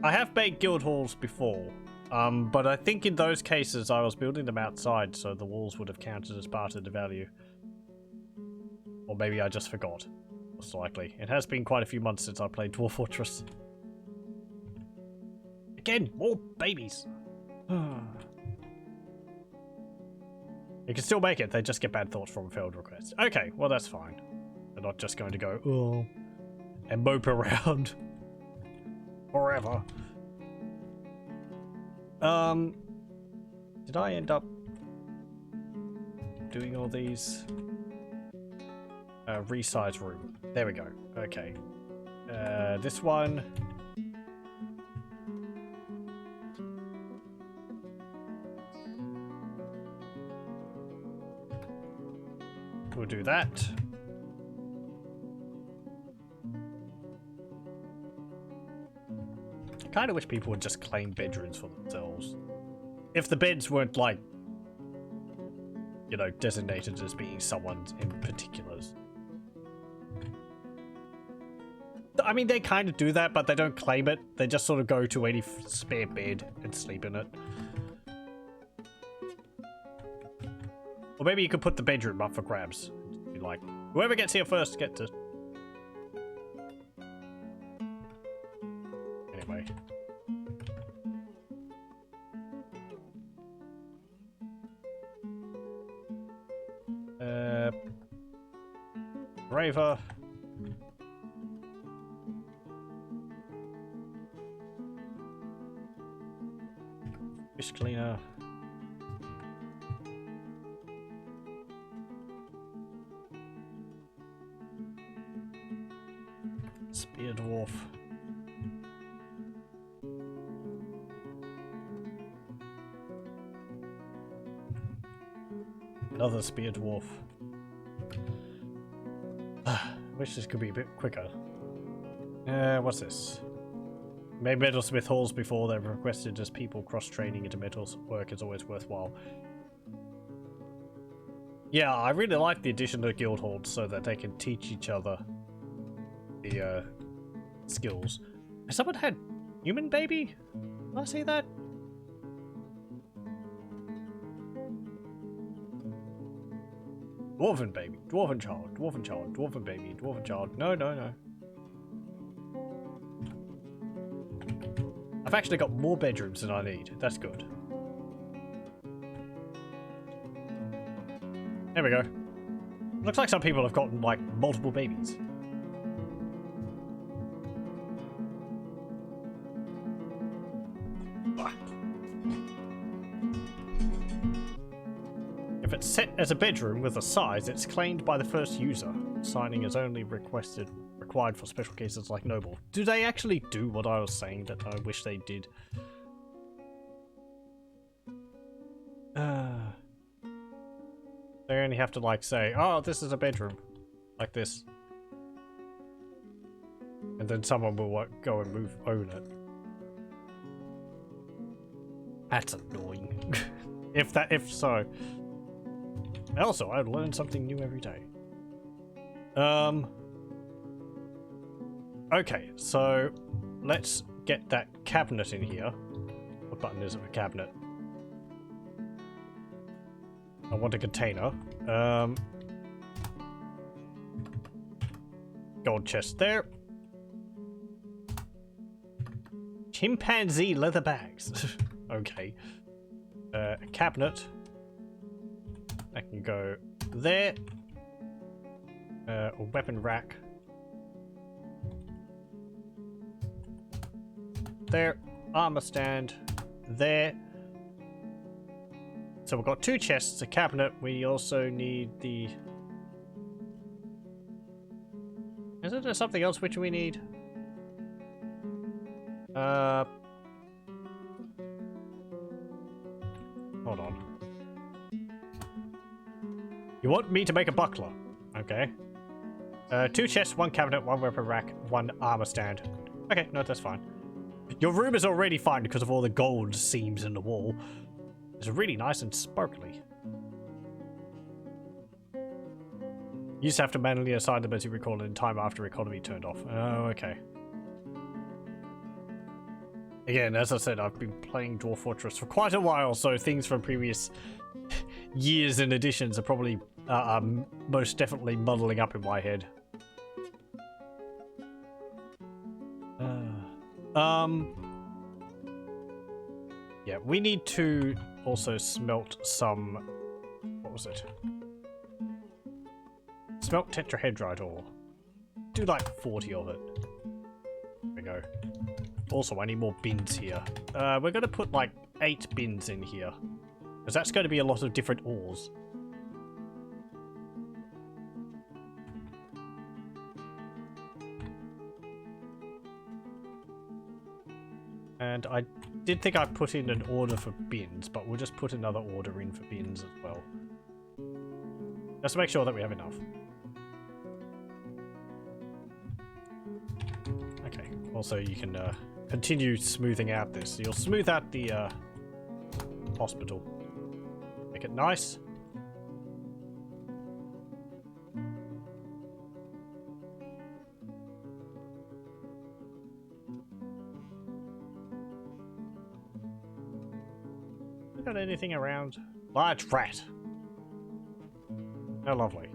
I have made guild halls before, but I think in those cases I was building them outside, so the walls would have counted as part of the value. Or maybe I just forgot. Most likely. It has been quite a few months since I played Dwarf Fortress. Again, more babies. You can still make it, they just get bad thoughts from failed requests. Okay, well that's fine. They're not just going to go, oh, and mope around forever. Did I end up doing all these? Resize room. There we go. Okay. This one. We'll do that. I kind of wish people would just claim bedrooms for themselves. If the beds weren't like, you know, designated as being someone's in particulars. I mean, they kind of do that, but they don't claim it. They just sort of go to any spare bed and sleep in it. Or maybe you could put the bedroom up for grabs. Be like, whoever gets here first get to... Anyway. Braver. Fish cleaner. Spear dwarf. Another spear dwarf. Wish this could be a bit quicker. What's this? Made metalsmith halls before. They've requested as people cross-training into metals work is always worthwhile. Yeah, I really like the addition to guild halls so that they can teach each other the skills. Has someone had human baby? Did I see that? Dwarven baby, dwarven child, dwarven baby, dwarven child. No, no, no. I've actually got more bedrooms than I need. That's good. There we go. Looks like some people have gotten, like, multiple babies. If it's set as a bedroom with a size, it's claimed by the first user. Signing is only required for special cases like noble. Do they actually do what I was saying that I wish they did? They only have to like say, oh, this is a bedroom. Like this. And then someone will go and own it. That's annoying. if so. Also, I learn something new every day. Okay, so let's get that cabinet in here. What button is it for cabinet? I want a container. Gold chest there. Chimpanzee leather bags. Okay. A cabinet. I can go there. A weapon rack. There. Armor stand. There. So we've got 2 chests, a cabinet. We also need the... Isn't there something else which we need? Hold on. You want me to make a buckler? Okay. 2 chests, 1 cabinet, 1 weapon rack, 1 armor stand. Okay, no, that's fine. Your room is already fine because of all the gold seams in the wall. It's really nice and sparkly. You just have to manually assign them as you recall it in time after economy turned off. Oh, okay. Again, as I said, I've been playing Dwarf Fortress for quite a while, so things from previous years and editions are probably most definitely muddling up in my head. Yeah, we need to also smelt some... What was it? Smelt tetrahedrite ore. Do like 40 of it. There we go. Also, I need more bins here. We're going to put like 8 bins in here. Because that's going to be a lot of different ores. And I did think I put in an order for bins, but we'll just put another order in for bins as well. Just to make sure that we have enough. Okay, also you can continue smoothing out this. You'll smooth out the hospital. Make it nice. Got anything around? Large rat. How lovely.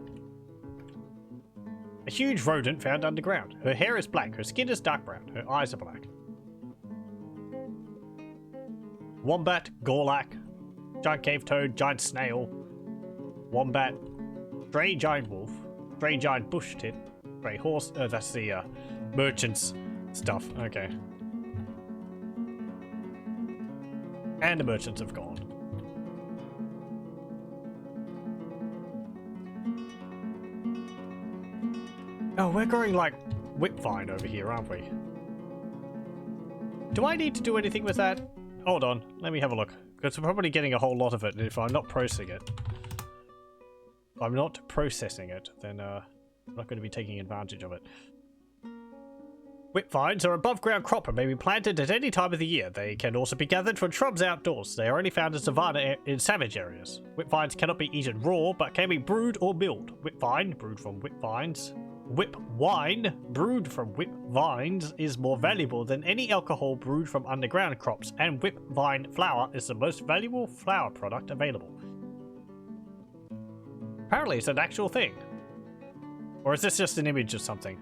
A huge rodent found underground. Her hair is black, her skin is dark brown, her eyes are black. Wombat, Gorlak, giant cave toad, giant snail, wombat, stray giant wolf, stray giant bush tit, stray horse. That's the merchant's stuff. Okay. And the merchants have gone. Oh, we're growing like whipvine over here, aren't we? Do I need to do anything with that? Hold on, let me have a look. Because we're probably getting a whole lot of it, and if I'm not processing it... If I'm not processing it, then I'm not going to be taking advantage of it. Whipvines are above ground crop and may be planted at any time of the year. They can also be gathered from shrubs outdoors. They are only found in savanna in savage areas. Whipvines cannot be eaten raw, but can be brewed or milled. Whipvine, brewed from whipvines. Whip wine, brewed from whip vines, is more valuable than any alcohol brewed from underground crops, and whip vine flour is the most valuable flour product available. Apparently it's an actual thing. Or is this just an image of something?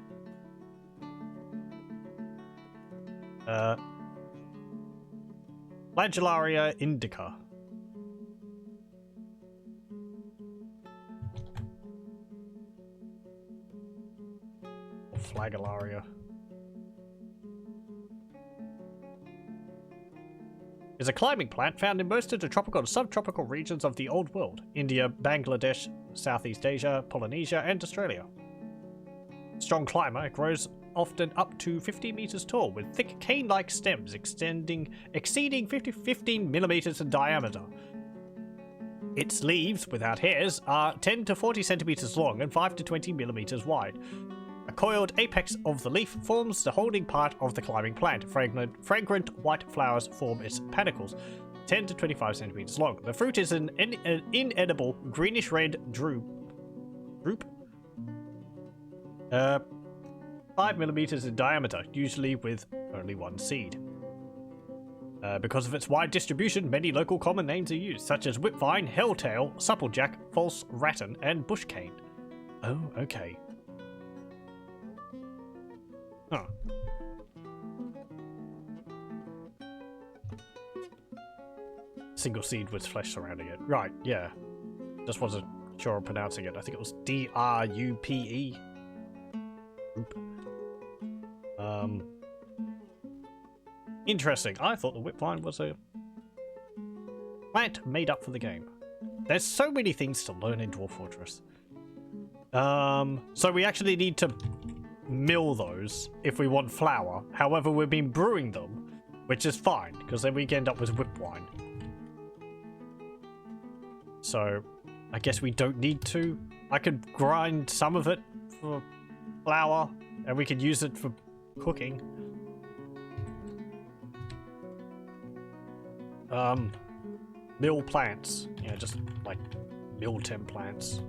Flagellaria indica. Or Flagellaria. Is a climbing plant found in most of the tropical and subtropical regions of the Old World. India, Bangladesh, Southeast Asia, Polynesia, and Australia. Strong climber, it grows often up to 50 meters tall, with thick cane-like stems exceeding 15 millimeters in diameter. Its leaves, without hairs, are 10 to 40 centimeters long and 5 to 20 millimeters wide. A coiled apex of the leaf forms the holding part of the climbing plant. Fragrant white flowers form its panicles, 10 to 25 centimeters long. The fruit is an inedible greenish-red drupe. 5 millimeters in diameter, usually with only one seed. Because of its wide distribution, many local common names are used, such as whipvine, helltail, supplejack, false rattan, and bushcane. Oh, okay. Huh. Single seed with flesh surrounding it. Right, yeah. Just wasn't sure of pronouncing it. I think it was D-R-U-P-E. Interesting. I thought the whipvine was a plant made up for the game. There's so many things to learn in Dwarf Fortress. So we actually need to mill those if we want flour. However, we've been brewing them, which is fine, because then we end up with whip wine. So I guess we don't need to. I could grind some of it for flour, and we could use it for cooking. Mill plants. Yeah, just like mill 10 plants.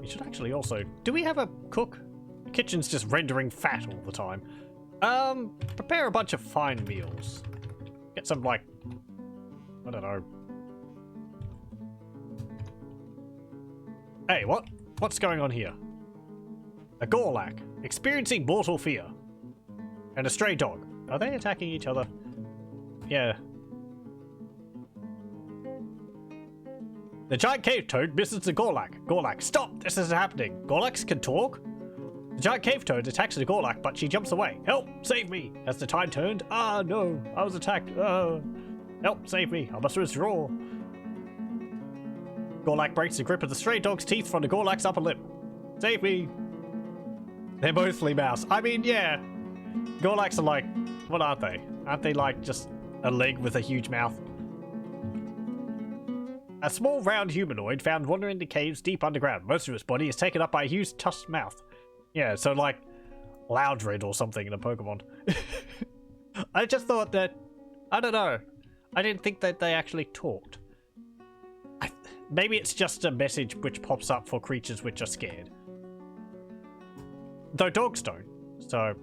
We should actually also... Do we have a cook? The kitchen's just rendering fat all the time. Prepare a bunch of fine meals. Get some, like... I don't know. Hey, what? What's going on here? A Gorlak, experiencing mortal fear. And a stray dog. Are they attacking each other? Yeah. The giant cave toad misses the Gorlak. Gorlak, stop! This isn't happening. Gorlaks can talk? The giant cave toad attacks the Gorlak, but she jumps away. Help! Save me! As the tide turned. Ah, no! I was attacked. Help! Save me! I must withdraw. Gorlak breaks the grip of the stray dog's teeth from the Gorlak's upper lip. Save me! They're mostly mouse. I mean, yeah. Gorlaks are like... What aren't they? Aren't they like just a leg with a huge mouth? A small round humanoid found wandering in the caves deep underground. Most of its body is taken up by a huge tusked mouth. Yeah, so like Loudred or something in a Pokemon. I just thought that... I don't know. I didn't think that they actually talked. Maybe it's just a message which pops up for creatures which are scared. Though dogs don't. So...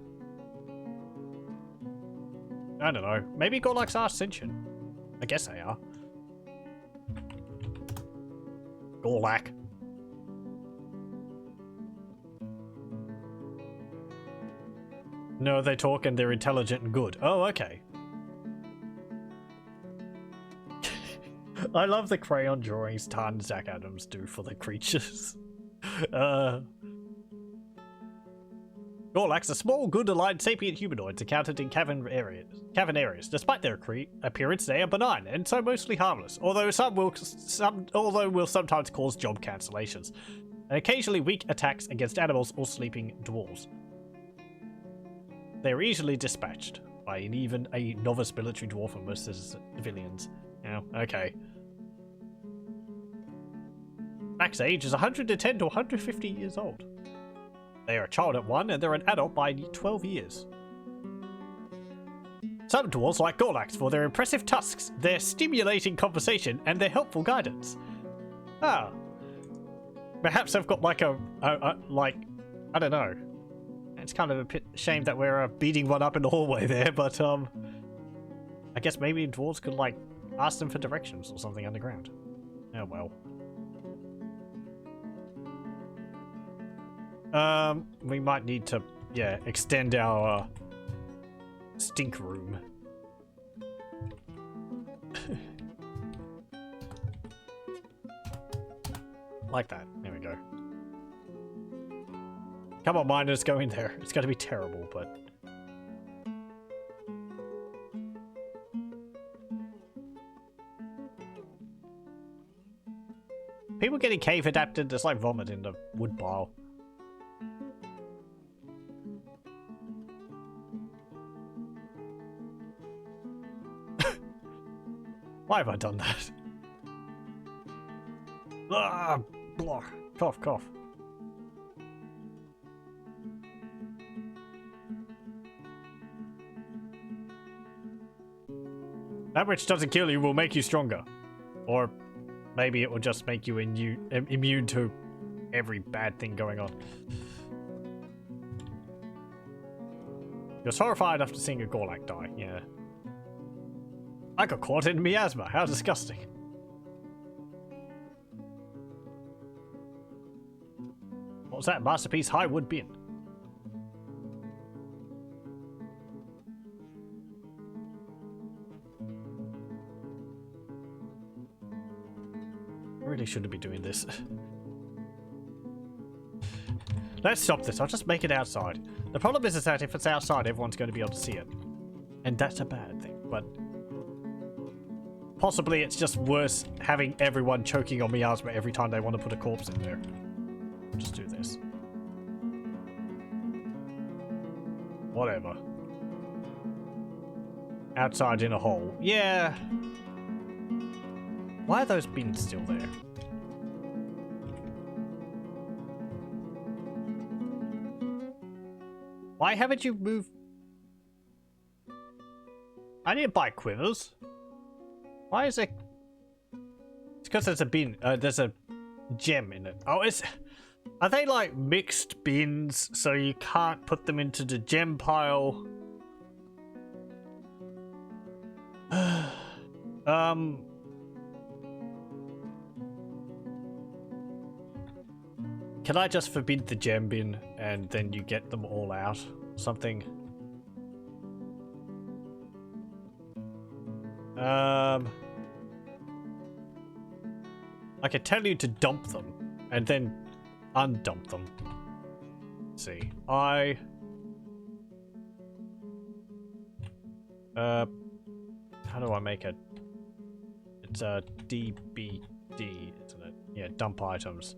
I don't know. Maybe Gorlaks are sentient. I guess they are. Gorlak. No, they talk and they're intelligent and good. Oh, okay. I love the crayon drawings Tan and Zach Adams do for the creatures. Gorlaks are small, good-aligned sapient humanoids encountered in cavern areas. Despite their appearance, they are benign and so mostly harmless. Although will sometimes cause job cancellations, and occasionally weak attacks against animals or sleeping dwarves. They are easily dispatched by even a novice military dwarf and most civilians. Oh, okay. Max age is 110 to 150 years old. They are a child at 1 and they're an adult by 12 years. Some dwarves like Gorlaks for their impressive tusks, their stimulating conversation, and their helpful guidance. Ah. Perhaps they've got like like, I don't know. It's kind of a shame that we're beating one up in the hallway there, but I guess maybe dwarves could like ask them for directions or something underground. Oh well. We might need to, yeah, extend our stink room. Like that. There we go. Come on, miners, go in there. It's gonna be terrible, but... People getting cave adapted, there's like vomit in the wood pile. Why have I done that? Ah, blah, cough, cough. That which doesn't kill you will make you stronger. Or maybe it will just make you immune to every bad thing going on. You're horrified after seeing a Gorlak die, yeah. I got caught in miasma, how disgusting. What was that? Masterpiece high wood bin. I really shouldn't be doing this. Let's stop this. I'll just make it outside. The problem is that if it's outside, everyone's going to be able to see it. And that's a bad thing, but... possibly it's just worse having everyone choking on miasma every time they want to put a corpse in there. We'll just do this. Whatever. Outside in a hole. Yeah. Why are those bins still there? Why haven't you moved? I didn't buy quivers. Why is it? It's because there's a bin. There's a gem in it. Oh, it's. Are they like mixed bins so you can't put them into the gem pile? Can I just forbid the gem bin and then you get them all out? Something. I can tell you to dump them and then undump them. Let's see. How do I make it? It's a DBD, isn't it? Yeah, dump items.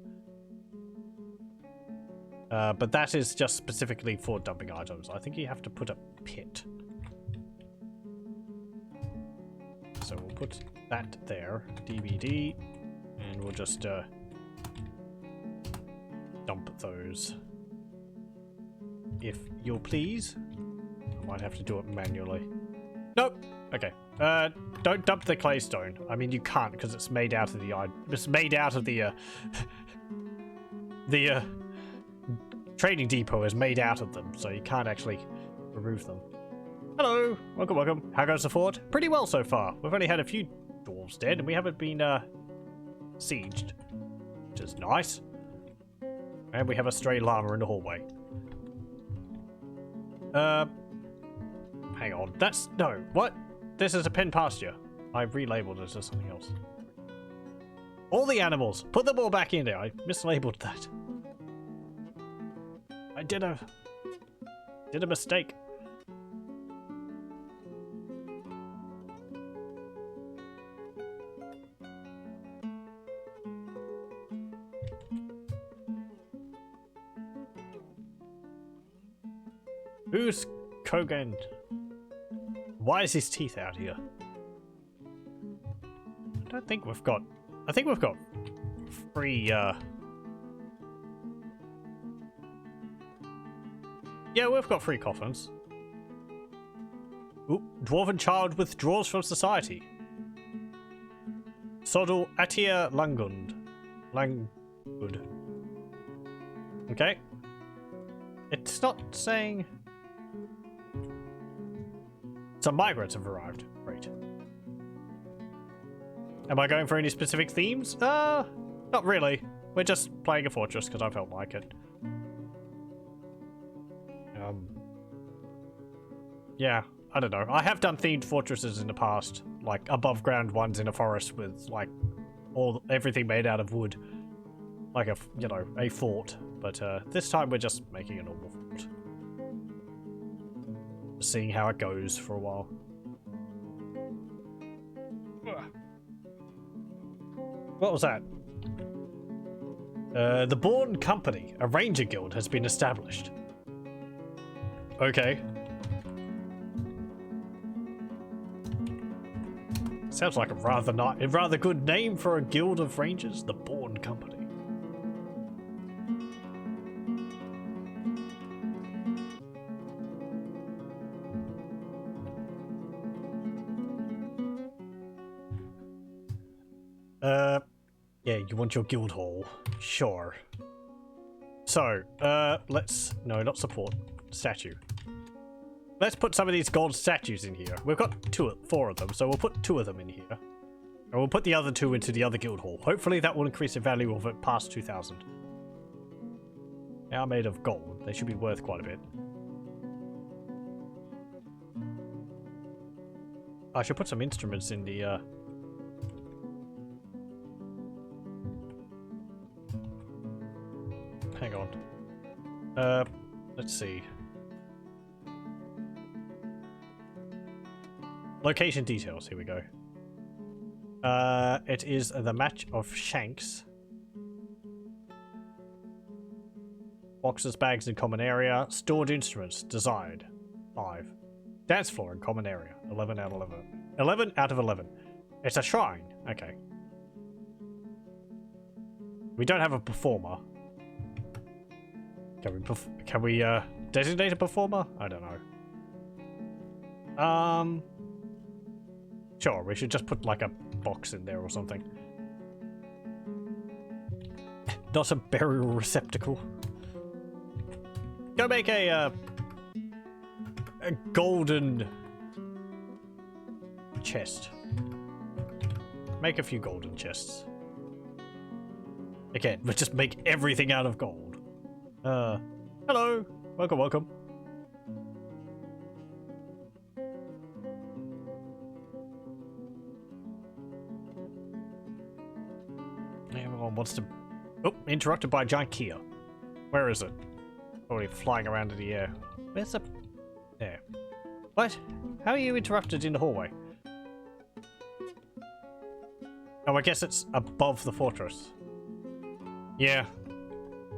But that is just specifically for dumping items. I think you have to put a pit. So we'll put that there, DBD, and we'll just dump those. If you'll please. I might have to do it manually. Nope. Okay. Don't dump the claystone. I mean, you can't because it's made out of the the trading depot is made out of them, so you can't actually remove them. Hello, welcome. How goes the fort? Pretty well so far. We've only had a few dwarves dead, and we haven't been sieged, which is nice. And we have a stray llama in the hallway. Hang on. That's no. What? This is a pen pasture. I relabeled it as something else. All the animals. Put them all back in there. I mislabeled that. I did a mistake. Who's Kogan? Why is his teeth out here? I think we've got free yeah, we've got free coffins. Ooh, dwarven child withdraws from society. Sodal Atia Langund. Okay. It's not saying... Some migrants have arrived. Great. Am I going for any specific themes? Not really. We're just playing a fortress because I felt like it. Yeah, I don't know. I have done themed fortresses in the past, like above ground ones in a forest with like everything made out of wood, like a fort. But this time we're just making a normal fort, seeing how it goes for a while. What was that? The Bourne Company, a ranger guild, has been established. Okay. Sounds like a rather good name for a guild of rangers, the Bourne Company. Yeah, you want your guild hall. Sure. So, no, not support. Statue. Let's put some of these gold statues in here. We've got four of them, so we'll put 2 of them in here. And we'll put the other 2 into the other guild hall. Hopefully that will increase the value of it past 2,000. They are made of gold. They should be worth quite a bit. I should put some instruments in the... Hang on. Let's see. Location details, here we go. It is the match of shanks. Boxes, bags in common area. Stored instruments, desired. 5. Dance floor in common area. 11 out of 11. 11 out of 11. It's a shrine. Okay. We don't have a performer. Can we designate a performer? I don't know. Sure, we should just put like a box in there or something. Not a burial receptacle. Go make a golden chest. Make a few golden chests. Again, we'll just make everything out of gold. Hello. Welcome, welcome. Everyone wants to... Oh, interrupted by a giant Kia. Where is it? Already flying around in the air. Where's the... There. What? How are you interrupted in the hallway? Oh, I guess it's above the fortress. Yeah.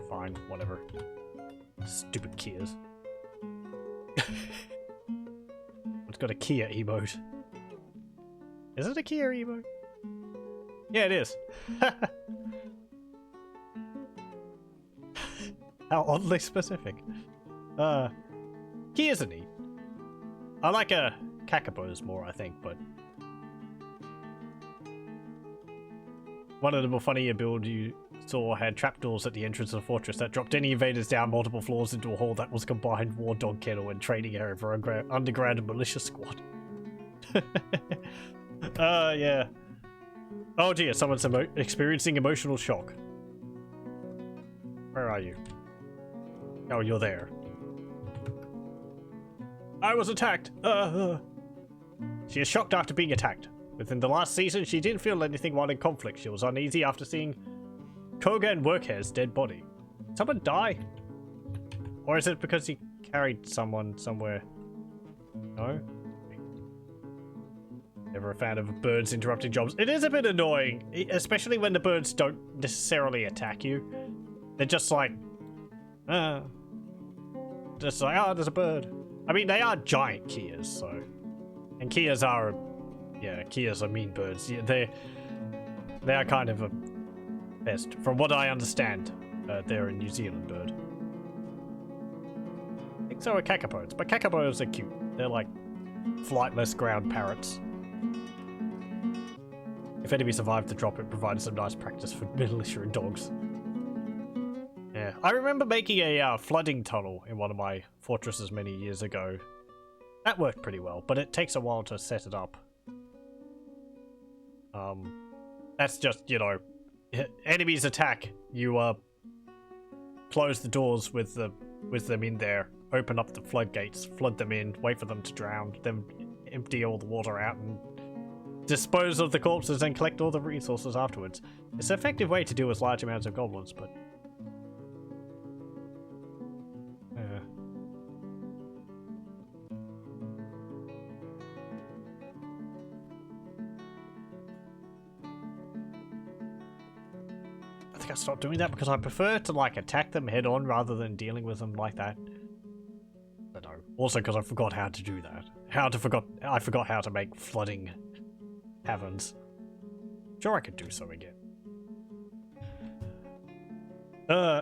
Fine, whatever. Stupid Kias. It's got a Kia emote. Is it a Kia emote? Yeah, it is. How oddly specific. Kias are neat. I like Kakabos more, I think, but... One of the more funnier builds you saw had trapdoors at the entrance of the fortress that dropped any invaders down multiple floors into a hall that was combined war dog kennel and training area for an underground militia squad. Yeah. Oh dear, someone's experiencing emotional shock. Where are you? Oh, you're there. I was attacked! She is shocked after being attacked. Within the last season, she didn't feel anything while in conflict. She was uneasy after seeing Koga and Workhair's dead body. Did someone die? Or is it because he carried someone somewhere? No? Never a fan of birds interrupting jobs. It is a bit annoying, especially when the birds don't necessarily attack you. They're just like, oh, there's a bird. I mean, they are giant Kias, so... And Kias are... Yeah, Kias are mean birds. Yeah, they are kind of a pest. From what I understand, they're a New Zealand bird. I think so are Kakapos, but Kakapos are cute. They're like flightless ground parrots. If enemies survived the drop, it provided some nice practice for militia and dogs. Yeah, I remember making a flooding tunnel in one of my fortresses many years ago. That worked pretty well, but it takes a while to set it up. That's just, you know, enemies attack, you close the doors with them in there, open up the floodgates, flood them in, wait for them to drown, then empty all the water out and dispose of the corpses and collect all the resources afterwards. It's an effective way to deal with large amounts of goblins, but I stopped doing that because I prefer to like attack them head on rather than dealing with them like that. I don't know. Also because I forgot how to do that. I forgot how to make flooding caverns. Sure, I could do so again.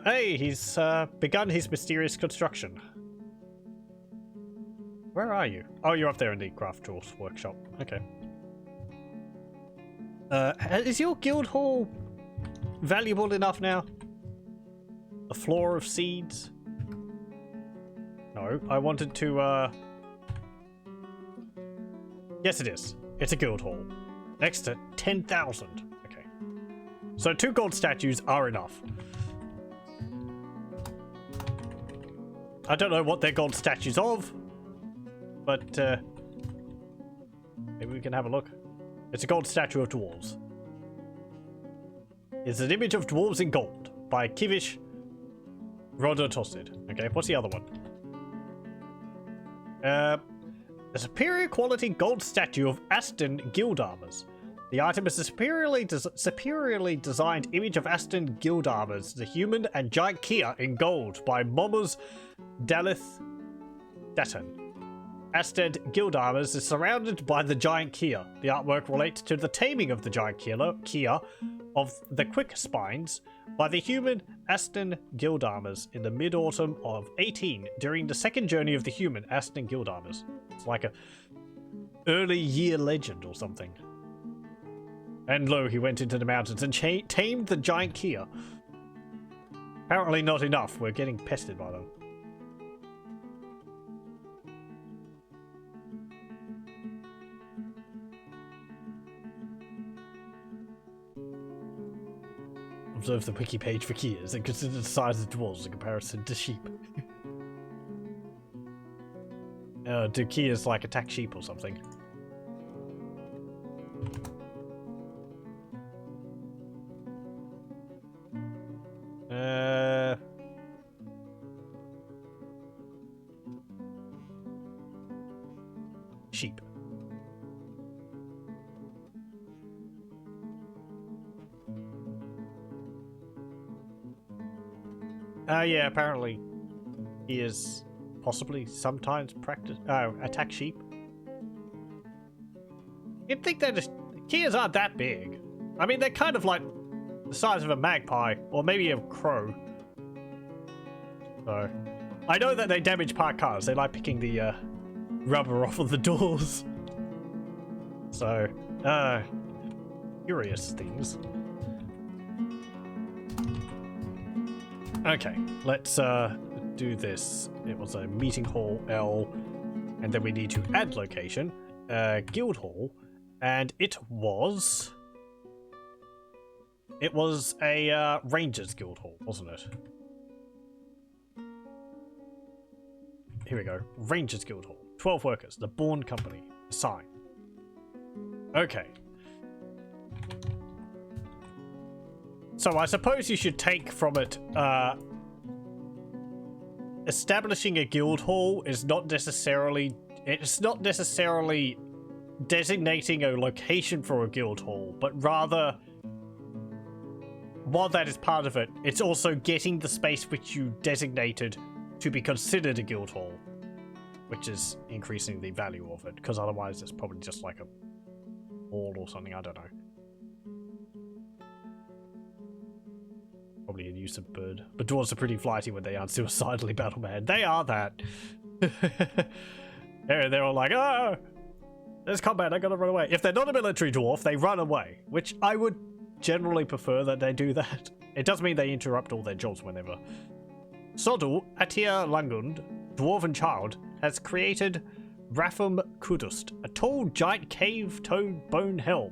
Hey, he's begun his mysterious construction. Where are you? Oh, you're up there in the craft tools workshop. Okay. Is your guild hall valuable enough now? The floor of seeds? No, I wanted to Yes, it is. It's a guild hall. Next to 10,000. Okay. So 2 gold statues are enough. I don't know what they're gold statues of, but maybe we can have a look. It's a gold statue of dwarves. It's an image of dwarves in gold by Kivish Rodotosid. Okay, what's the other one? A superior quality gold statue of Aston Guildarmors. The item is a superiorly designed image of Aston Guildarmors, the human and giant Kia in gold by Mommers Dalith Datan. Aston Guildarmors is surrounded by the giant Kia. The artwork relates to the taming of the giant Kia of the quick spines by the human Aston Guildarmors in the mid-autumn of 18 during the second journey of the human Aston Guildarmors. It's like a early year legend or something. And lo, he went into the mountains and tamed the giant Kia. Apparently not enough. We're getting pestered by them. Observe the wiki page for Kias and consider the size of dwarves in comparison to sheep. Do Kias like attack sheep or something? Sheep. Yeah, apparently he is possibly sometimes attack sheep. You'd think that Kias aren't that big. I mean, they're kind of like the size of a magpie, or maybe a crow. So, I know that they damage parked cars. They like picking the rubber off of the doors. So, curious things. Okay, let's do this. It was a meeting hall L, and then we need to add location, guild hall, and it was a Rangers guild hall, wasn't it? Here we go, Rangers guild hall, 12 workers, the Bourne Company, assign. Okay. So I suppose you should take from it, establishing a guild hall is not necessarily, it's not necessarily designating a location for a guild hall, but rather, while that is part of it, it's also getting the space which you designated to be considered a guild hall, which is increasing the value of it, because otherwise it's probably just like a hall or something, I don't know. Probably a nuisance bird. But dwarves are pretty flighty when they aren't suicidally battle mad. They are that. They're all like, oh, there's combat, I gotta run away. If they're not a military dwarf, they run away, which I would generally prefer that they do that. It does mean they interrupt all their jobs whenever. Sodul Atia Langund, dwarven child, has created Rapham Kudust, a tall giant cave-toed bone helm.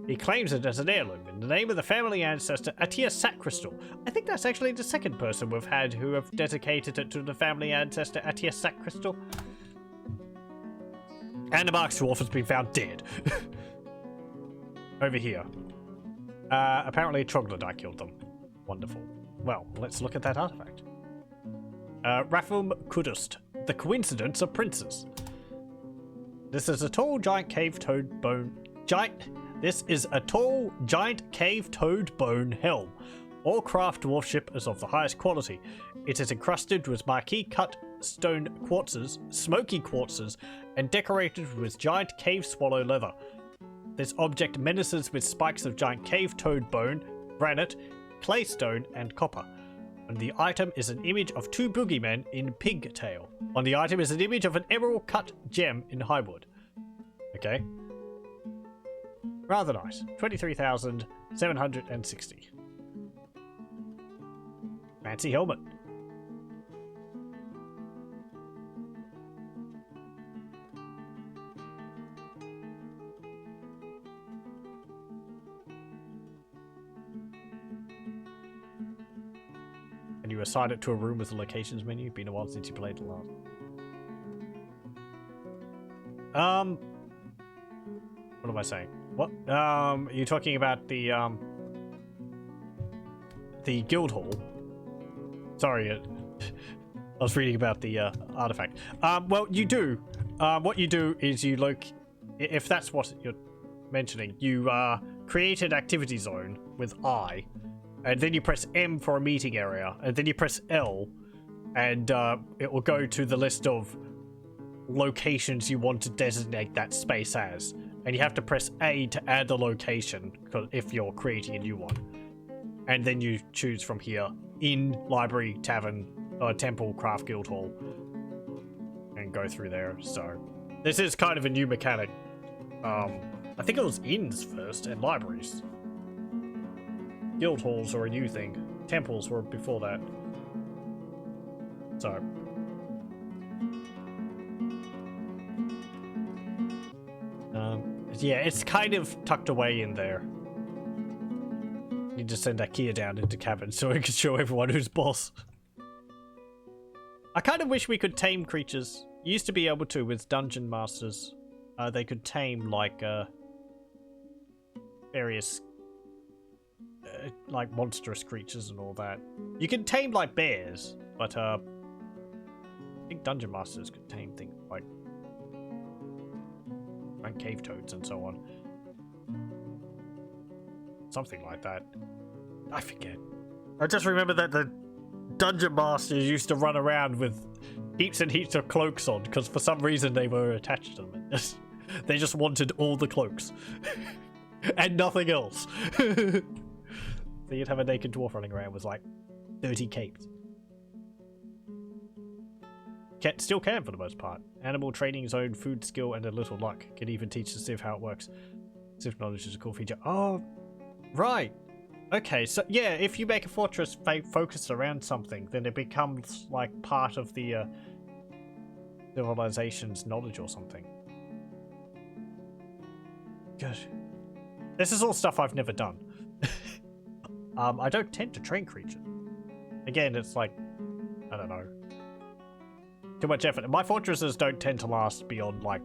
He claims it as an heirloom in the name of the family ancestor Atia Sacrystal. I think that's actually the second person we've had who have dedicated it to the family ancestor Atia Sacrystal. And the Mark's dwarf has been found dead. Over here. Apparently a troglodyte killed them. Wonderful. Well, let's look at that artifact. Rapham Kudust, the coincidence of princes. This is a tall giant cave-toed bone... This is a tall, giant cave-toed bone helm. All craft dwarfship is of the highest quality. It is encrusted with marquee-cut stone quartzes, smoky quartzes, and decorated with giant cave swallow leather. This object menaces with spikes of giant cave-toed bone, granite, claystone, and copper. On the item is an image of 2 boogeymen in pigtail. On the item is an image of an emerald-cut gem in highwood. Okay. Rather nice. 23,760. Fancy helmet. you assign it to a room with the locations menu. Been a while since you played the last. What am I saying? What? Are you talking about the guild hall? Sorry, I was reading about the artifact. Well, you do. What you do is you look. If that's what you're mentioning, you create an activity zone with I, and then you press M for a meeting area, and then you press L, and it will go to the list of locations you want to designate that space as, and you have to press A to add the location if you're creating a new one, and then you choose from here: inn, library, tavern, temple, craft, guild hall, and go through there. So this is kind of a new mechanic. I think it was inns first and libraries. Guild halls are a new thing. Temples were before that. So yeah, it's kind of tucked away in there. You just send Akia down into cabin so it can show everyone who's boss. I kind of wish we could tame creatures. You used to be able to with dungeon masters. They could tame like various like monstrous creatures and all that. You can tame like bears, but I think dungeon masters could tame things like cave toads and so on. Something like that. I forget. I just remember that the dungeon masters used to run around with heaps and heaps of cloaks on, because for some reason they were attached to them. They just wanted all the cloaks. And nothing else. So you'd have a naked dwarf running around with like 30 capes. Still can for the most part. Animal training zone, food skill, and a little luck. Can even teach the Civ how it works. Civ knowledge is a cool feature. Oh, right. Okay, so yeah, if you make a fortress focused around something, then it becomes like part of the civilization's knowledge or something. Good. This is all stuff I've never done. I don't tend to train creatures. Again, it's like, I don't know. Too much effort. My fortresses don't tend to last beyond like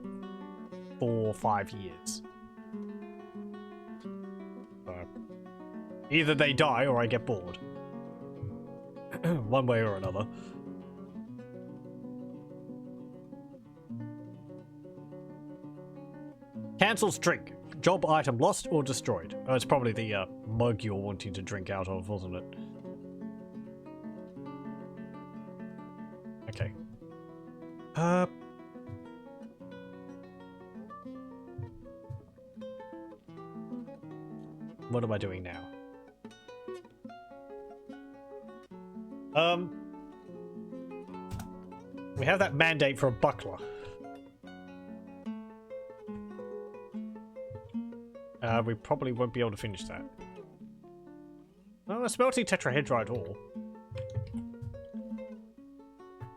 4 or 5 years. So, either they die or I get bored. One way or another. Cancels drink. Job item lost or destroyed. Oh, it's probably the mug you're wanting to drink out of, wasn't it? Okay. What am I doing now? We have that mandate for a buckler. We probably won't be able to finish that. Oh, a smelting tetrahedrite ore.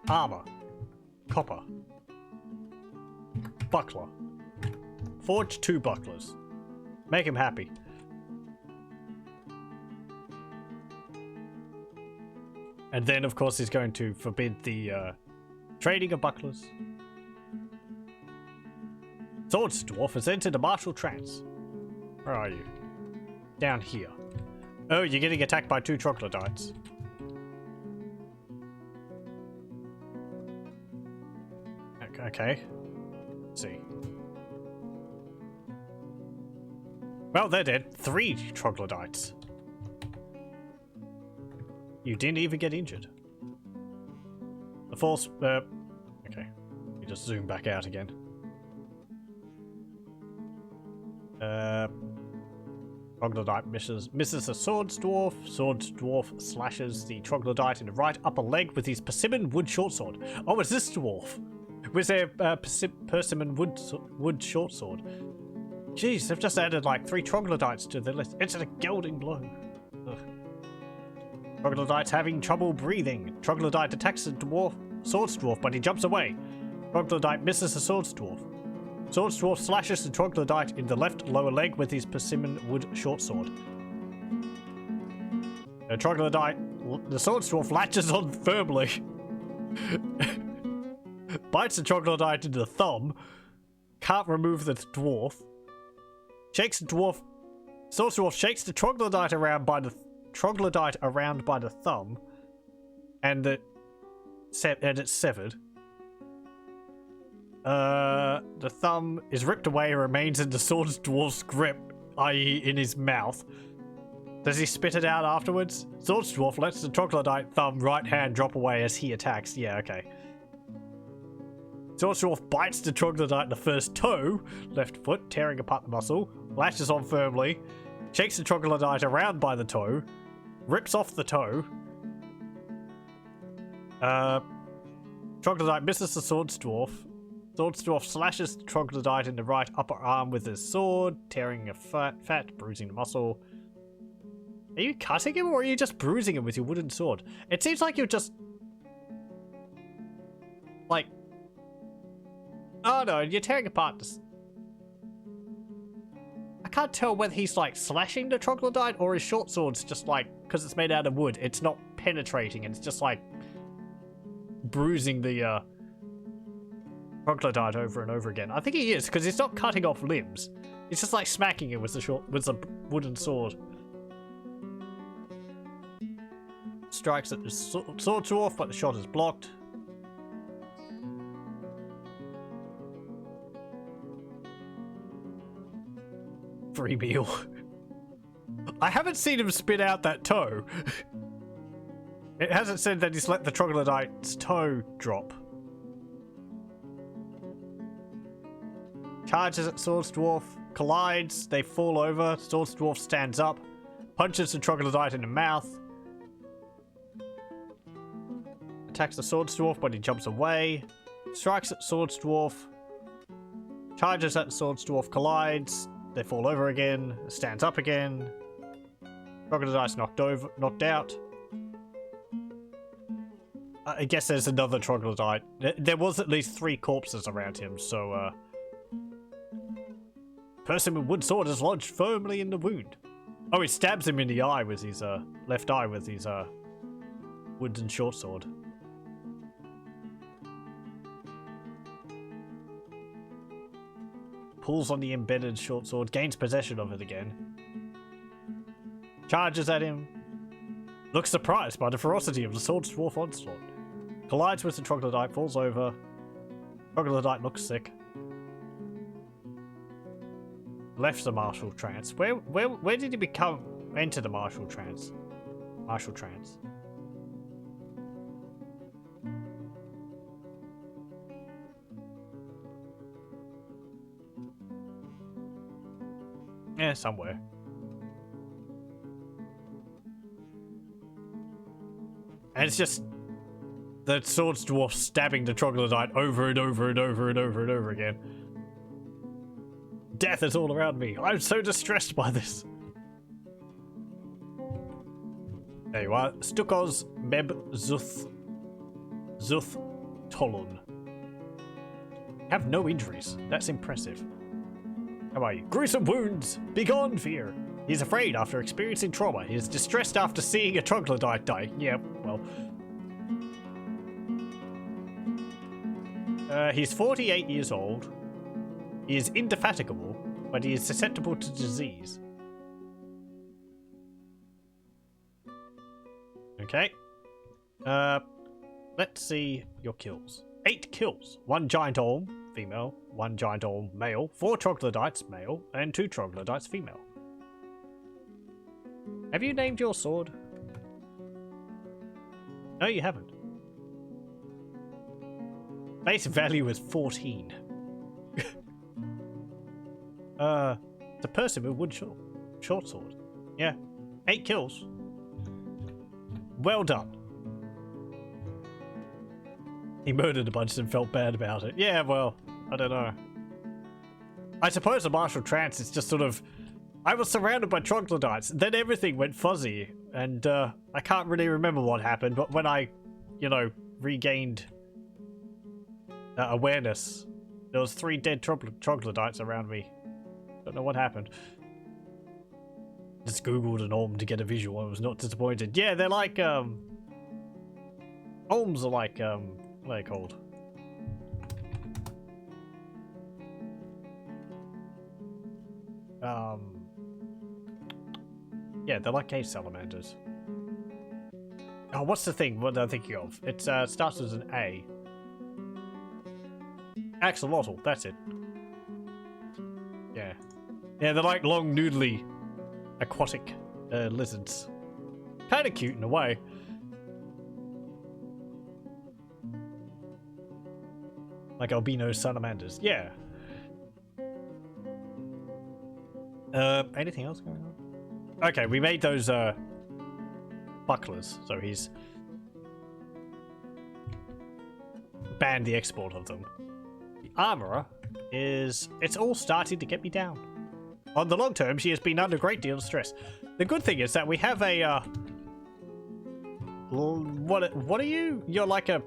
Armor. Copper. Buckler. Forge 2 bucklers. Make him happy. And then, of course, he's going to forbid the trading of bucklers. Swords Dwarf has entered a martial trance. Where are you? Down here. Oh, you're getting attacked by 2 troglodytes. Okay. Let's see. Well, they're dead. 3 troglodytes. You didn't even get injured. The force... okay. You just zoom back out again. Troglodyte misses a Swords Dwarf. Swords Dwarf slashes the Troglodyte in the right upper leg with his persimmon wood shortsword. Oh, it's this dwarf with their persimmon wood shortsword. Jeez, they've just added like 3 Troglodytes to the list. It's a gelding blow. Ugh. Troglodyte's having trouble breathing. Troglodyte attacks the Swords Dwarf, but he jumps away. Troglodyte misses the Swords Dwarf. Swords Dwarf slashes the Troglodyte in the left lower leg with his persimmon wood shortsword. The Troglodyte The sword dwarf latches on firmly. Bites the troglodyte into the thumb. Can't remove the dwarf. Shakes the dwarf. Sword dwarf shakes the troglodyte around by the thumb, and it's severed. The thumb is ripped away and remains in the sword dwarf's grip, i.e. in his mouth. Does he spit it out afterwards? Sword dwarf lets the troglodyte thumb right hand drop away as he attacks. Yeah, okay. Sword dwarf bites the troglodyte in the first toe, left foot, tearing apart the muscle, latches on firmly, shakes the troglodyte around by the toe, rips off the toe. Troglodyte misses the sword dwarf. Sword dwarf slashes the troglodyte in the right upper arm with his sword, tearing a fat, bruising the muscle. Are you cutting him or are you just bruising him with your wooden sword? It seems like you're just... like... oh no, you're tearing apart this... I can't tell whether he's like slashing the troglodyte or his short sword's just like... because it's made out of wood, it's not penetrating, it's just like... bruising the troglodyte over and over again. I think he is, because he's not cutting off limbs. It's just like smacking it with the wooden sword. Strikes at the sword dwarf, but the shot is blocked. Free meal. I haven't seen him spit out that toe. It hasn't said that he's let the troglodyte's toe drop. Charges at sword dwarf, collides, they fall over, sword dwarf stands up, punches the troglodyte in the mouth. Attacks the sword dwarf, but he jumps away. Strikes at sword dwarf. Charges at the sword dwarf, collides. They fall over again. Stands up again. Troglodyte's knocked out. I guess there's another troglodyte. There was at least 3 corpses around him, so person with wood sword is lodged firmly in the wound. Oh, he stabs him in the eye with his left eye with his wooden short sword. Pulls on the embedded short sword, gains possession of it again. Charges at him. Looks surprised by the ferocity of the sword dwarf onslaught. Collides with the troglodyte, falls over. Troglodyte looks sick. Left the martial trance. Where did he enter the martial trance? Martial trance. Yeah, somewhere. And it's just the sword dwarf stabbing the troglodyte over and over and over and over and over again. Death is all around me. I'm so distressed by this. There you are. Stukos Meb Zuth Tolun. Have no injuries. That's impressive. How are you? Gruesome wounds! Begone fear! He's afraid after experiencing trauma. He is distressed after seeing a troglodyte die. Yeah, well. He's 48 years old. He is indefatigable, but he is susceptible to disease. Okay. Let's see your kills. 8 kills. 1 giant olm, female. 1 giant olm, male. 4 troglodytes, male. And 2 troglodytes, female. Have you named your sword? No, you haven't. Base value is 14. The person with wood short sword. Yeah. 8 kills. Well done. He murdered a bunch and felt bad about it. Yeah, well, I don't know. I suppose the martial trance is just sort of... I was surrounded by troglodytes, then everything went fuzzy, and I can't really remember what happened, but when I, regained awareness, there was 3 dead troglodytes around me. Don't know what happened. Just googled an Olm to get a visual and was not disappointed. Yeah, they're like Olms are like what are they called? Yeah, they're like cave salamanders. Oh, what's the thing? What am I thinking of? It starts with an A. Axolotl, that's it. Yeah. Yeah, they're like long, noodly, aquatic lizards. Kind of cute in a way. Like albino salamanders. Yeah. Anything else going on? Okay, we made those bucklers, so he's banned the export of them. The armorer is... It's all starting to get me down. On the long term, she has been under a great deal of stress. The good thing is that we have a... What are you? You're like a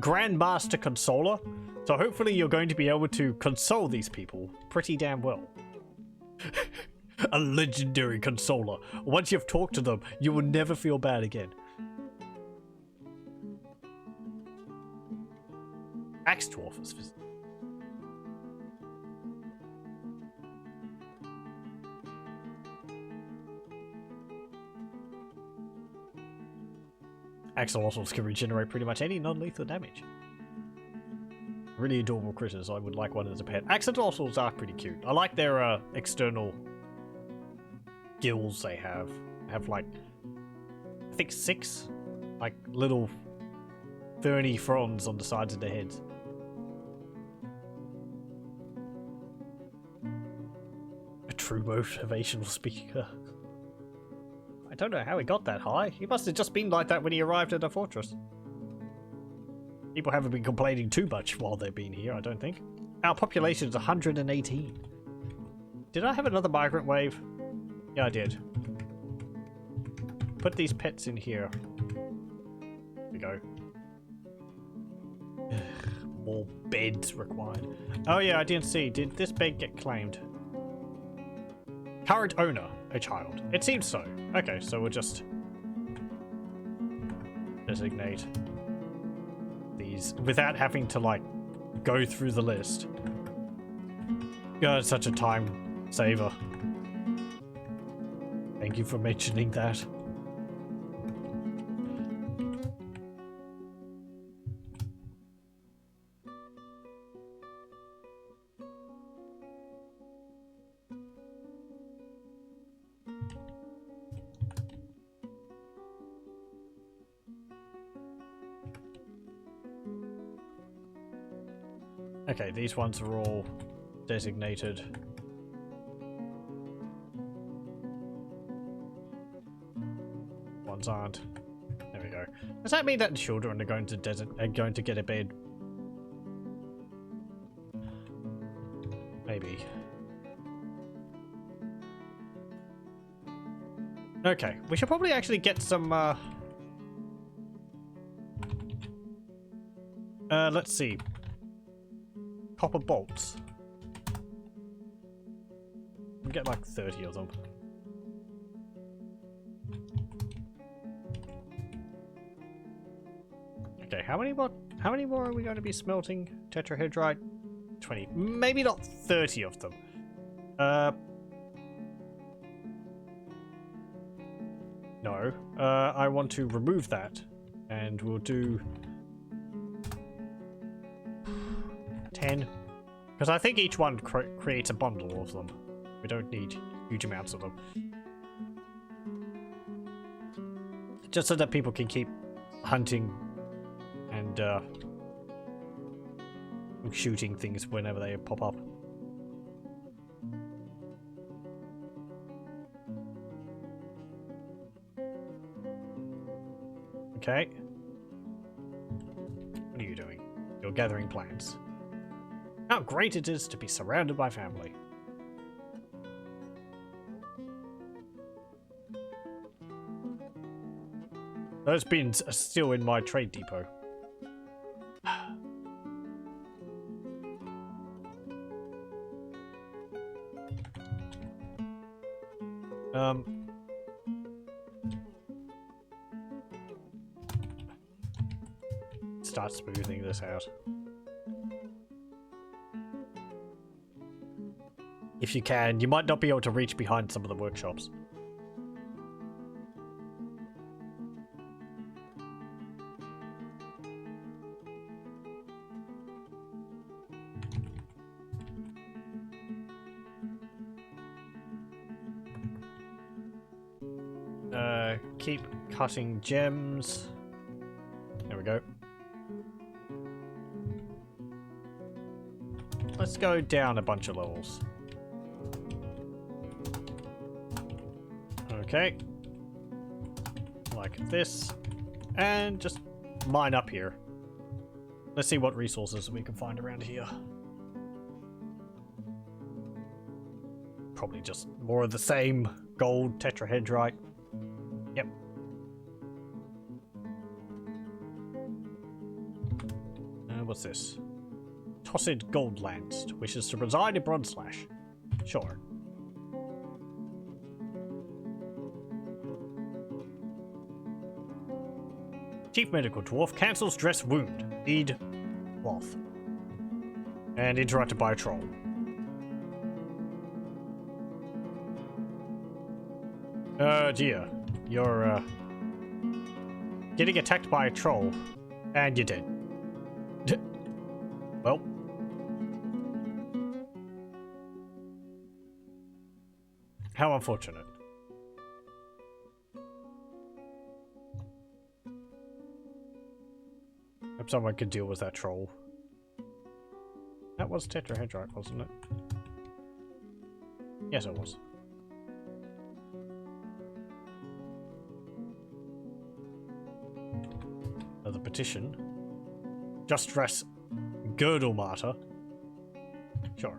Grandmaster Consoler. So hopefully you're going to be able to console these people pretty damn well. A legendary consoler. Once you've talked to them, you will never feel bad again. Axe Dwarf is visiting. Axolotls can regenerate pretty much any non-lethal damage. Really adorable critters. I would like one as a pet. Axolotls are pretty cute. I like their external gills they have. They have like, I think 6 like little ferny fronds on the sides of their heads. A true motivational speaker. I don't know how he got that high. He must have just been like that when he arrived at the fortress. People haven't been complaining too much while they've been here, I don't think. Our population is 118. Did I have another migrant wave? Yeah, I did. Put these pets in here. Here we go. More beds required. Oh yeah, I didn't see. Did this bed get claimed? Current owner, a child. It seems so. Okay, so we'll just designate these without having to like go through the list. God, it's such a time saver. Thank you for mentioning that. Okay, these ones are all designated. Ones aren't. There we go. Does that mean that the children are going to get a bed? Maybe. Okay, we should probably actually get some let's see. Copper bolts. We'll get like 30 of them. Okay, how many more are we going to be smelting tetrahedrite? 20. Maybe not 30 of them. No. I want to remove that. And we'll do 10. Because I think each one creates a bundle of them. We don't need huge amounts of them. Just so that people can keep hunting and shooting things whenever they pop up. Okay. What are you doing? You're gathering plants. How great it is to be surrounded by family. Those bins are still in my trade depot. Start smoothing this out. If you can, you might not be able to reach behind some of the workshops. Keep cutting gems. There we go. Let's go down a bunch of levels. Okay. Like this. And just mine up here. Let's see what resources we can find around here. Probably just more of the same. Gold, tetrahedrite. Yep. What's this? Tossed gold lance wishes to reside in Bronzelash. Sure. Chief Medical Dwarf cancels dress wound. Need cloth. And interrupted by a troll. Dear. You're, getting attacked by a troll. And you're dead. Well. How unfortunate. Hope someone could deal with that troll. That was tetrahedrite, wasn't it? Yes, it was. Another petition. Just dress girdle martyr. Sure.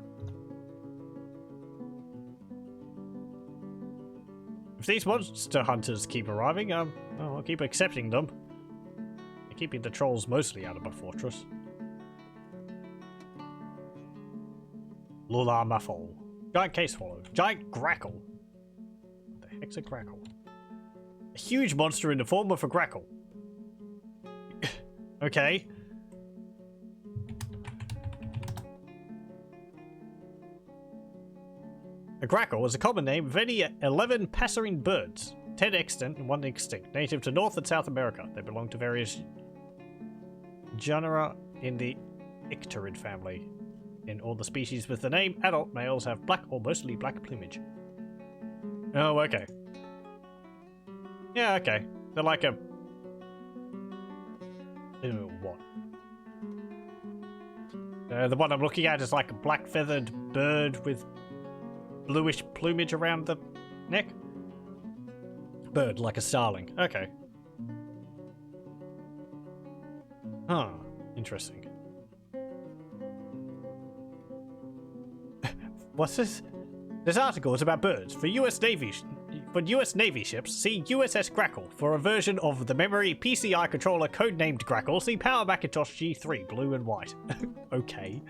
If these monster hunters keep arriving, I'll keep accepting them. They're keeping the trolls mostly out of my fortress. Lula Muffle. Giant case swallow. Giant grackle. What the heck's a grackle? A huge monster in the form of a grackle. Okay. A grackle is a common name of any 11 passerine birds, 10 extant and 1 extinct, native to North and South America. They belong to various genera in the Icterid family. In all the species with the name, adult males have black or mostly black plumage. Oh, okay. Yeah, okay. They're like a... what? The one I'm looking at is like a black feathered bird with bluish plumage around the neck. Bird, like a starling. Okay. Huh. Interesting. What's this? This article is about birds. For US Navy ships, see USS Grackle. For a version of the memory PCI controller codenamed Grackle, see Power Macintosh G3, blue and white. Okay.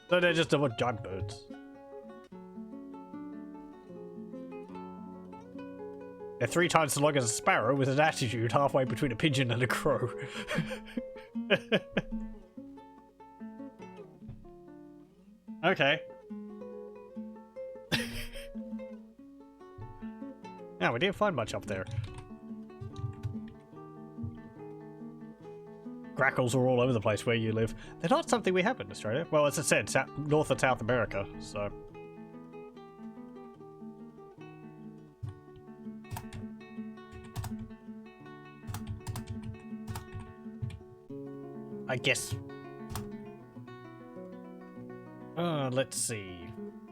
So they're just giant birds. They're 3 times as long as a sparrow with an attitude halfway between a pigeon and a crow. Okay. Yeah, we didn't find much up there. Grackles are all over the place where you live. They're not something we have in Australia. Well, as I said, North and South America, so... I guess... let's see.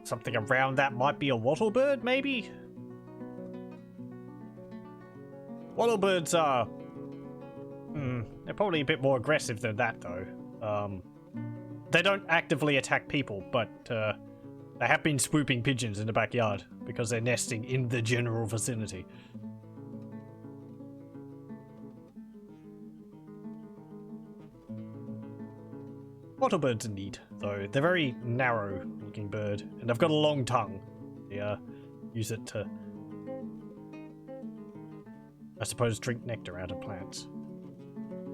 Something around that might be a wattlebird, maybe? Wattlebirds are... they're probably a bit more aggressive than that, though. They don't actively attack people, but they have been swooping pigeons in the backyard because they're nesting in the general vicinity. Wattlebirds are neat, though. They're very narrow-looking bird, and they've got a long tongue. You use it to, I suppose, drink nectar out of plants.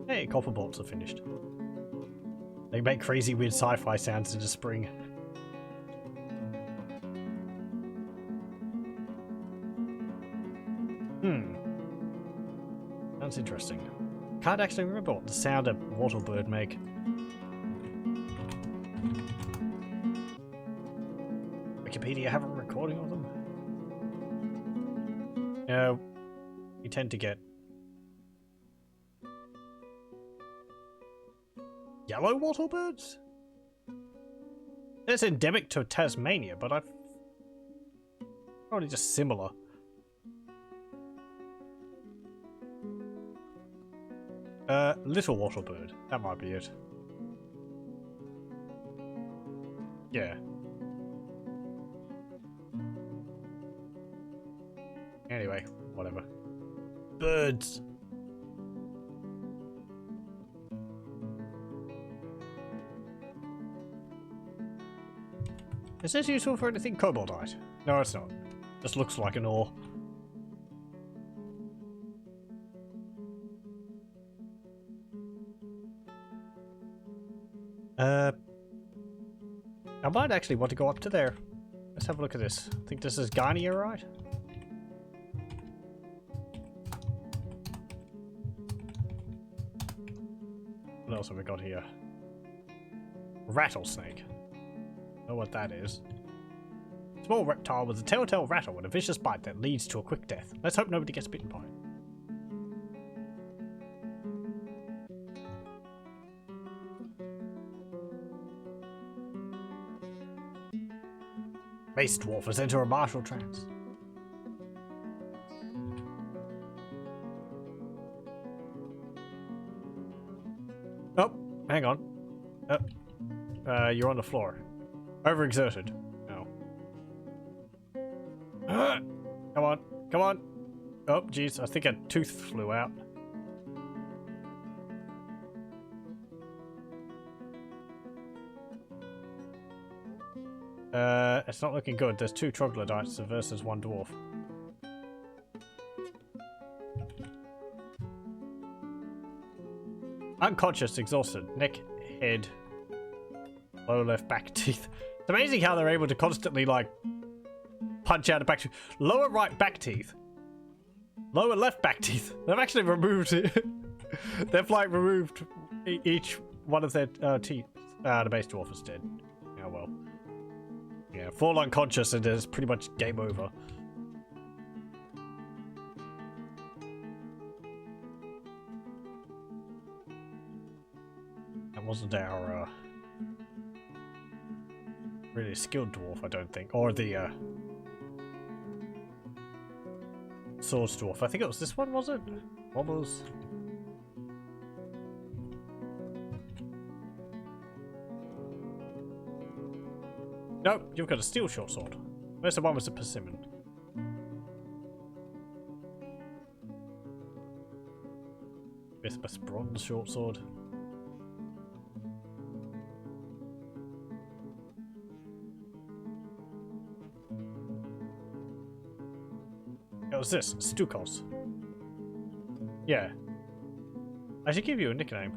Hey, copper bolts are finished. They make crazy weird sci-fi sounds in the spring. Sounds interesting. Can't actually remember what the sound a wattlebird make. Wikipedia have a recording of them? No. You tend to get yellow wattlebirds? It's endemic to Tasmania, but I've probably just similar. Little wattlebird. That might be it. Yeah. Anyway, whatever. Birds. Is this useful for anything? Cobaldite? No, it's not. Just looks like an ore. I might actually want to go up to there. Let's have a look at this. I think this is Garnier, right? What else have we got here? Rattlesnake. Know what that is. Small reptile with a telltale rattle and a vicious bite that leads to a quick death. Let's hope nobody gets bitten by it. Base dwarf has entered a martial trance. Oh, hang on. You're on the floor. Overexerted. No. Come on, come on. Oh, jeez, I think a tooth flew out. It's not looking good. There's 2 troglodytes versus 1 dwarf. Unconscious, exhausted, neck, head, lower left back teeth. It's amazing how they're able to constantly, like, punch out a back tooth. Lower right back teeth. Lower left back teeth. They've actually removed it. They've, like, removed each one of their teeth. The base dwarf is dead. Oh, well. Yeah, fall unconscious and it's pretty much game over. That wasn't our really skilled dwarf, I don't think. Or the swords dwarf. I think it was this one, was it? Wobbles. Nope, you've got a steel short sword. Where's the one with the persimmon? Bismuth bronze short sword. What was this? Stukos. Yeah. I should give you a nickname.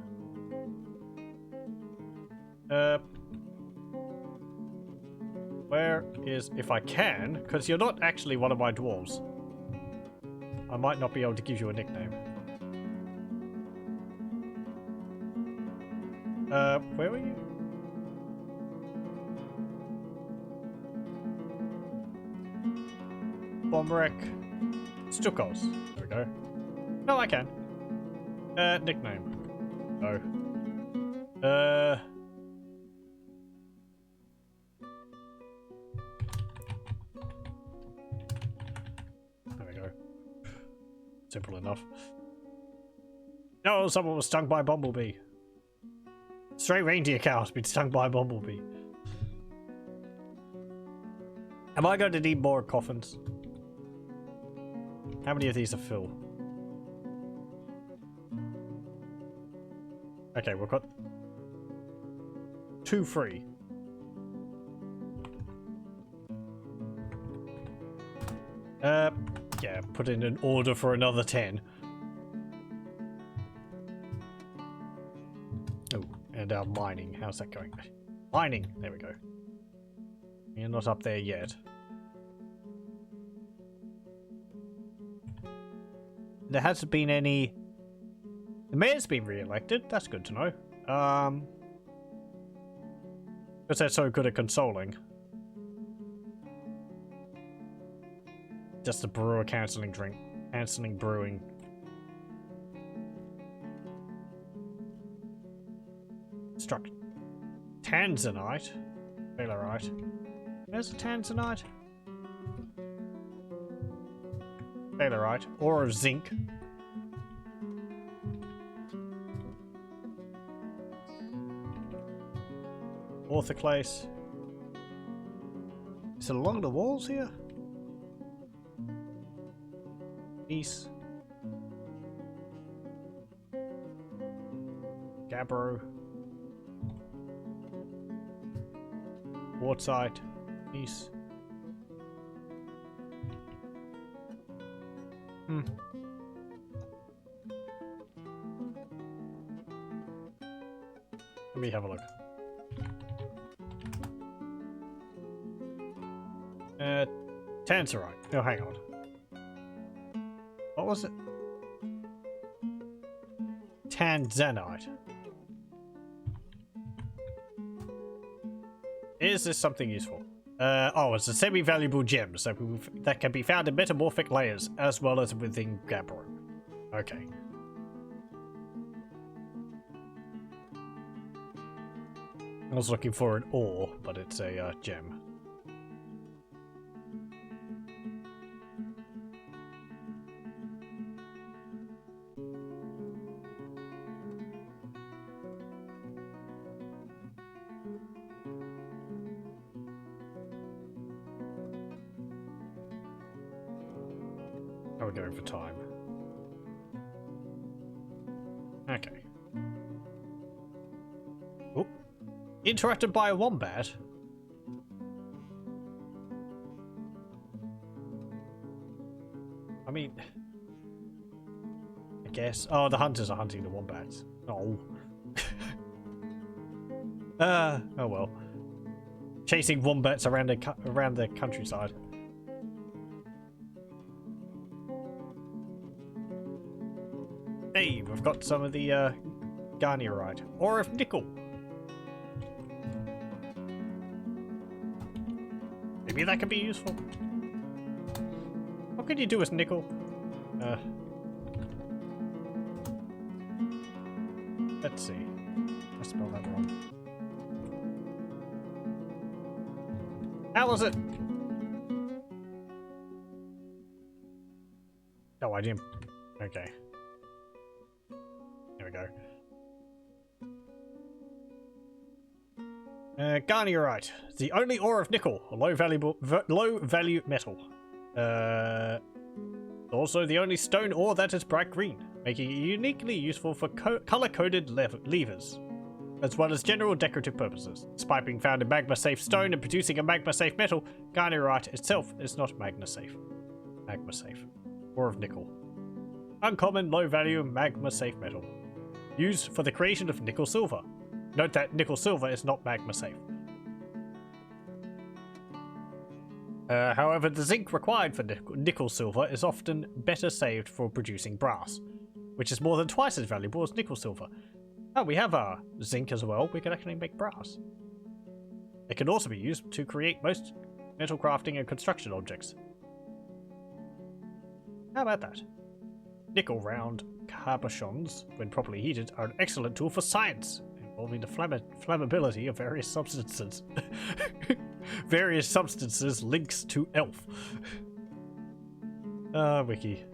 Where is, if I can, because you're not actually one of my dwarves, I might not be able to give you a nickname. Where were you? Bomberek Stukos. There we go. No, I can. Nickname. No. Simple enough. No, someone was stung by a bumblebee. Stray reindeer cow has been stung by a bumblebee. Am I going to need more coffins? How many of these are full? Okay, we've got 2 free. Yeah, put in an order for another 10. Oh, and our mining, how's that going? Mining, there we go. You're not up there yet. There hasn't been any... The mayor's been re-elected, that's good to know. Because they're so good at consoling. Just the brewer cancelling brewing. Struck Tanzanite. Valerite. There's a Tanzanite. Valerite. Ore of zinc. Orthoclase. Is it along the walls here? East. Gabbro. Quartzite. East. Let me have a look. Tanzanite. Oh, hang on. What was it? Tanzanite. Is this something useful? Oh, it's a semi-valuable gem that can be found in metamorphic layers as well as within gabbro. Okay. I was looking for an ore, but it's a gem. We're going for time. Okay. Oh. Interrupted by a wombat? I mean... I guess... Oh, the hunters are hunting the wombats. Oh. Oh well. Chasing wombats around the countryside. Hey, we've got some of the garnierite. Ore of nickel. Maybe that could be useful. What could you do with nickel? Let's see. I spelled that wrong. How was it? Oh, I didn't. Okay. There we go. Garnierite, the only ore of nickel, a low value metal. Also the only stone ore that is bright green, making it uniquely useful for color-coded levers, as well as general decorative purposes. Despite being found in magma-safe stone and producing a magma-safe metal, garnierite itself is not magma-safe. Magma-safe. Ore of nickel. Uncommon, low-value, magma-safe metal. Used for the creation of nickel-silver. Note that nickel-silver is not magma-safe. However, the zinc required for nickel-silver is often better saved for producing brass, which is more than twice as valuable as nickel-silver. Oh, we have zinc as well. We can actually make brass. It can also be used to create most metal crafting and construction objects. How about that? Nickel round cabochons, when properly heated, are an excellent tool for science, involving the flammability of various substances. Various substances links to elf. Wiki.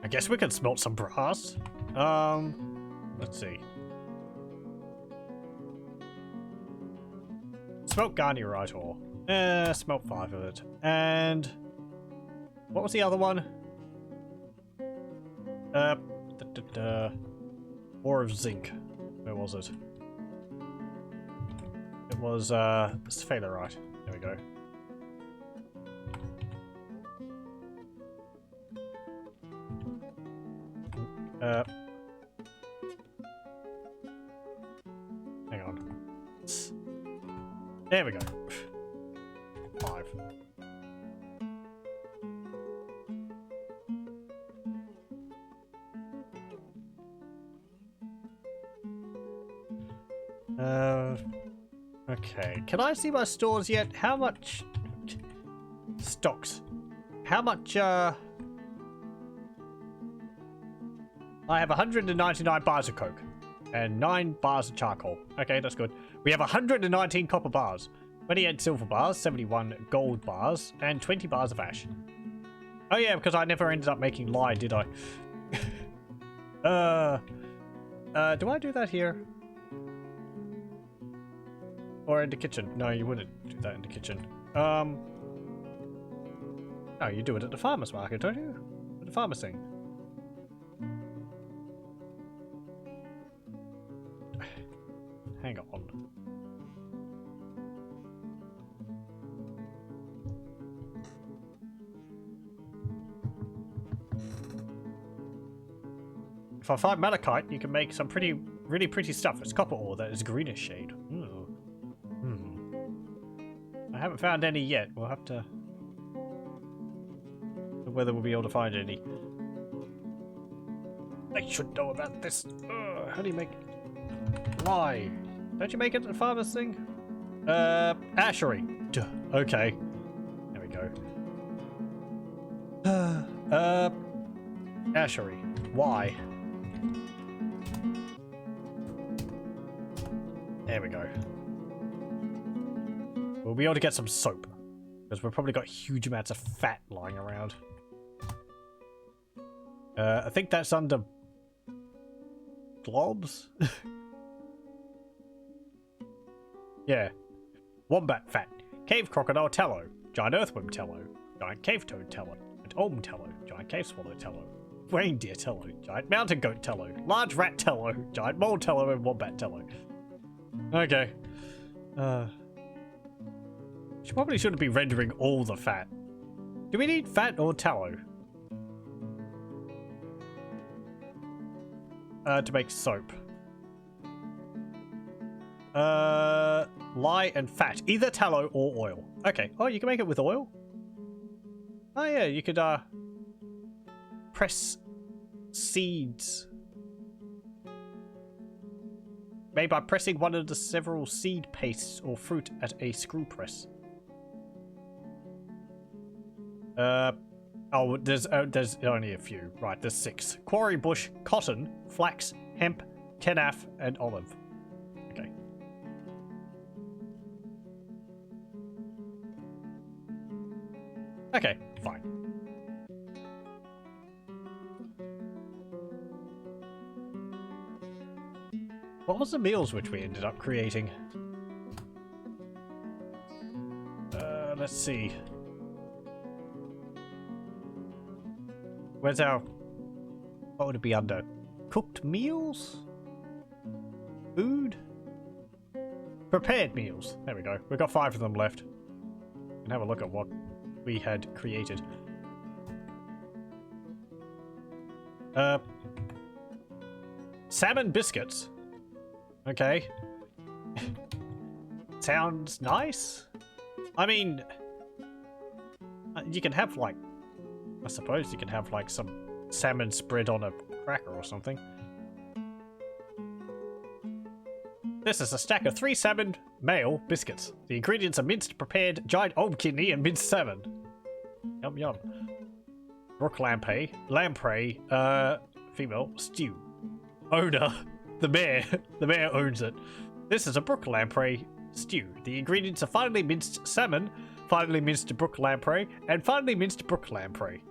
I guess we can smelt some brass. Let's see. Smelt garnierite ore. Smelt 5 of it. And what was the other one? Ore of zinc. Where was it? It was sphalerite. There we go. Hang on. There we go. 5. Okay. Can I see my stores yet? How much stocks? How much I have 199 bars of coke and 9 bars of charcoal. Okay, that's good. We have 119 copper bars, 28 silver bars, 71 gold bars, and 20 bars of ash. Oh yeah, because I never ended up making lye, did I? Do I do that here? Or in the kitchen? No, you wouldn't do that in the kitchen. No, you do it at the farmer's market, don't you? At the farmer's thing. Hang on. If I find malachite, you can make some really pretty stuff. It's copper ore that is greenish shade. I haven't found any yet. We'll have to... whether we'll be able to find any. I should know about this. How do you make... lye? Don't you make it at the farmer's thing? Ashery. Duh. Okay. There we go. Ashery. Why? There we go. We'll be able to get some soap. Because we've probably got huge amounts of fat lying around. I think that's under... globs? Yeah. Wombat fat. Cave crocodile tallow. Giant earthworm tallow. Giant cave toad tallow. And olm tallow. Giant cave swallow tallow. Reindeer tallow. Giant mountain goat tallow. Large rat tallow. Giant mole tallow and wombat tallow. Okay. She probably shouldn't be rendering all the fat. Do we need fat or tallow? To make soap. Lye and fat. Either tallow or oil. Okay. Oh, you can make it with oil? Oh yeah, you could press seeds. Made by pressing one of the several seed pastes or fruit at a screw press. Oh, there's only a few. Right, there's 6. Quarry bush, cotton, flax, hemp, kenaf, and olive. Okay. Okay, fine. What was the meals which we ended up creating? Let's see. Where's our... what would it be under? Cooked meals? Food? Prepared meals. There we go. We've got 5 of them left. We can have a look at what we had created. Salmon biscuits. Okay. Sounds nice. I mean... you can have, like... I suppose you can have, like, some salmon spread on a cracker or something. This is a stack of 3 salmon male biscuits. The ingredients are minced, prepared, giant olm kidney, and minced salmon. Yum yum. Brook lamprey, female, stew. Owner, the mayor. The mayor owns it. This is a brook lamprey stew. The ingredients are finely minced salmon, finely minced brook lamprey, and finely minced brook lamprey.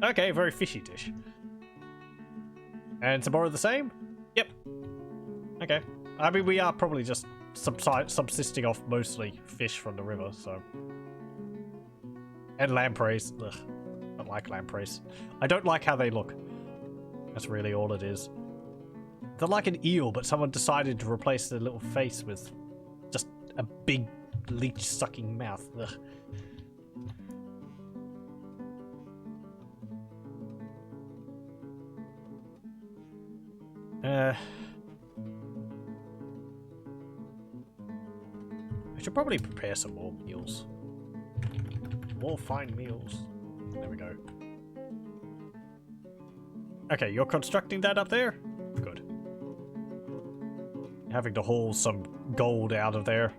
Okay, very fishy dish. And some more of the same? Yep. Okay. I mean, we are probably just subsisting off mostly fish from the river, so... And lampreys. Ugh. I don't like lampreys. I don't like how they look. That's really all it is. They're like an eel, but someone decided to replace their little face with just a big leech-sucking mouth. Ugh. I should probably prepare some more meals. More fine meals. There we go. Okay, you're constructing that up there? Good. Having to haul some gold out of there.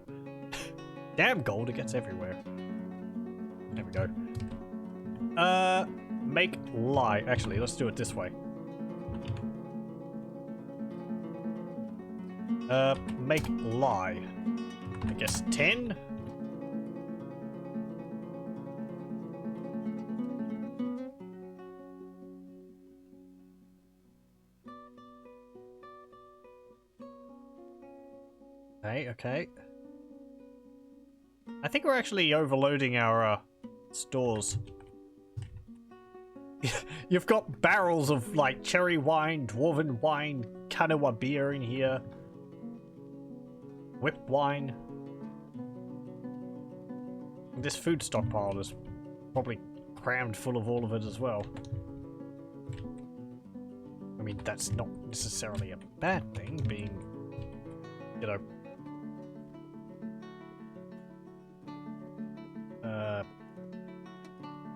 Damn gold, it gets everywhere. There we go. Make lye. Actually, let's do it this way. Make lye. I guess 10? Okay. I think we're actually overloading our stores. You've got barrels of like cherry wine, dwarven wine, Kanawa beer in here. Whip wine. This food stockpile is probably crammed full of all of it as well. I mean, that's not necessarily a bad thing, being, you know...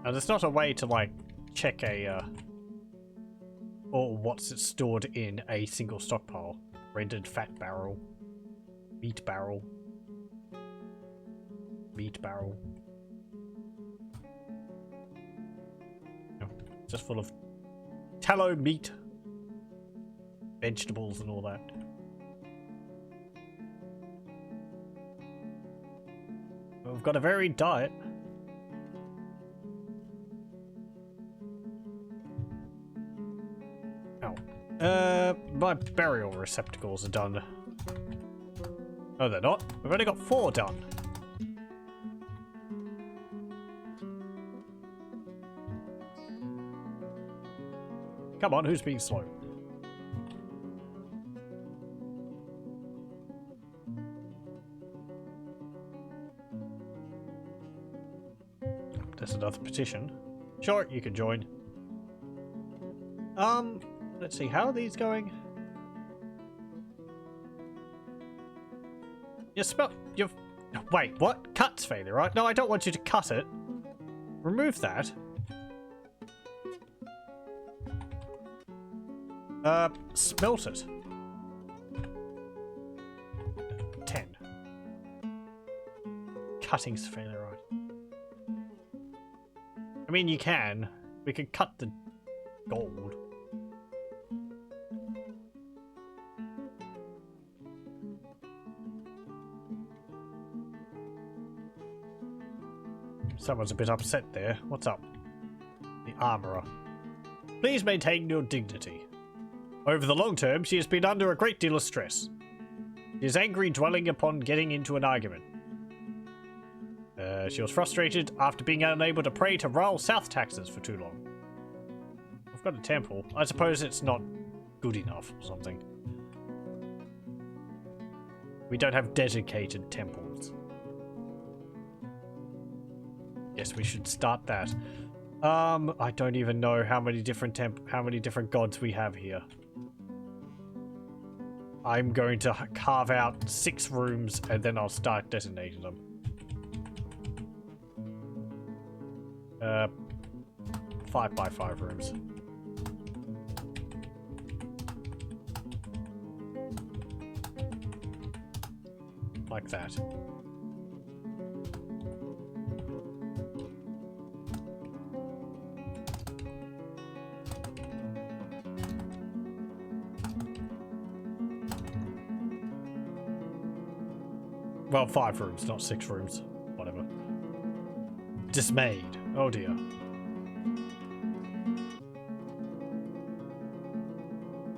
and there's not a way to, like, check a, or what's it stored in a single stockpile. Rendered fat barrel. Meat barrel. Meat barrel. No, just full of tallow meat, vegetables and all that. We've got a varied diet. Oh. My burial receptacles are done. No, they're not. We've only got 4 done. Come on, who's being slow? There's another petition. Sure, you can join. Let's see, how are these going? You've... Wait, what? Cut's failure, right? No, I don't want you to cut it. Remove that. Smelt it. 10. Cutting's failure, right? I mean, you can. We could cut the gold. Someone's a bit upset there. What's up? The armorer. Please maintain your dignity. Over the long term, she has been under a great deal of stress. She is angry, dwelling upon getting into an argument. She was frustrated after being unable to pray to royal south taxes for too long. I've got a temple. I suppose it's not good enough or something. We don't have dedicated temples. Yes, we should start that. I don't even know how many different gods we have here. I'm going to carve out 6 rooms and then I'll start designating them. 5 by 5 rooms. Like that. Well, 5 rooms, not 6 rooms. Whatever. Dismayed. Oh dear.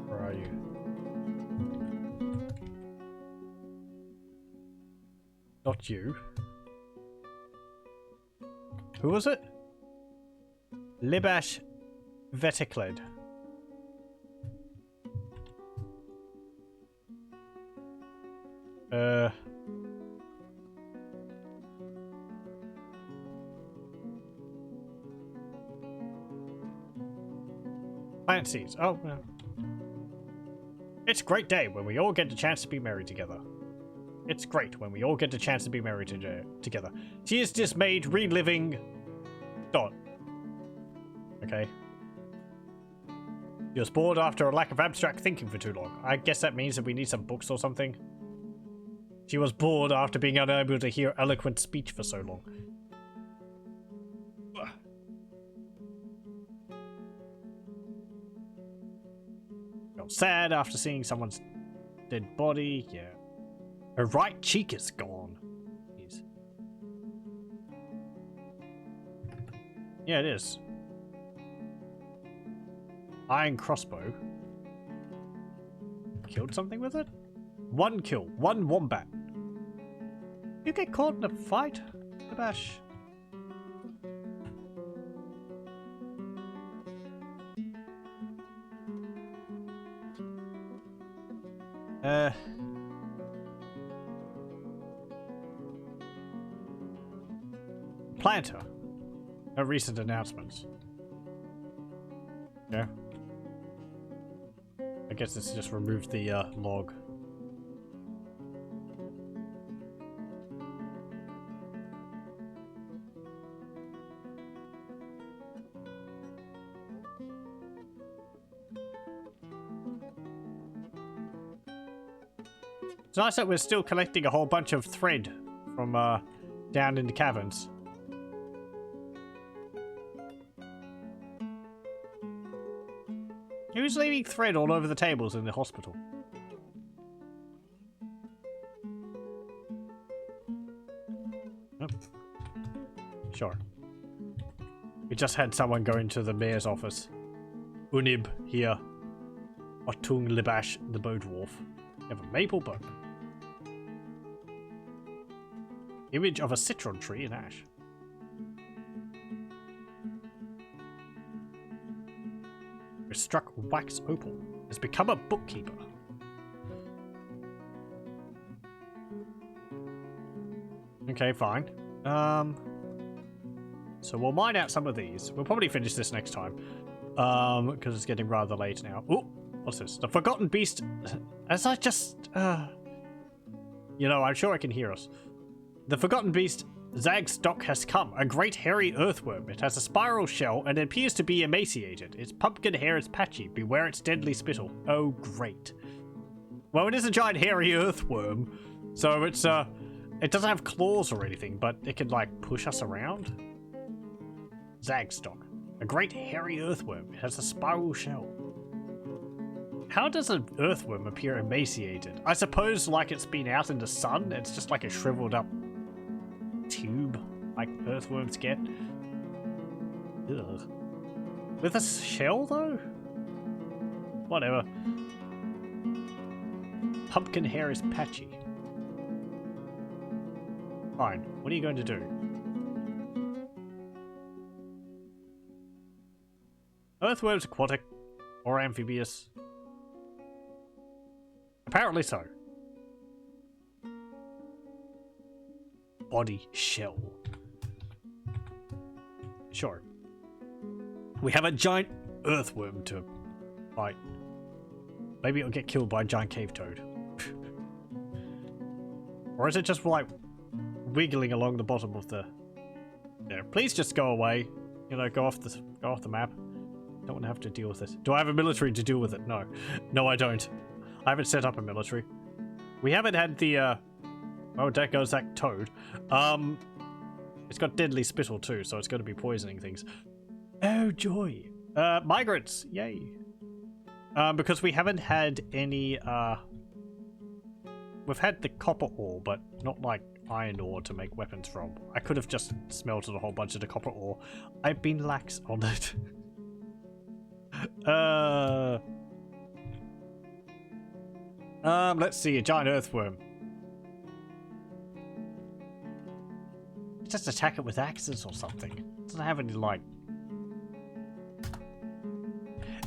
Where are you? Not you. Who was it? Libash Vetikled. Plant seeds. Oh, well. It's a great day when we all get the chance to be married together. It's great when we all get the chance to be married together. She is dismayed, reliving... Dot. Okay. She was bored after a lack of abstract thinking for too long. I guess that means that we need some books or something. She was bored after being unable to hear eloquent speech for so long. Felt sad after seeing someone's dead body. Yeah. Her right cheek is gone. Jeez. Yeah, it is. Iron crossbow. Killed something with it? One kill. One wombat. You get caught in a fight? Kabash. Planter. No recent announcements. Yeah. I guess this just removed the log. It's nice that we're still collecting a whole bunch of thread from down in the caverns. Who's leaving thread all over the tables in the hospital? Oh. Sure. We just had someone go into the mayor's office. Unib here. Otung Libash, the bow dwarf. You have a maple bow. Image of a citron tree in ash. Struck wax opal. Has become a bookkeeper. Okay, fine. So we'll mine out some of these. We'll probably finish this next time. Because it's getting rather late now. Oh, what's this? The Forgotten Beast. As I just, you know, I'm sure I can hear us. The Forgotten Beast Zag's stock has come, a great hairy earthworm. It has a spiral shell and it appears to be emaciated. Its pumpkin hair is patchy. Beware its deadly spittle. Oh, great. Well, it is a giant hairy earthworm, so it's it doesn't have claws or anything, but it can like push us around. Zag stock, a great hairy earthworm. It has a spiral shell. How does an earthworm appear emaciated? I suppose like it's been out in the sun. It's just like a shriveled up tube like earthworms get. Ugh. With a shell though? Whatever. Pumpkin hair is patchy. Fine. What are you going to do? Earthworms aquatic or amphibious? Apparently so. Body shell. Sure. We have a giant earthworm to fight. Maybe it'll get killed by a giant cave toad. Or is it just like wiggling along the bottom of the... Yeah, please just go away. You know, go off the map. Don't want to have to deal with this. Do I have a military to deal with it? No. No, I don't. I haven't set up a military. We haven't had the, oh, there goes that toad. It's got deadly spittle too, so it's going to be poisoning things. Oh, joy. Migrants. Yay. Because we haven't had any, we've had the copper ore, but not like iron ore to make weapons from. I could have just smelted a whole bunch of the copper ore. I've been lax on it. Let's see, a giant earthworm. Just attack it with axes or something. It doesn't have any, like...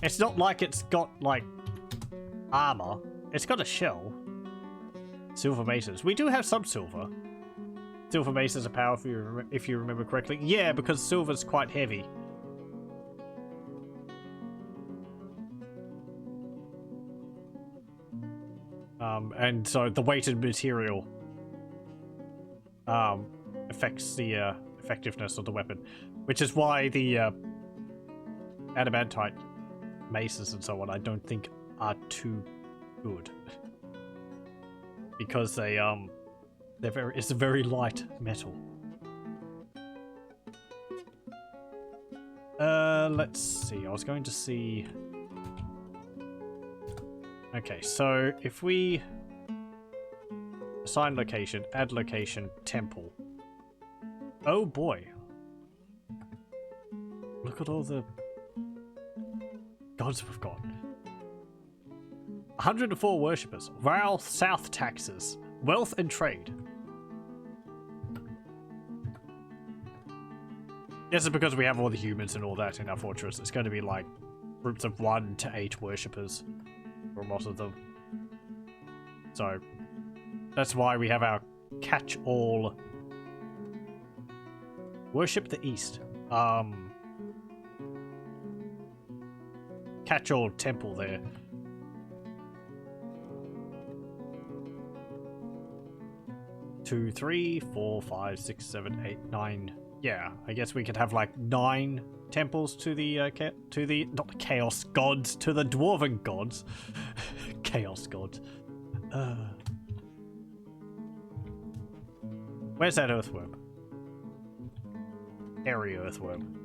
It's not like it's got, like, armor. It's got a shell. Silver maces. We do have some silver. Silver maces are powerful if you remember correctly. Yeah, because silver's quite heavy. And so the weighted material affects the effectiveness of the weapon, which is why the adamantite maces and so on I don't think are too good, because it's a very light metal. Let's see. I was going to see. Okay, so if we assign location, add location, temple. Oh boy. Look at all the gods we've got. 104 worshippers. Royal South taxes. Wealth and trade. This is because we have all the humans and all that in our fortress. It's going to be like groups of 1 to 8 worshippers. For a lot of them. So that's why we have our catch-all. Worship the East. Catch-all temple there. Two, 3, 4, 5, 6, 7, 8, 9. Yeah, I guess we could have like 9 temples to the not the chaos gods, to the dwarven gods. Chaos gods. Where's that earthworm? Hairy earthworm.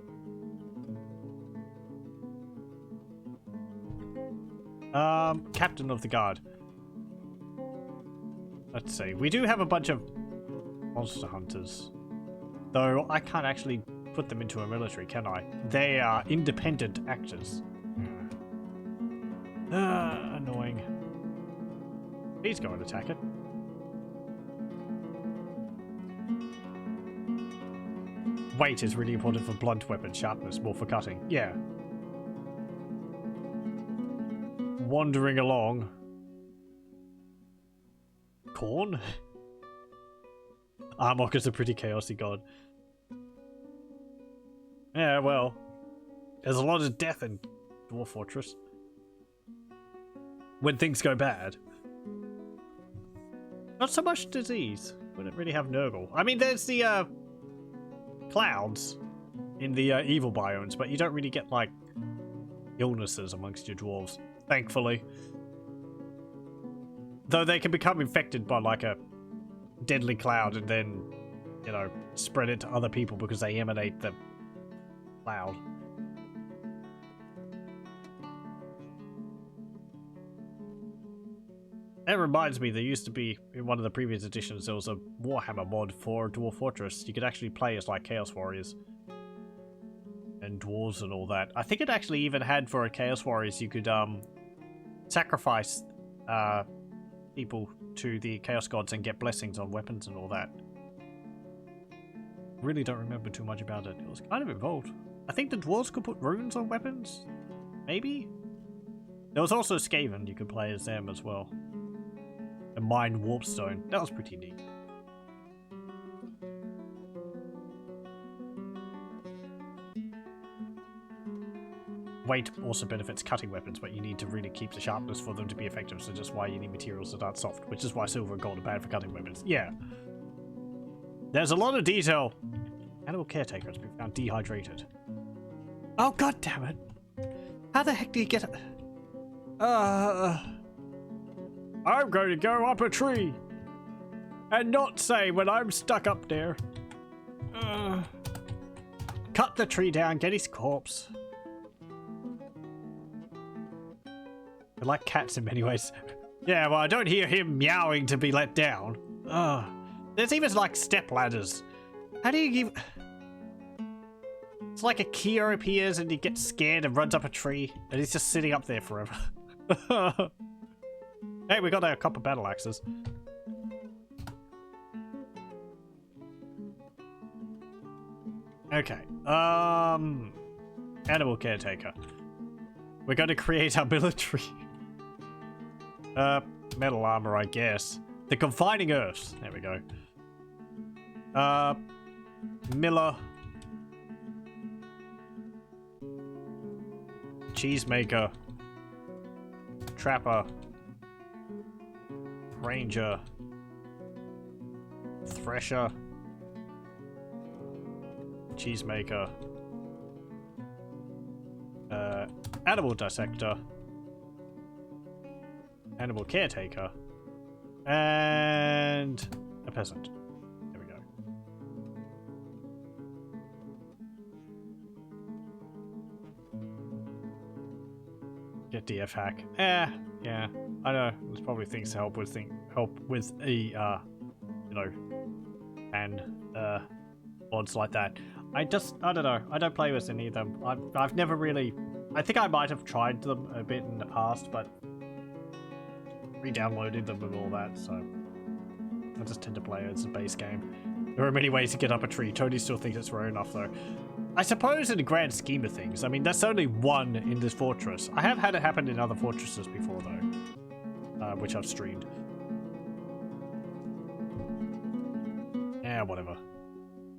Captain of the guard. Let's see. We do have a bunch of monster hunters, though I can't actually put them into a military, can I? They are independent actors. Annoying. Please go and attack it. Weight is really important for blunt weapon, sharpness more for cutting. Yeah. Wandering along. Corn? Armok is a pretty chaotic god. Yeah, well, there's a lot of death in Dwarf Fortress. When things go bad. Not so much disease. We don't really have Nurgle. I mean, there's the clouds in the evil biomes, but you don't really get, like, illnesses amongst your dwarves, thankfully. Though they can become infected by, like, a deadly cloud and then, you know, spread it to other people because they emanate the cloud. That reminds me, there used to be, in one of the previous editions, there was a Warhammer mod for Dwarf Fortress. You could actually play as, like, Chaos Warriors. And dwarves and all that. I think it actually even had, for a Chaos Warriors, you could, sacrifice, people to the Chaos Gods and get blessings on weapons and all that. Really don't remember too much about it. It was kind of involved. I think the dwarves could put runes on weapons? Maybe? There was also Skaven, you could play as them as well. And mine Warpstone. That was pretty neat. Weight also benefits cutting weapons, but you need to really keep the sharpness for them to be effective, so just why you need materials that aren't soft, which is why silver and gold are bad for cutting weapons. Yeah. There's a lot of detail. Animal caretaker has been found dehydrated. Oh, god damn it. How the heck do you get it? I'm going to go up a tree and not say when I'm stuck up there. Cut the tree down, get his corpse. I like cats in many ways. Yeah, well, I don't hear him meowing to be let down. There's even like step ladders. How do you give... It's like a Kia appears and he gets scared and runs up a tree and he's just sitting up there forever. Hey, we got our copper battle axes. Okay. Animal caretaker. We're going to create our military. Metal armor, I guess. The confining earth. There we go. Miller. Cheesemaker. Trapper. Ranger. Thresher. Cheesemaker. Animal dissector. Animal caretaker. And a peasant. There we go. Get DF hack. Yeah. I know. There's probably things to help with a you know, and mods like that. I don't know. I don't play with any of them. I've never really. I think I might have tried them a bit in the past, but re-downloaded them and all that. So I just tend to play it as a base game. There are many ways to get up a tree. Tony still thinks it's rare enough, though. I suppose in the grand scheme of things, I mean, there's only one in this fortress. I have had it happen in other fortresses before, though, which I've streamed. Yeah, whatever.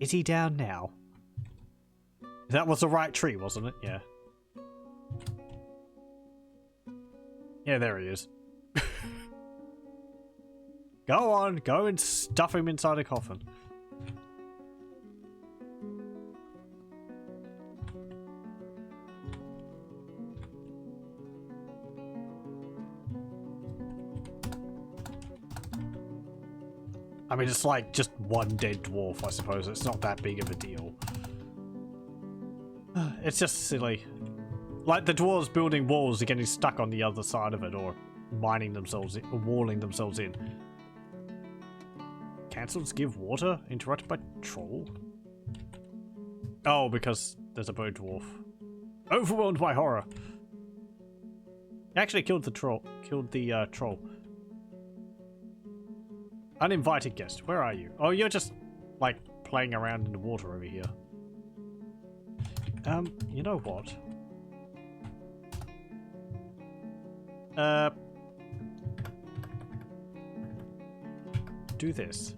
Is he down now? That was the right tree, wasn't it? Yeah. Yeah, there he is. Go on, go and stuff him inside a coffin. I mean, it's like just one dead dwarf, I suppose. It's not that big of a deal. It's just silly. Like the dwarves building walls are getting stuck on the other side of it, or mining themselves in, or walling themselves in. Cancels give water? Interrupted by troll? Oh, because there's a bird dwarf. Overwhelmed by horror. He actually killed the troll. Troll. Uninvited guest. Where are you? Oh, you're just, like, playing around in the water over here. You know what? Do this.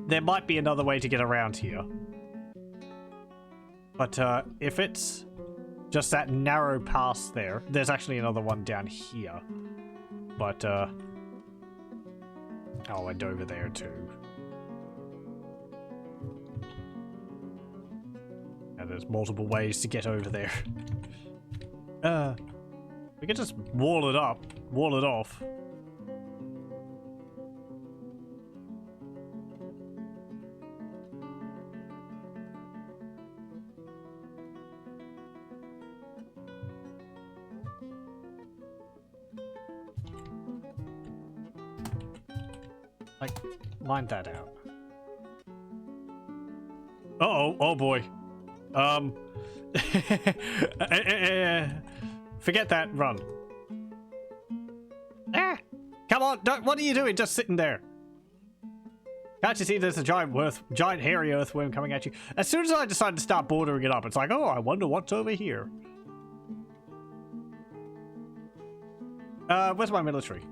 There might be another way to get around here. But, if it's just that narrow pass there, there's actually another one down here. But, oh, and over there too. And there's multiple ways to get over there. We can just wall it up, wall it off. Like, line that out. Uh-oh, oh boy. Forget that, run. Ah! Come on, what are you doing just sitting there? Can't you see there's a giant hairy earthworm coming at you? As soon as I decide to start bordering it up, it's like, oh, I wonder what's over here. Where's my military?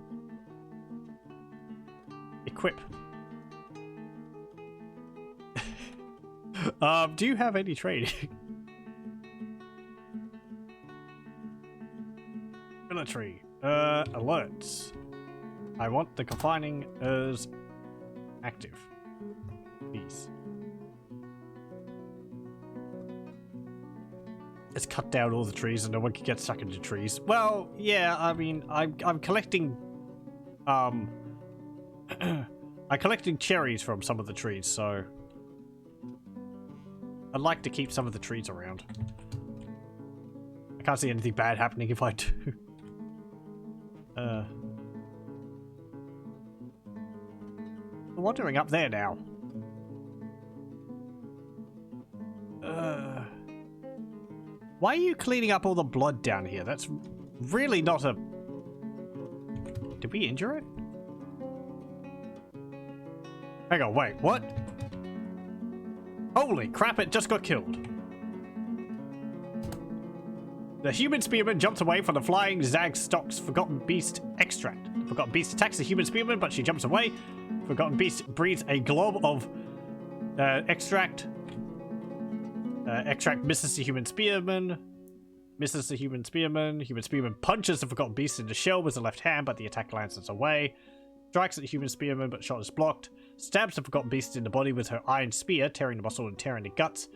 Equip. Do you have any training? Military. Alerts. I want the confining as active. Please. Let's cut down all the trees and no one can get stuck into trees. Well, yeah, I mean, I'm collecting I'm collecting cherries from some of the trees, so I'd like to keep some of the trees around. I can't see anything bad happening if I do. I'm wandering up there now. Why are you cleaning up all the blood down here? That's really not a... Did we injure it? Hang on, wait, what? Holy crap, it just got killed. The human spearman jumps away from the flying Zagstock's Forgotten Beast extract. The Forgotten Beast attacks the human spearman, but she jumps away. Forgotten Beast breathes a glob of extract. Extract misses the human spearman. Misses the human spearman. Human spearman punches the Forgotten Beast in the shell with the left hand, but the attack lances away. Strikes at the human spearman, but shot is blocked. Stabs the Forgotten Beast in the body with her iron spear, tearing the muscle and tearing the guts.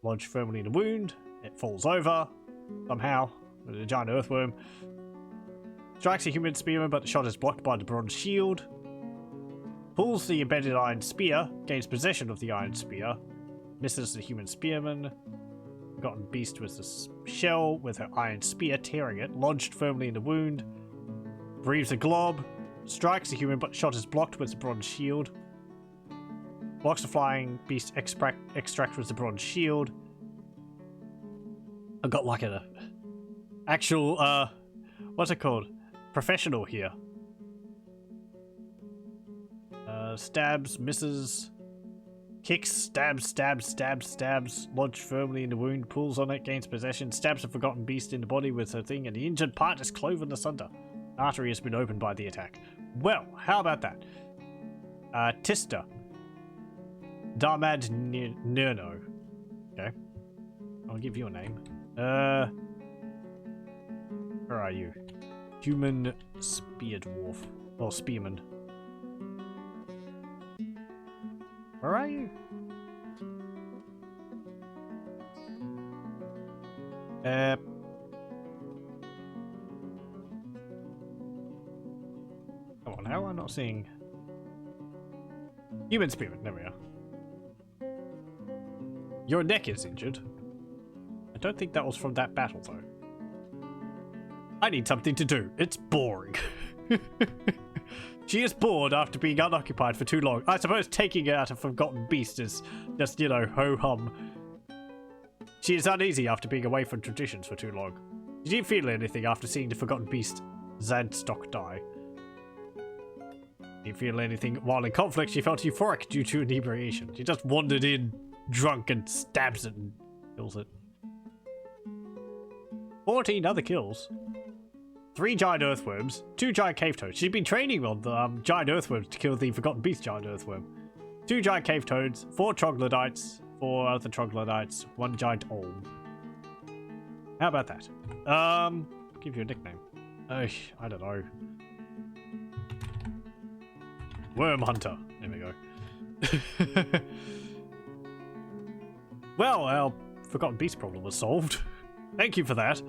Lodged firmly in the wound. It falls over. Somehow. With a giant earthworm. Strikes the human spearman, but the shot is blocked by the bronze shield. Pulls the embedded iron spear. Gains possession of the iron spear. Misses the human spearman. Forgotten Beast with the shell with her iron spear, tearing it. Lodged firmly in the wound. Breathes a glob. Strikes the human, but shot is blocked with the bronze shield. Blocks the flying beast extract with the bronze shield. I've got like a actual what's it called? Professional here. Stabs, misses, kicks, stabs, lodged firmly in the wound, pulls on it, gains possession, stabs the Forgotten Beast in the body with her thing, and the injured part is cloven asunder. The artery has been opened by the attack. Well, how about that? Tista. Darmad Nurno. Okay. I'll give you a name. Where are you? Human Spear Dwarf. Or Spearman. Where are you? Come on, how am I not seeing... Human Spearman, there we are. Your neck is injured. I don't think that was from that battle, though. I need something to do. It's boring. She is bored after being unoccupied for too long. I suppose taking out a Forgotten Beast is just, you know, ho-hum. She is uneasy after being away from traditions for too long. Did you feel anything after seeing the Forgotten Beast Zadstock die? Did you feel anything while in conflict? She felt euphoric due to inebriation. She just wandered in drunk and stabs it and kills it. 14 other kills. 3 giant earthworms, 2 giant cave toads. She's been training on the giant earthworms to kill the Forgotten Beast giant earthworm. 2 giant cave toads, 4 troglodytes, 4 other troglodytes, 1 giant olm. How about that? Give you a nickname. I don't know. Worm Hunter. There we go. Well, our Forgotten Beast problem was solved. Thank you for that.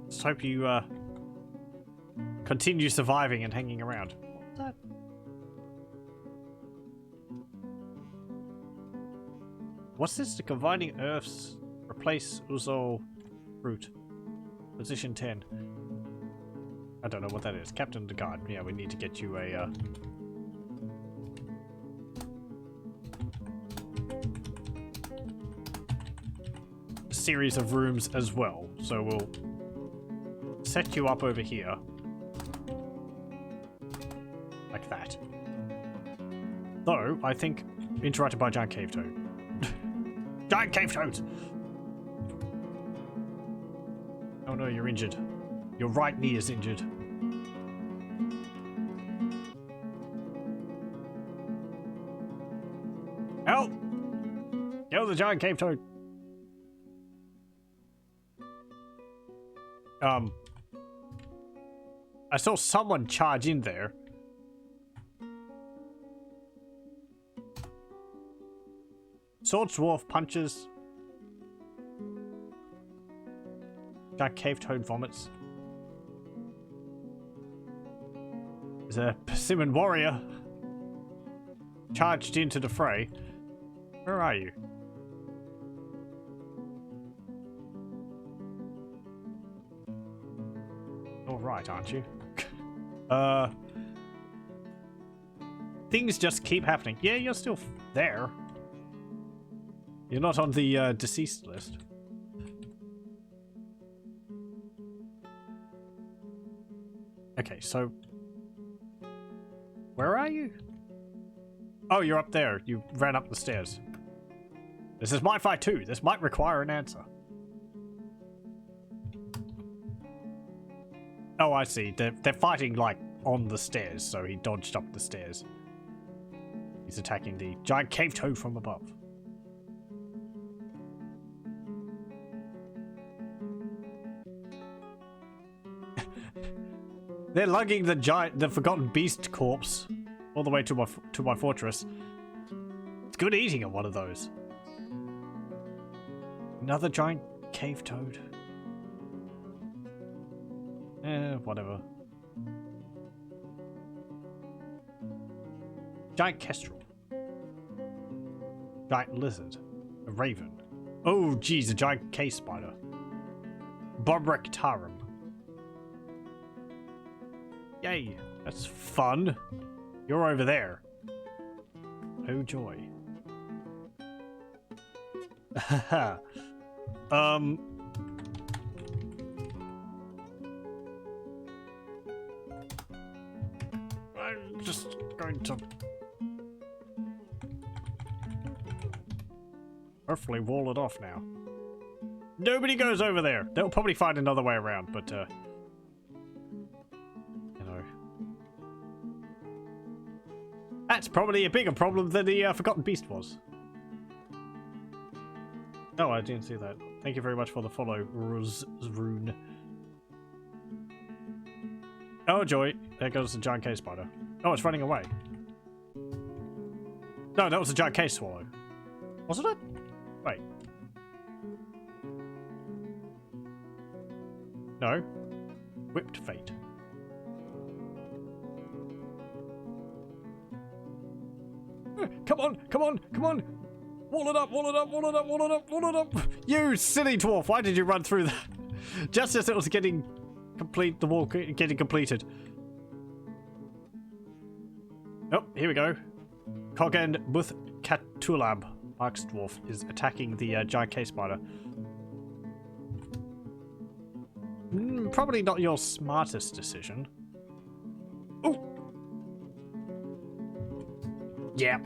Let's hope you continue surviving and hanging around. What's that? What's this? The combining earths replace Uzo fruit. Position 10. I don't know what that is. Captain of the Guard. Yeah, we need to get you a series of rooms as well. So we'll set you up over here. Like that. Though, I think interrupted by giant cave toad. Giant cave toads! Oh no, you're injured. Your right knee is injured. Help! Kill the giant cave toad. I saw someone charge in there. Sword Dwarf punches. Giant cave toad vomits. There's a persimmon warrior charged into the fray. Where are you? All right, aren't you? Things just keep happening. Yeah, you're still there. You're not on the deceased list. Okay, so where are you? Oh, you're up there. You ran up the stairs. This is my fight too. This might require an answer. Oh, I see. They're fighting, like, on the stairs, so he dodged up the stairs. He's attacking the giant cave toad from above. They're lugging the forgotten beast corpse all the way to my fortress. It's good eating on one of those. Another giant cave toad. Whatever. Giant kestrel. Giant lizard. A raven. Oh, geez, a giant cave spider. Bobrectarum. Yay, that's fun. You're over there. Oh, joy. Haha. I'm just going to hopefully wall it off now. Nobody goes over there. They'll probably find another way around, but you know, that's probably a bigger problem than the Forgotten Beast was. Oh, I didn't see that. Thank you very much for the follow, Rune. Oh, joy. There goes the giant cave spider. Oh, it's running away. No, that was a giant cave swallow. Wasn't it? Wait. No. Whipped fate. Come on, come on, come on! Wall it up, wall it up, wall it up, wall it up, wall it up! You silly dwarf, why did you run through that? Just as it was getting complete, the wall getting completed. Oh, here we go. Kogen Buth Katulab, Mark's dwarf, is attacking the giant cave spider. Probably not your smartest decision. Oh! Yeah.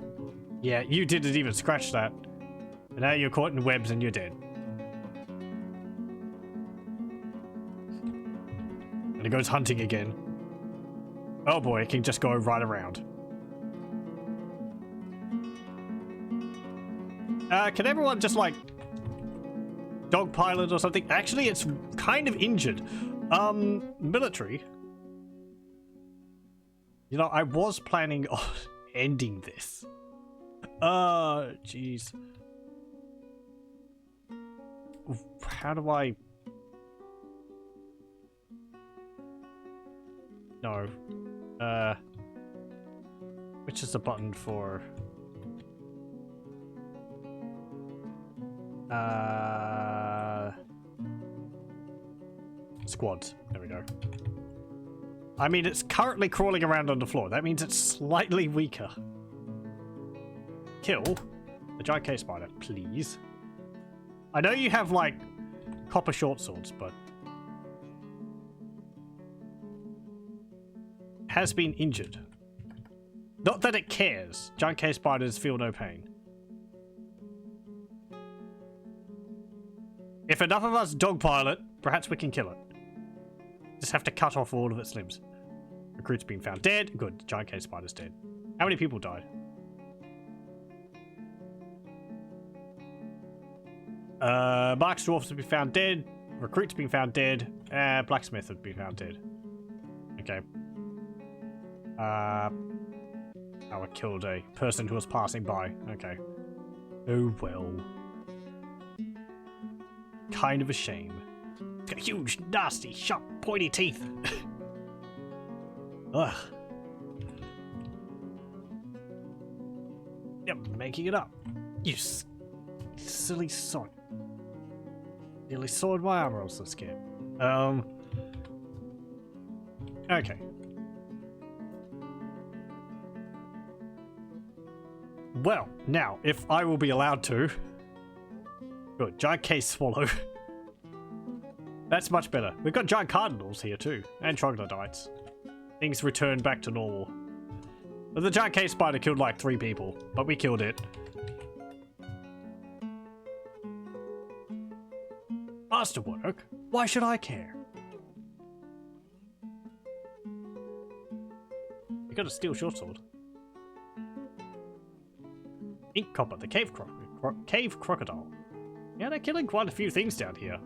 Yeah, you didn't even scratch that. And now you're caught in webs and you're dead. And it goes hunting again. Oh boy, it can just go right around. Can everyone just, like, dogpile it or something? Actually, it's kind of injured. Military. You know, I was planning on ending this. Jeez. How do I... No. Which is the button for... Squads. There we go. I mean, it's currently crawling around on the floor. That means it's slightly weaker. Kill the giant cave spider, please. I know you have, like, copper short swords, but... has been injured. Not that it cares. Giant cave spiders feel no pain. If enough of us dogpile it, perhaps we can kill it. Just have to cut off all of its limbs. Recruit's been found dead. Good. Giant cave spider's dead. How many people died? Mark's dwarfs have been found dead. Recruit's been found dead. Blacksmith have been found dead. Okay. Our killed a person who was passing by. Okay. Oh well. Kind of a shame. It's got huge, nasty, sharp, pointy teeth. Ugh. Yep, making it up. You silly sod. Nearly sawed my armor, I was so scared. Okay. Well, now, if I will be allowed to... Good, giant case swallow. That's much better. We've got giant cardinals here too, and troglodytes. Things return back to normal. But the giant cave spider killed like 3 people, but we killed it. Masterwork? Why should I care? You got a steel short sword. Ink copper, the cave crocodile. Yeah, they're killing quite a few things down here.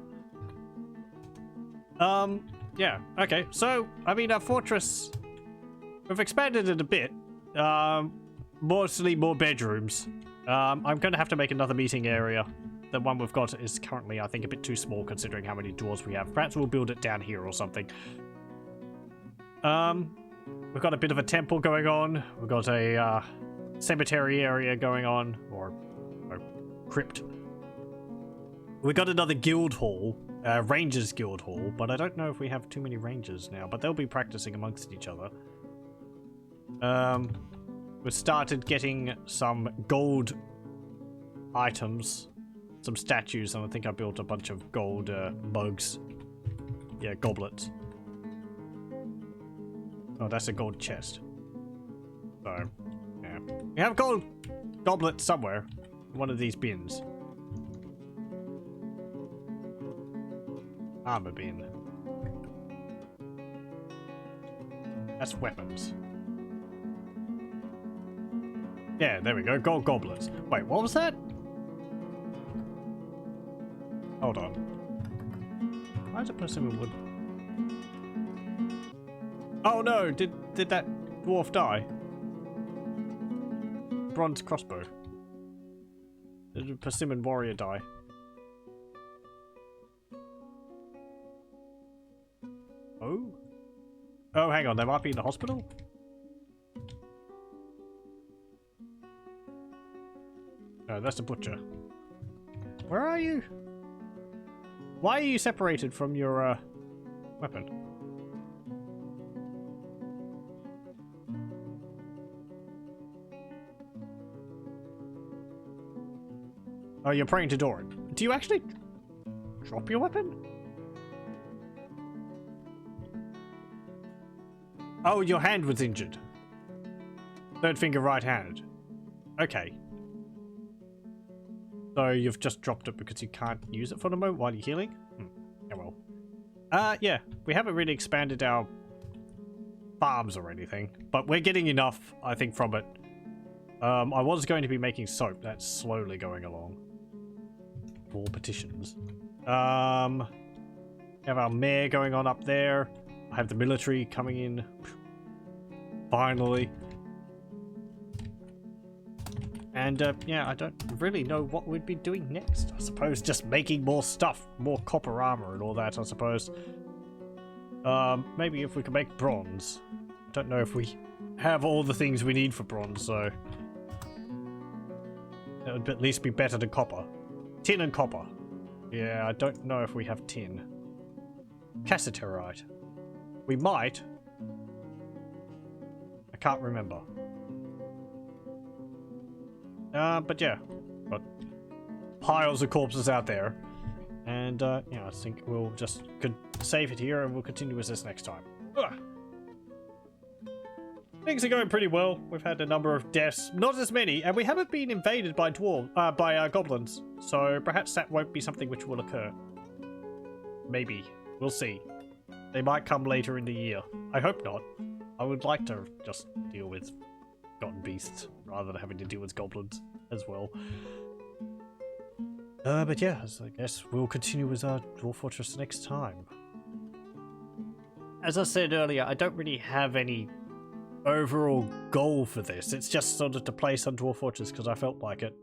Yeah, okay. So, I mean, our fortress, we've expanded it a bit. Mostly more bedrooms. I'm going to have to make another meeting area. The one we've got is currently, I think, a bit too small considering how many doors we have. Perhaps we'll build it down here or something. We've got a bit of a temple going on. We've got a cemetery area going on, or crypt. We got another guild hall, Rangers Guild Hall, but I don't know if we have too many rangers now, but they'll be practicing amongst each other. We started getting some gold items, some statues, and I think I built a bunch of gold mugs. Yeah, goblets. Oh, that's a gold chest. So, yeah. We have gold goblets somewhere in one of these bins. Armor bin. That's weapons. Yeah, there we go. Gold goblets. Wait, what was that? Hold on. Why is a person with wood? Oh no! Did that dwarf die? Bronze crossbow. Did a persimmon warrior die? Oh? Oh, hang on. They might be in the hospital? No, that's the butcher. Where are you? Why are you separated from your weapon? Oh, you're praying to Doran. Do you actually drop your weapon? Oh, your hand was injured. Third finger right hand. Okay. So you've just dropped it because you can't use it for the moment while you're healing? Yeah, well. Yeah. We haven't really expanded our farms or anything, but we're getting enough, I think, from it. I was going to be making soap. That's slowly going along. More petitions. We have our mayor going on up there. I have the military coming in. Finally. And, yeah, I don't really know what we'd be doing next. I suppose just making more stuff. More copper armor and all that, I suppose. Maybe if we can make bronze. I don't know if we have all the things we need for bronze, so... that would at least be better than copper. Tin and copper. Yeah, I don't know if we have tin. Cassiterite. We might. I can't remember. But yeah. Got piles of corpses out there. And, yeah, I think we'll just save it here and we'll continue with this next time. Ugh. Things are going pretty well. We've had a number of deaths, not as many, and we haven't been invaded by goblins. So perhaps that won't be something which will occur. Maybe. We'll see. They might come later in the year. I hope not. I would like to just deal with gotten beasts rather than having to deal with goblins as well. But yeah, I guess we'll continue with our Dwarf Fortress next time. As I said earlier, I don't really have any overall goal for this. It's just sort of to play some Dwarf Fortress because I felt like it.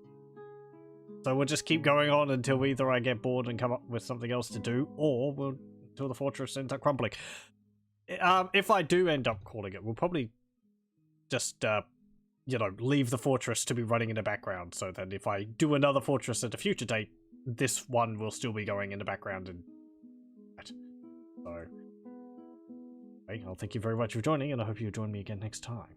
So we'll just keep going on until either I get bored and come up with something else to do, or until the fortress ends up crumbling. If I do end up calling it, we'll probably just, you know, leave the fortress to be running in the background, so that if I do another fortress at a future date, this one will still be going in the background and that. So, well, thank you very much for joining, and I hope you join me again next time.